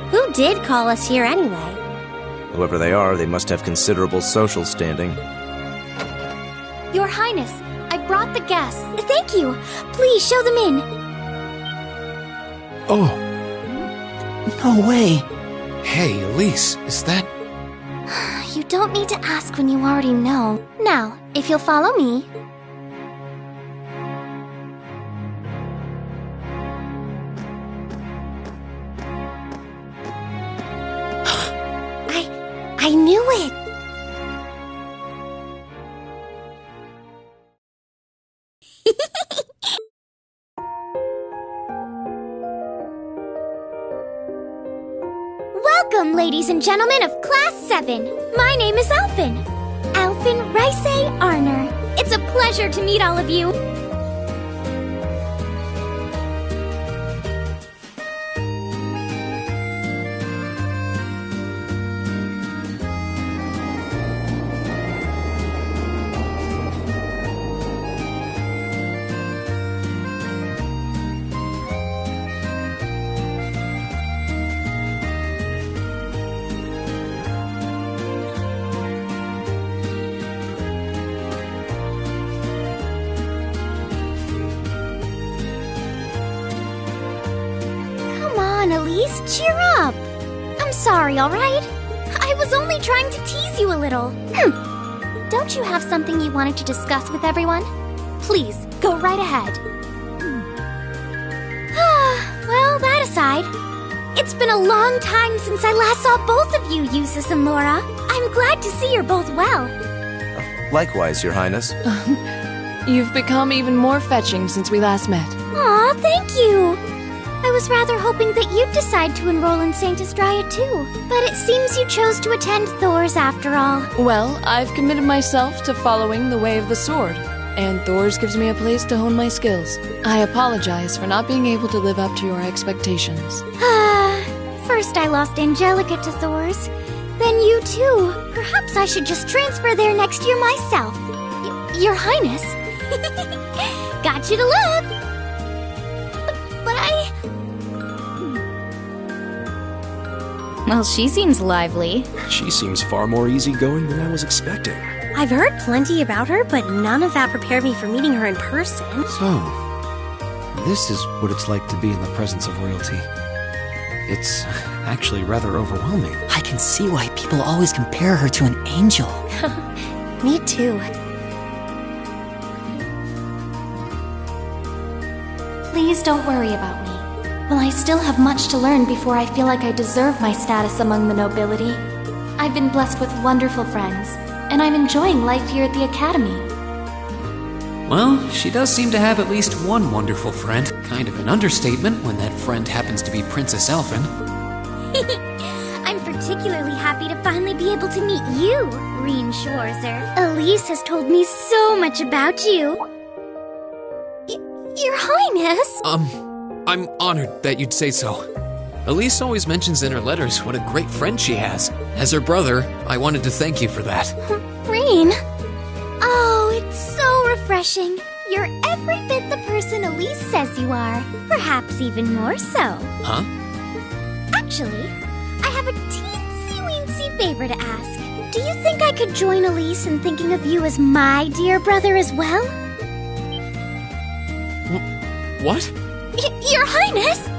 Who did call us here anyway? Whoever they are, they must have considerable social standing. Your Highness, I brought the guests. Thank you. Please show them in. Oh. No way. Hey, Elise, is that... You don't need to ask when you already know. Now, if you'll follow me... I knew it! Welcome, ladies and gentlemen of Class 7. My name is Alphen. Alphen Rice Arner. It's a pleasure to meet all of you. Elise, cheer up! I'm sorry, alright? I was only trying to tease you a little. Don't you have something you wanted to discuss with everyone? Please, go right ahead. Well, that aside, it's been a long time since I last saw both of you, Eustace and Laura. I'm glad to see you're both well. Likewise, Your Highness. You've become even more fetching since we last met. Aw, thank you! I was rather hoping that you'd decide to enroll in Sanctus Dryad too, but it seems you chose to attend Thor's after all. Well, I've committed myself to following the way of the sword, and Thor's gives me a place to hone my skills. I apologize for not being able to live up to your expectations. First I lost Angelica to Thor's, then you too. Perhaps I should just transfer there next year myself. Your Highness. Got you to look! But I... Well, she seems lively. She seems far more easygoing than I was expecting. I've heard plenty about her, but none of that prepared me for meeting her in person. So, this is what it's like to be in the presence of royalty. It's actually rather overwhelming. I can see why people always compare her to an angel. Me too. Please don't worry about me. Well, I still have much to learn before I feel like I deserve my status among the nobility. I've been blessed with wonderful friends, and I'm enjoying life here at the Academy. Well, she does seem to have at least one wonderful friend. Kind of an understatement when that friend happens to be Princess Elfin. I'm particularly happy to finally be able to meet you, Reen Schwarzer. Elise has told me so much about you. Your Highness! I'm honored that you'd say so. Elise always mentions in her letters what a great friend she has. As her brother, I wanted to thank you for that. Reen? Oh, it's so refreshing. You're every bit the person Elise says you are. Perhaps even more so. Huh? Actually, I have a teensy-weensy favor to ask. Do you think I could join Elise in thinking of you as my dear brother as well? What? Your Highness!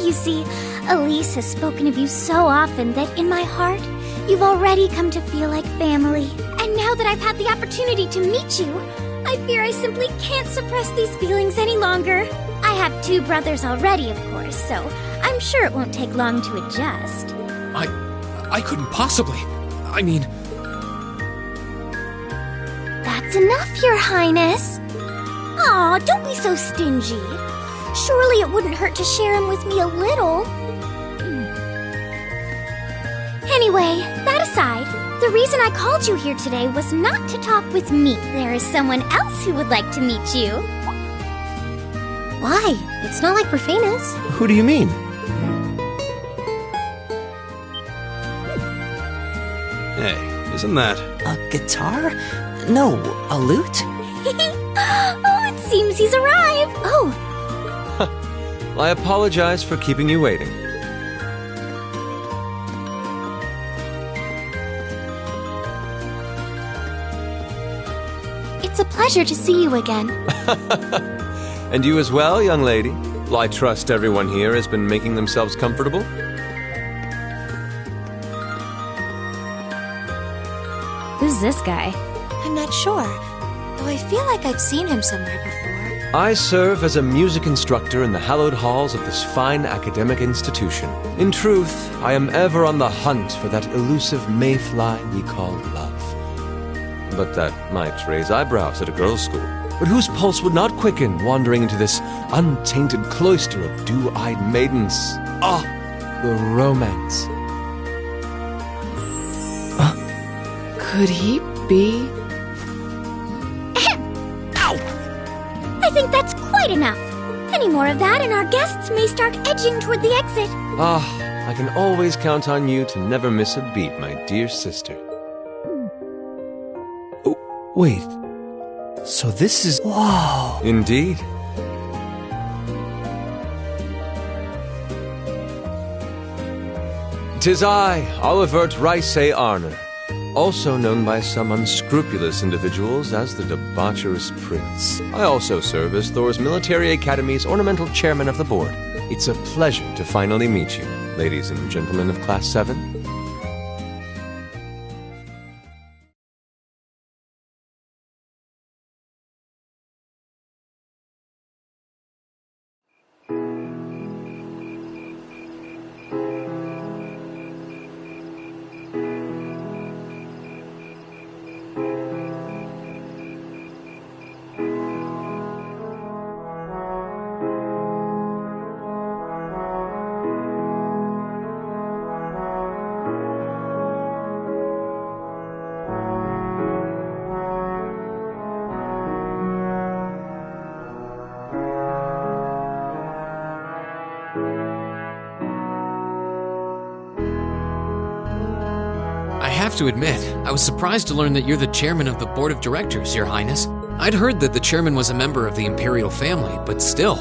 You see, Elise has spoken of you so often that in my heart, you've already come to feel like family. And now that I've had the opportunity to meet you, I fear I simply can't suppress these feelings any longer. I have 2 brothers already, of course, so I'm sure it won't take long to adjust. I couldn't possibly. I mean... That's enough, Your Highness. Aw, don't be so stingy. Surely it wouldn't hurt to share him with me a little. Anyway, that aside, the reason I called you here today was not to talk with me. There is someone else who would like to meet you. Why? It's not like we're famous. Who do you mean? Hey, isn't that... A guitar? No, a lute? Oh, it seems he's arrived. Oh. I apologize for keeping you waiting. It's a pleasure to see you again. And you as well, young lady. I trust everyone here has been making themselves comfortable. Who's this guy? I'm not sure, though I feel like I've seen him somewhere before. I serve as a music instructor in the hallowed halls of this fine academic institution. In truth, I am ever on the hunt for that elusive mayfly we call love. But that might raise eyebrows at a girls' school. But whose pulse would not quicken wandering into this untainted cloister of dew-eyed maidens? Ah, the romance. Could he be... I think that's quite enough. Any more of that and our guests may start edging toward the exit. Ah, I can always count on you to never miss a beat, my dear sister. Oh, wait. So this is... Whoa! Indeed. "'Tis I, Olivert Ricey Arner, also known by some unscrupulous individuals as the Debaucherous Prince. I also serve as Thor's Military Academy's ornamental chairman of the board. It's a pleasure to finally meet you, ladies and gentlemen of Class 7. have to admit, I was surprised to learn that you're the chairman of the board of directors, Your Highness. I'd heard that the chairman was a member of the Imperial family, but still.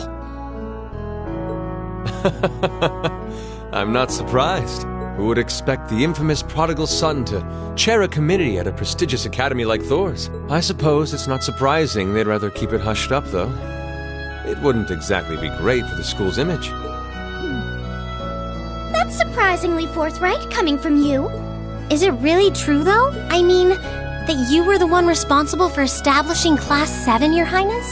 I'm not surprised. Who would expect the infamous prodigal son to chair a committee at a prestigious academy like Thor's? I suppose it's not surprising they'd rather keep it hushed up, though. It wouldn't exactly be great for the school's image. That's surprisingly forthright coming from you. Is it really true, though? I mean, that you were the one responsible for establishing Class 7, Your Highness?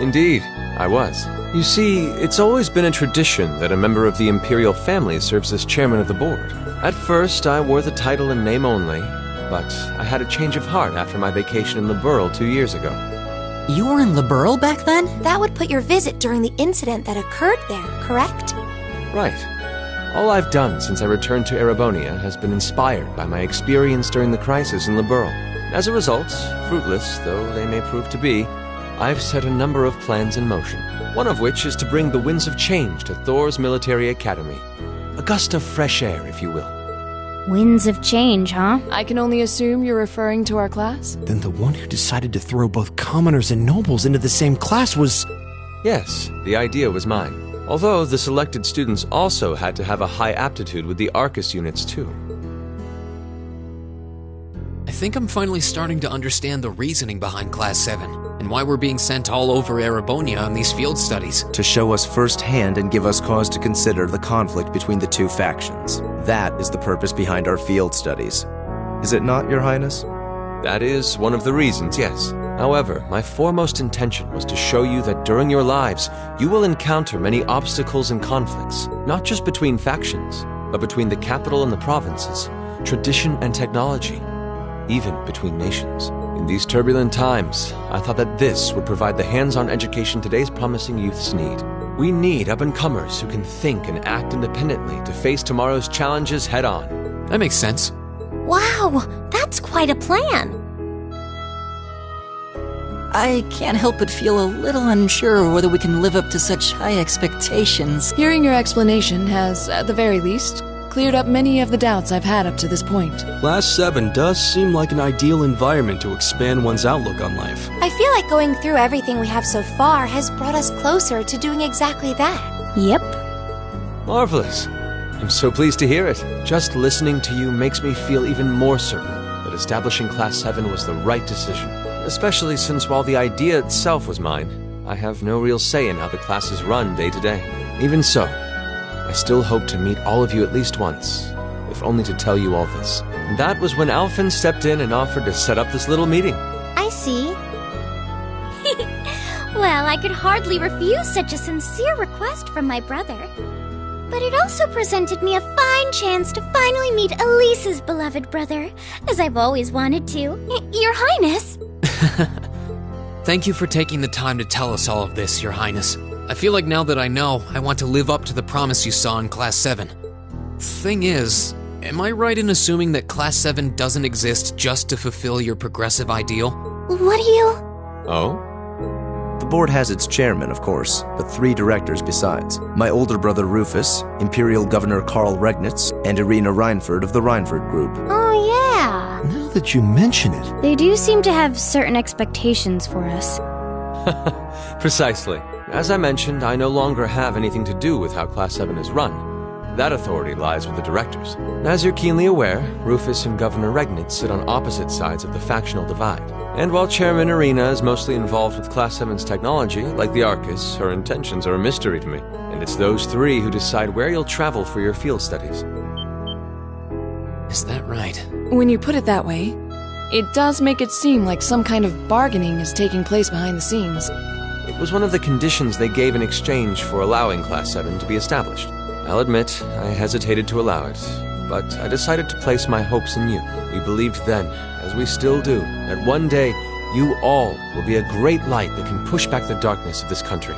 Indeed, I was. You see, it's always been a tradition that a member of the Imperial family serves as chairman of the board. At first, I wore the title in name only, but I had a change of heart after my vacation in Liberl 2 years ago. You were in Liberl back then? That would put your visit during the incident that occurred there, correct? Right. All I've done since I returned to Erebonia has been inspired by my experience during the crisis in Liberl. As a result, fruitless though they may prove to be, I've set a number of plans in motion. One of which is to bring the winds of change to Thor's military academy. A gust of fresh air, if you will. Winds of change, huh? I can only assume you're referring to our class? Then the one who decided to throw both commoners and nobles into the same class was... Yes, the idea was mine. Although the selected students also had to have a high aptitude with the Arcus units, too. I think I'm finally starting to understand the reasoning behind Class 7, and why we're being sent all over Erebonia on these field studies. To show us firsthand and give us cause to consider the conflict between the two factions. That is the purpose behind our field studies. Is it not, Your Highness? That is one of the reasons, yes. However, my foremost intention was to show you that during your lives, you will encounter many obstacles and conflicts, not just between factions, but between the capital and the provinces, tradition and technology, even between nations. In these turbulent times, I thought that this would provide the hands-on education today's promising youths need. We need up-and-comers who can think and act independently to face tomorrow's challenges head-on. That makes sense. Wow, that's quite a plan. I can't help but feel a little unsure whether we can live up to such high expectations. Hearing your explanation has, at the very least, cleared up many of the doubts I've had up to this point. Class 7 does seem like an ideal environment to expand one's outlook on life. I feel like going through everything we have so far has brought us closer to doing exactly that. Yep. Marvelous. I'm so pleased to hear it. Just listening to you makes me feel even more certain that establishing Class 7 was the right decision. Especially since while the idea itself was mine, I have no real say in how the classes run day to day. Even so, I still hope to meet all of you at least once, if only to tell you all this. And that was when Alphen stepped in and offered to set up this little meeting. I see. Well, I could hardly refuse such a sincere request from my brother. But it also presented me a fine chance to finally meet Elise's beloved brother, as I've always wanted to. Your Highness! Thank you for taking the time to tell us all of this, Your Highness. I feel like now that I know, I want to live up to the promise you saw in Class 7. Thing is, am I right in assuming that Class 7 doesn't exist just to fulfill your progressive ideal? What do you... Oh? The board has its chairman, of course, but 3 directors besides. My older brother Rufus, Imperial Governor Karl Regnitz, and Irina Reinford of the Reinford Group. Oh, yeah. Now that you mention it... They do seem to have certain expectations for us. Precisely. As I mentioned, I no longer have anything to do with how Class 7 is run. That authority lies with the directors. As you're keenly aware, Rufus and Governor Regnitz sit on opposite sides of the factional divide. And while Chairman Irina is mostly involved with Class 7's technology, like the Arcus, her intentions are a mystery to me. And it's those 3 who decide where you'll travel for your field studies. Is that right? When you put it that way, it does make it seem like some kind of bargaining is taking place behind the scenes. It was one of the conditions they gave in exchange for allowing Class 7 to be established. I'll admit, I hesitated to allow it, but I decided to place my hopes in you. We believed then, as we still do, that one day you all will be a great light that can push back the darkness of this country.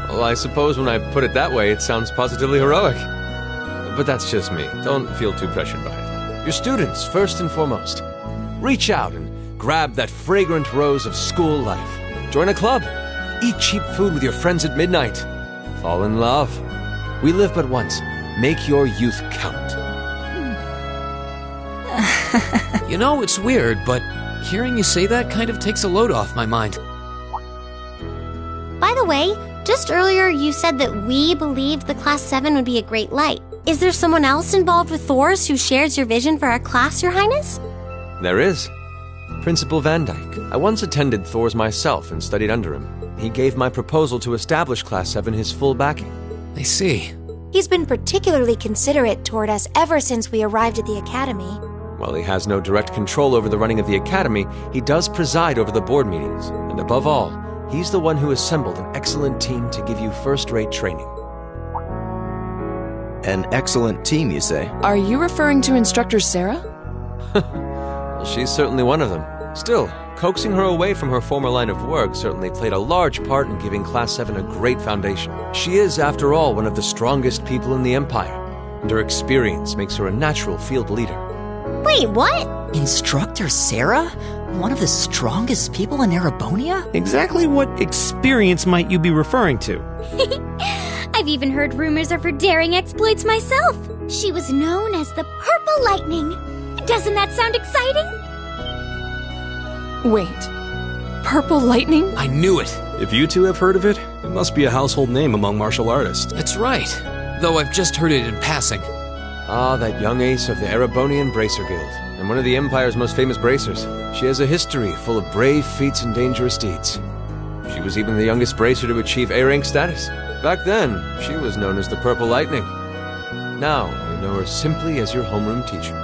Well, I suppose when I put it that way, it sounds positively heroic. But that's just me. Don't feel too pressured by it. Your students, first and foremost. Reach out and grab that fragrant rose of school life. Join a club. Eat cheap food with your friends at midnight. Fall in love. We live but once. Make your youth count. You know, it's weird, but hearing you say that kind of takes a load off my mind. By the way, just earlier you said that we believed the Class 7 would be a great light. Is there someone else involved with Thors who shares your vision for our class, Your Highness? There is. Principal Van Dyke. I once attended Thors myself and studied under him. He gave my proposal to establish Class 7 his full backing. I see. He's been particularly considerate toward us ever since we arrived at the Academy. While he has no direct control over the running of the Academy, he does preside over the board meetings. And above all, he's the one who assembled an excellent team to give you first-rate training. An excellent team, you say? Are you referring to Instructor Sarah? Well, she's certainly one of them. Still, coaxing her away from her former line of work certainly played a large part in giving Class 7 a great foundation. She is, after all, one of the strongest people in the Empire, and her experience makes her a natural field leader. Wait, what? Instructor Sarah? One of the strongest people in Erebonia? Exactly what experience might you be referring to? I've even heard rumors of her daring exploits myself. She was known as the Purple Lightning. Doesn't that sound exciting? Wait, Purple Lightning? I knew it. If you two have heard of it, it must be a household name among martial artists. That's right, though I've just heard it in passing. Ah, that young ace of the Erebonian Bracer Guild, and one of the Empire's most famous bracers. She has a history full of brave feats and dangerous deeds. She was even the youngest bracer to achieve A-rank status. Back then, she was known as the Purple Lightning. Now, you know her simply as your homeroom teacher.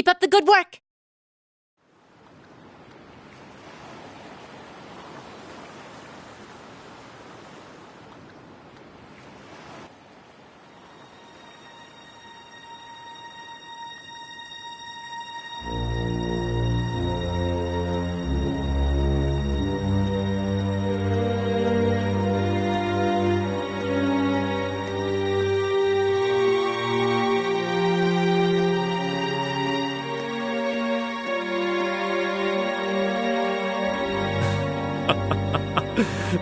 Keep up the good work.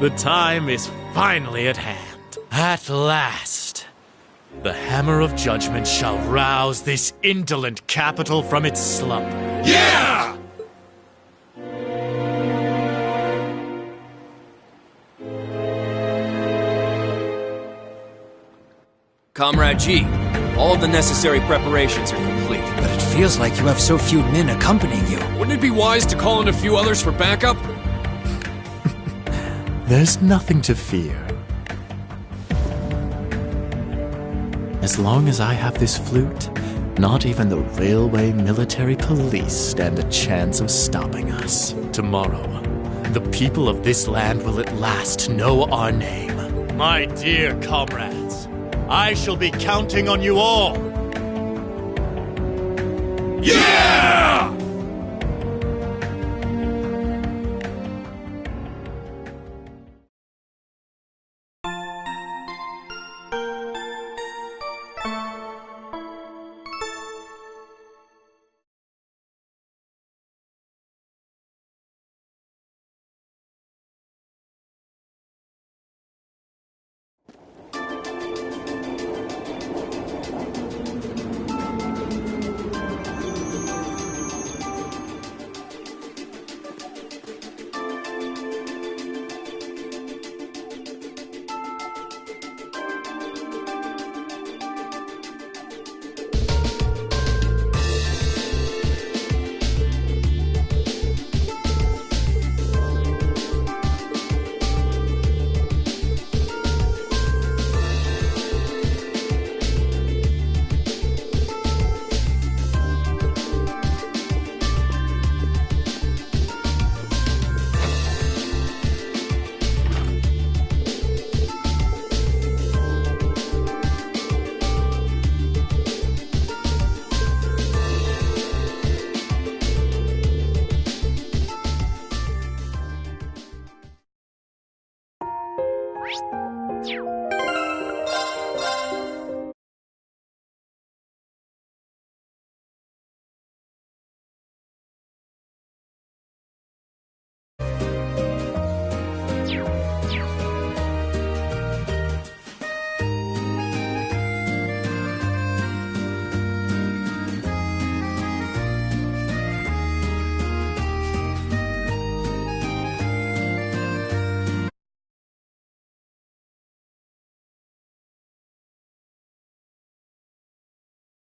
The time is finally at hand. At last, the hammer of judgment shall rouse this indolent capital from its slumber. Yeah! Comrade G, all the necessary preparations are complete. But it feels like you have so few men accompanying you. Wouldn't it be wise to call in a few others for backup? There's nothing to fear. As long as I have this flute, not even the railway military police stand a chance of stopping us. Tomorrow, the people of this land will at last know our name. My dear comrades, I shall be counting on you all. Yeah!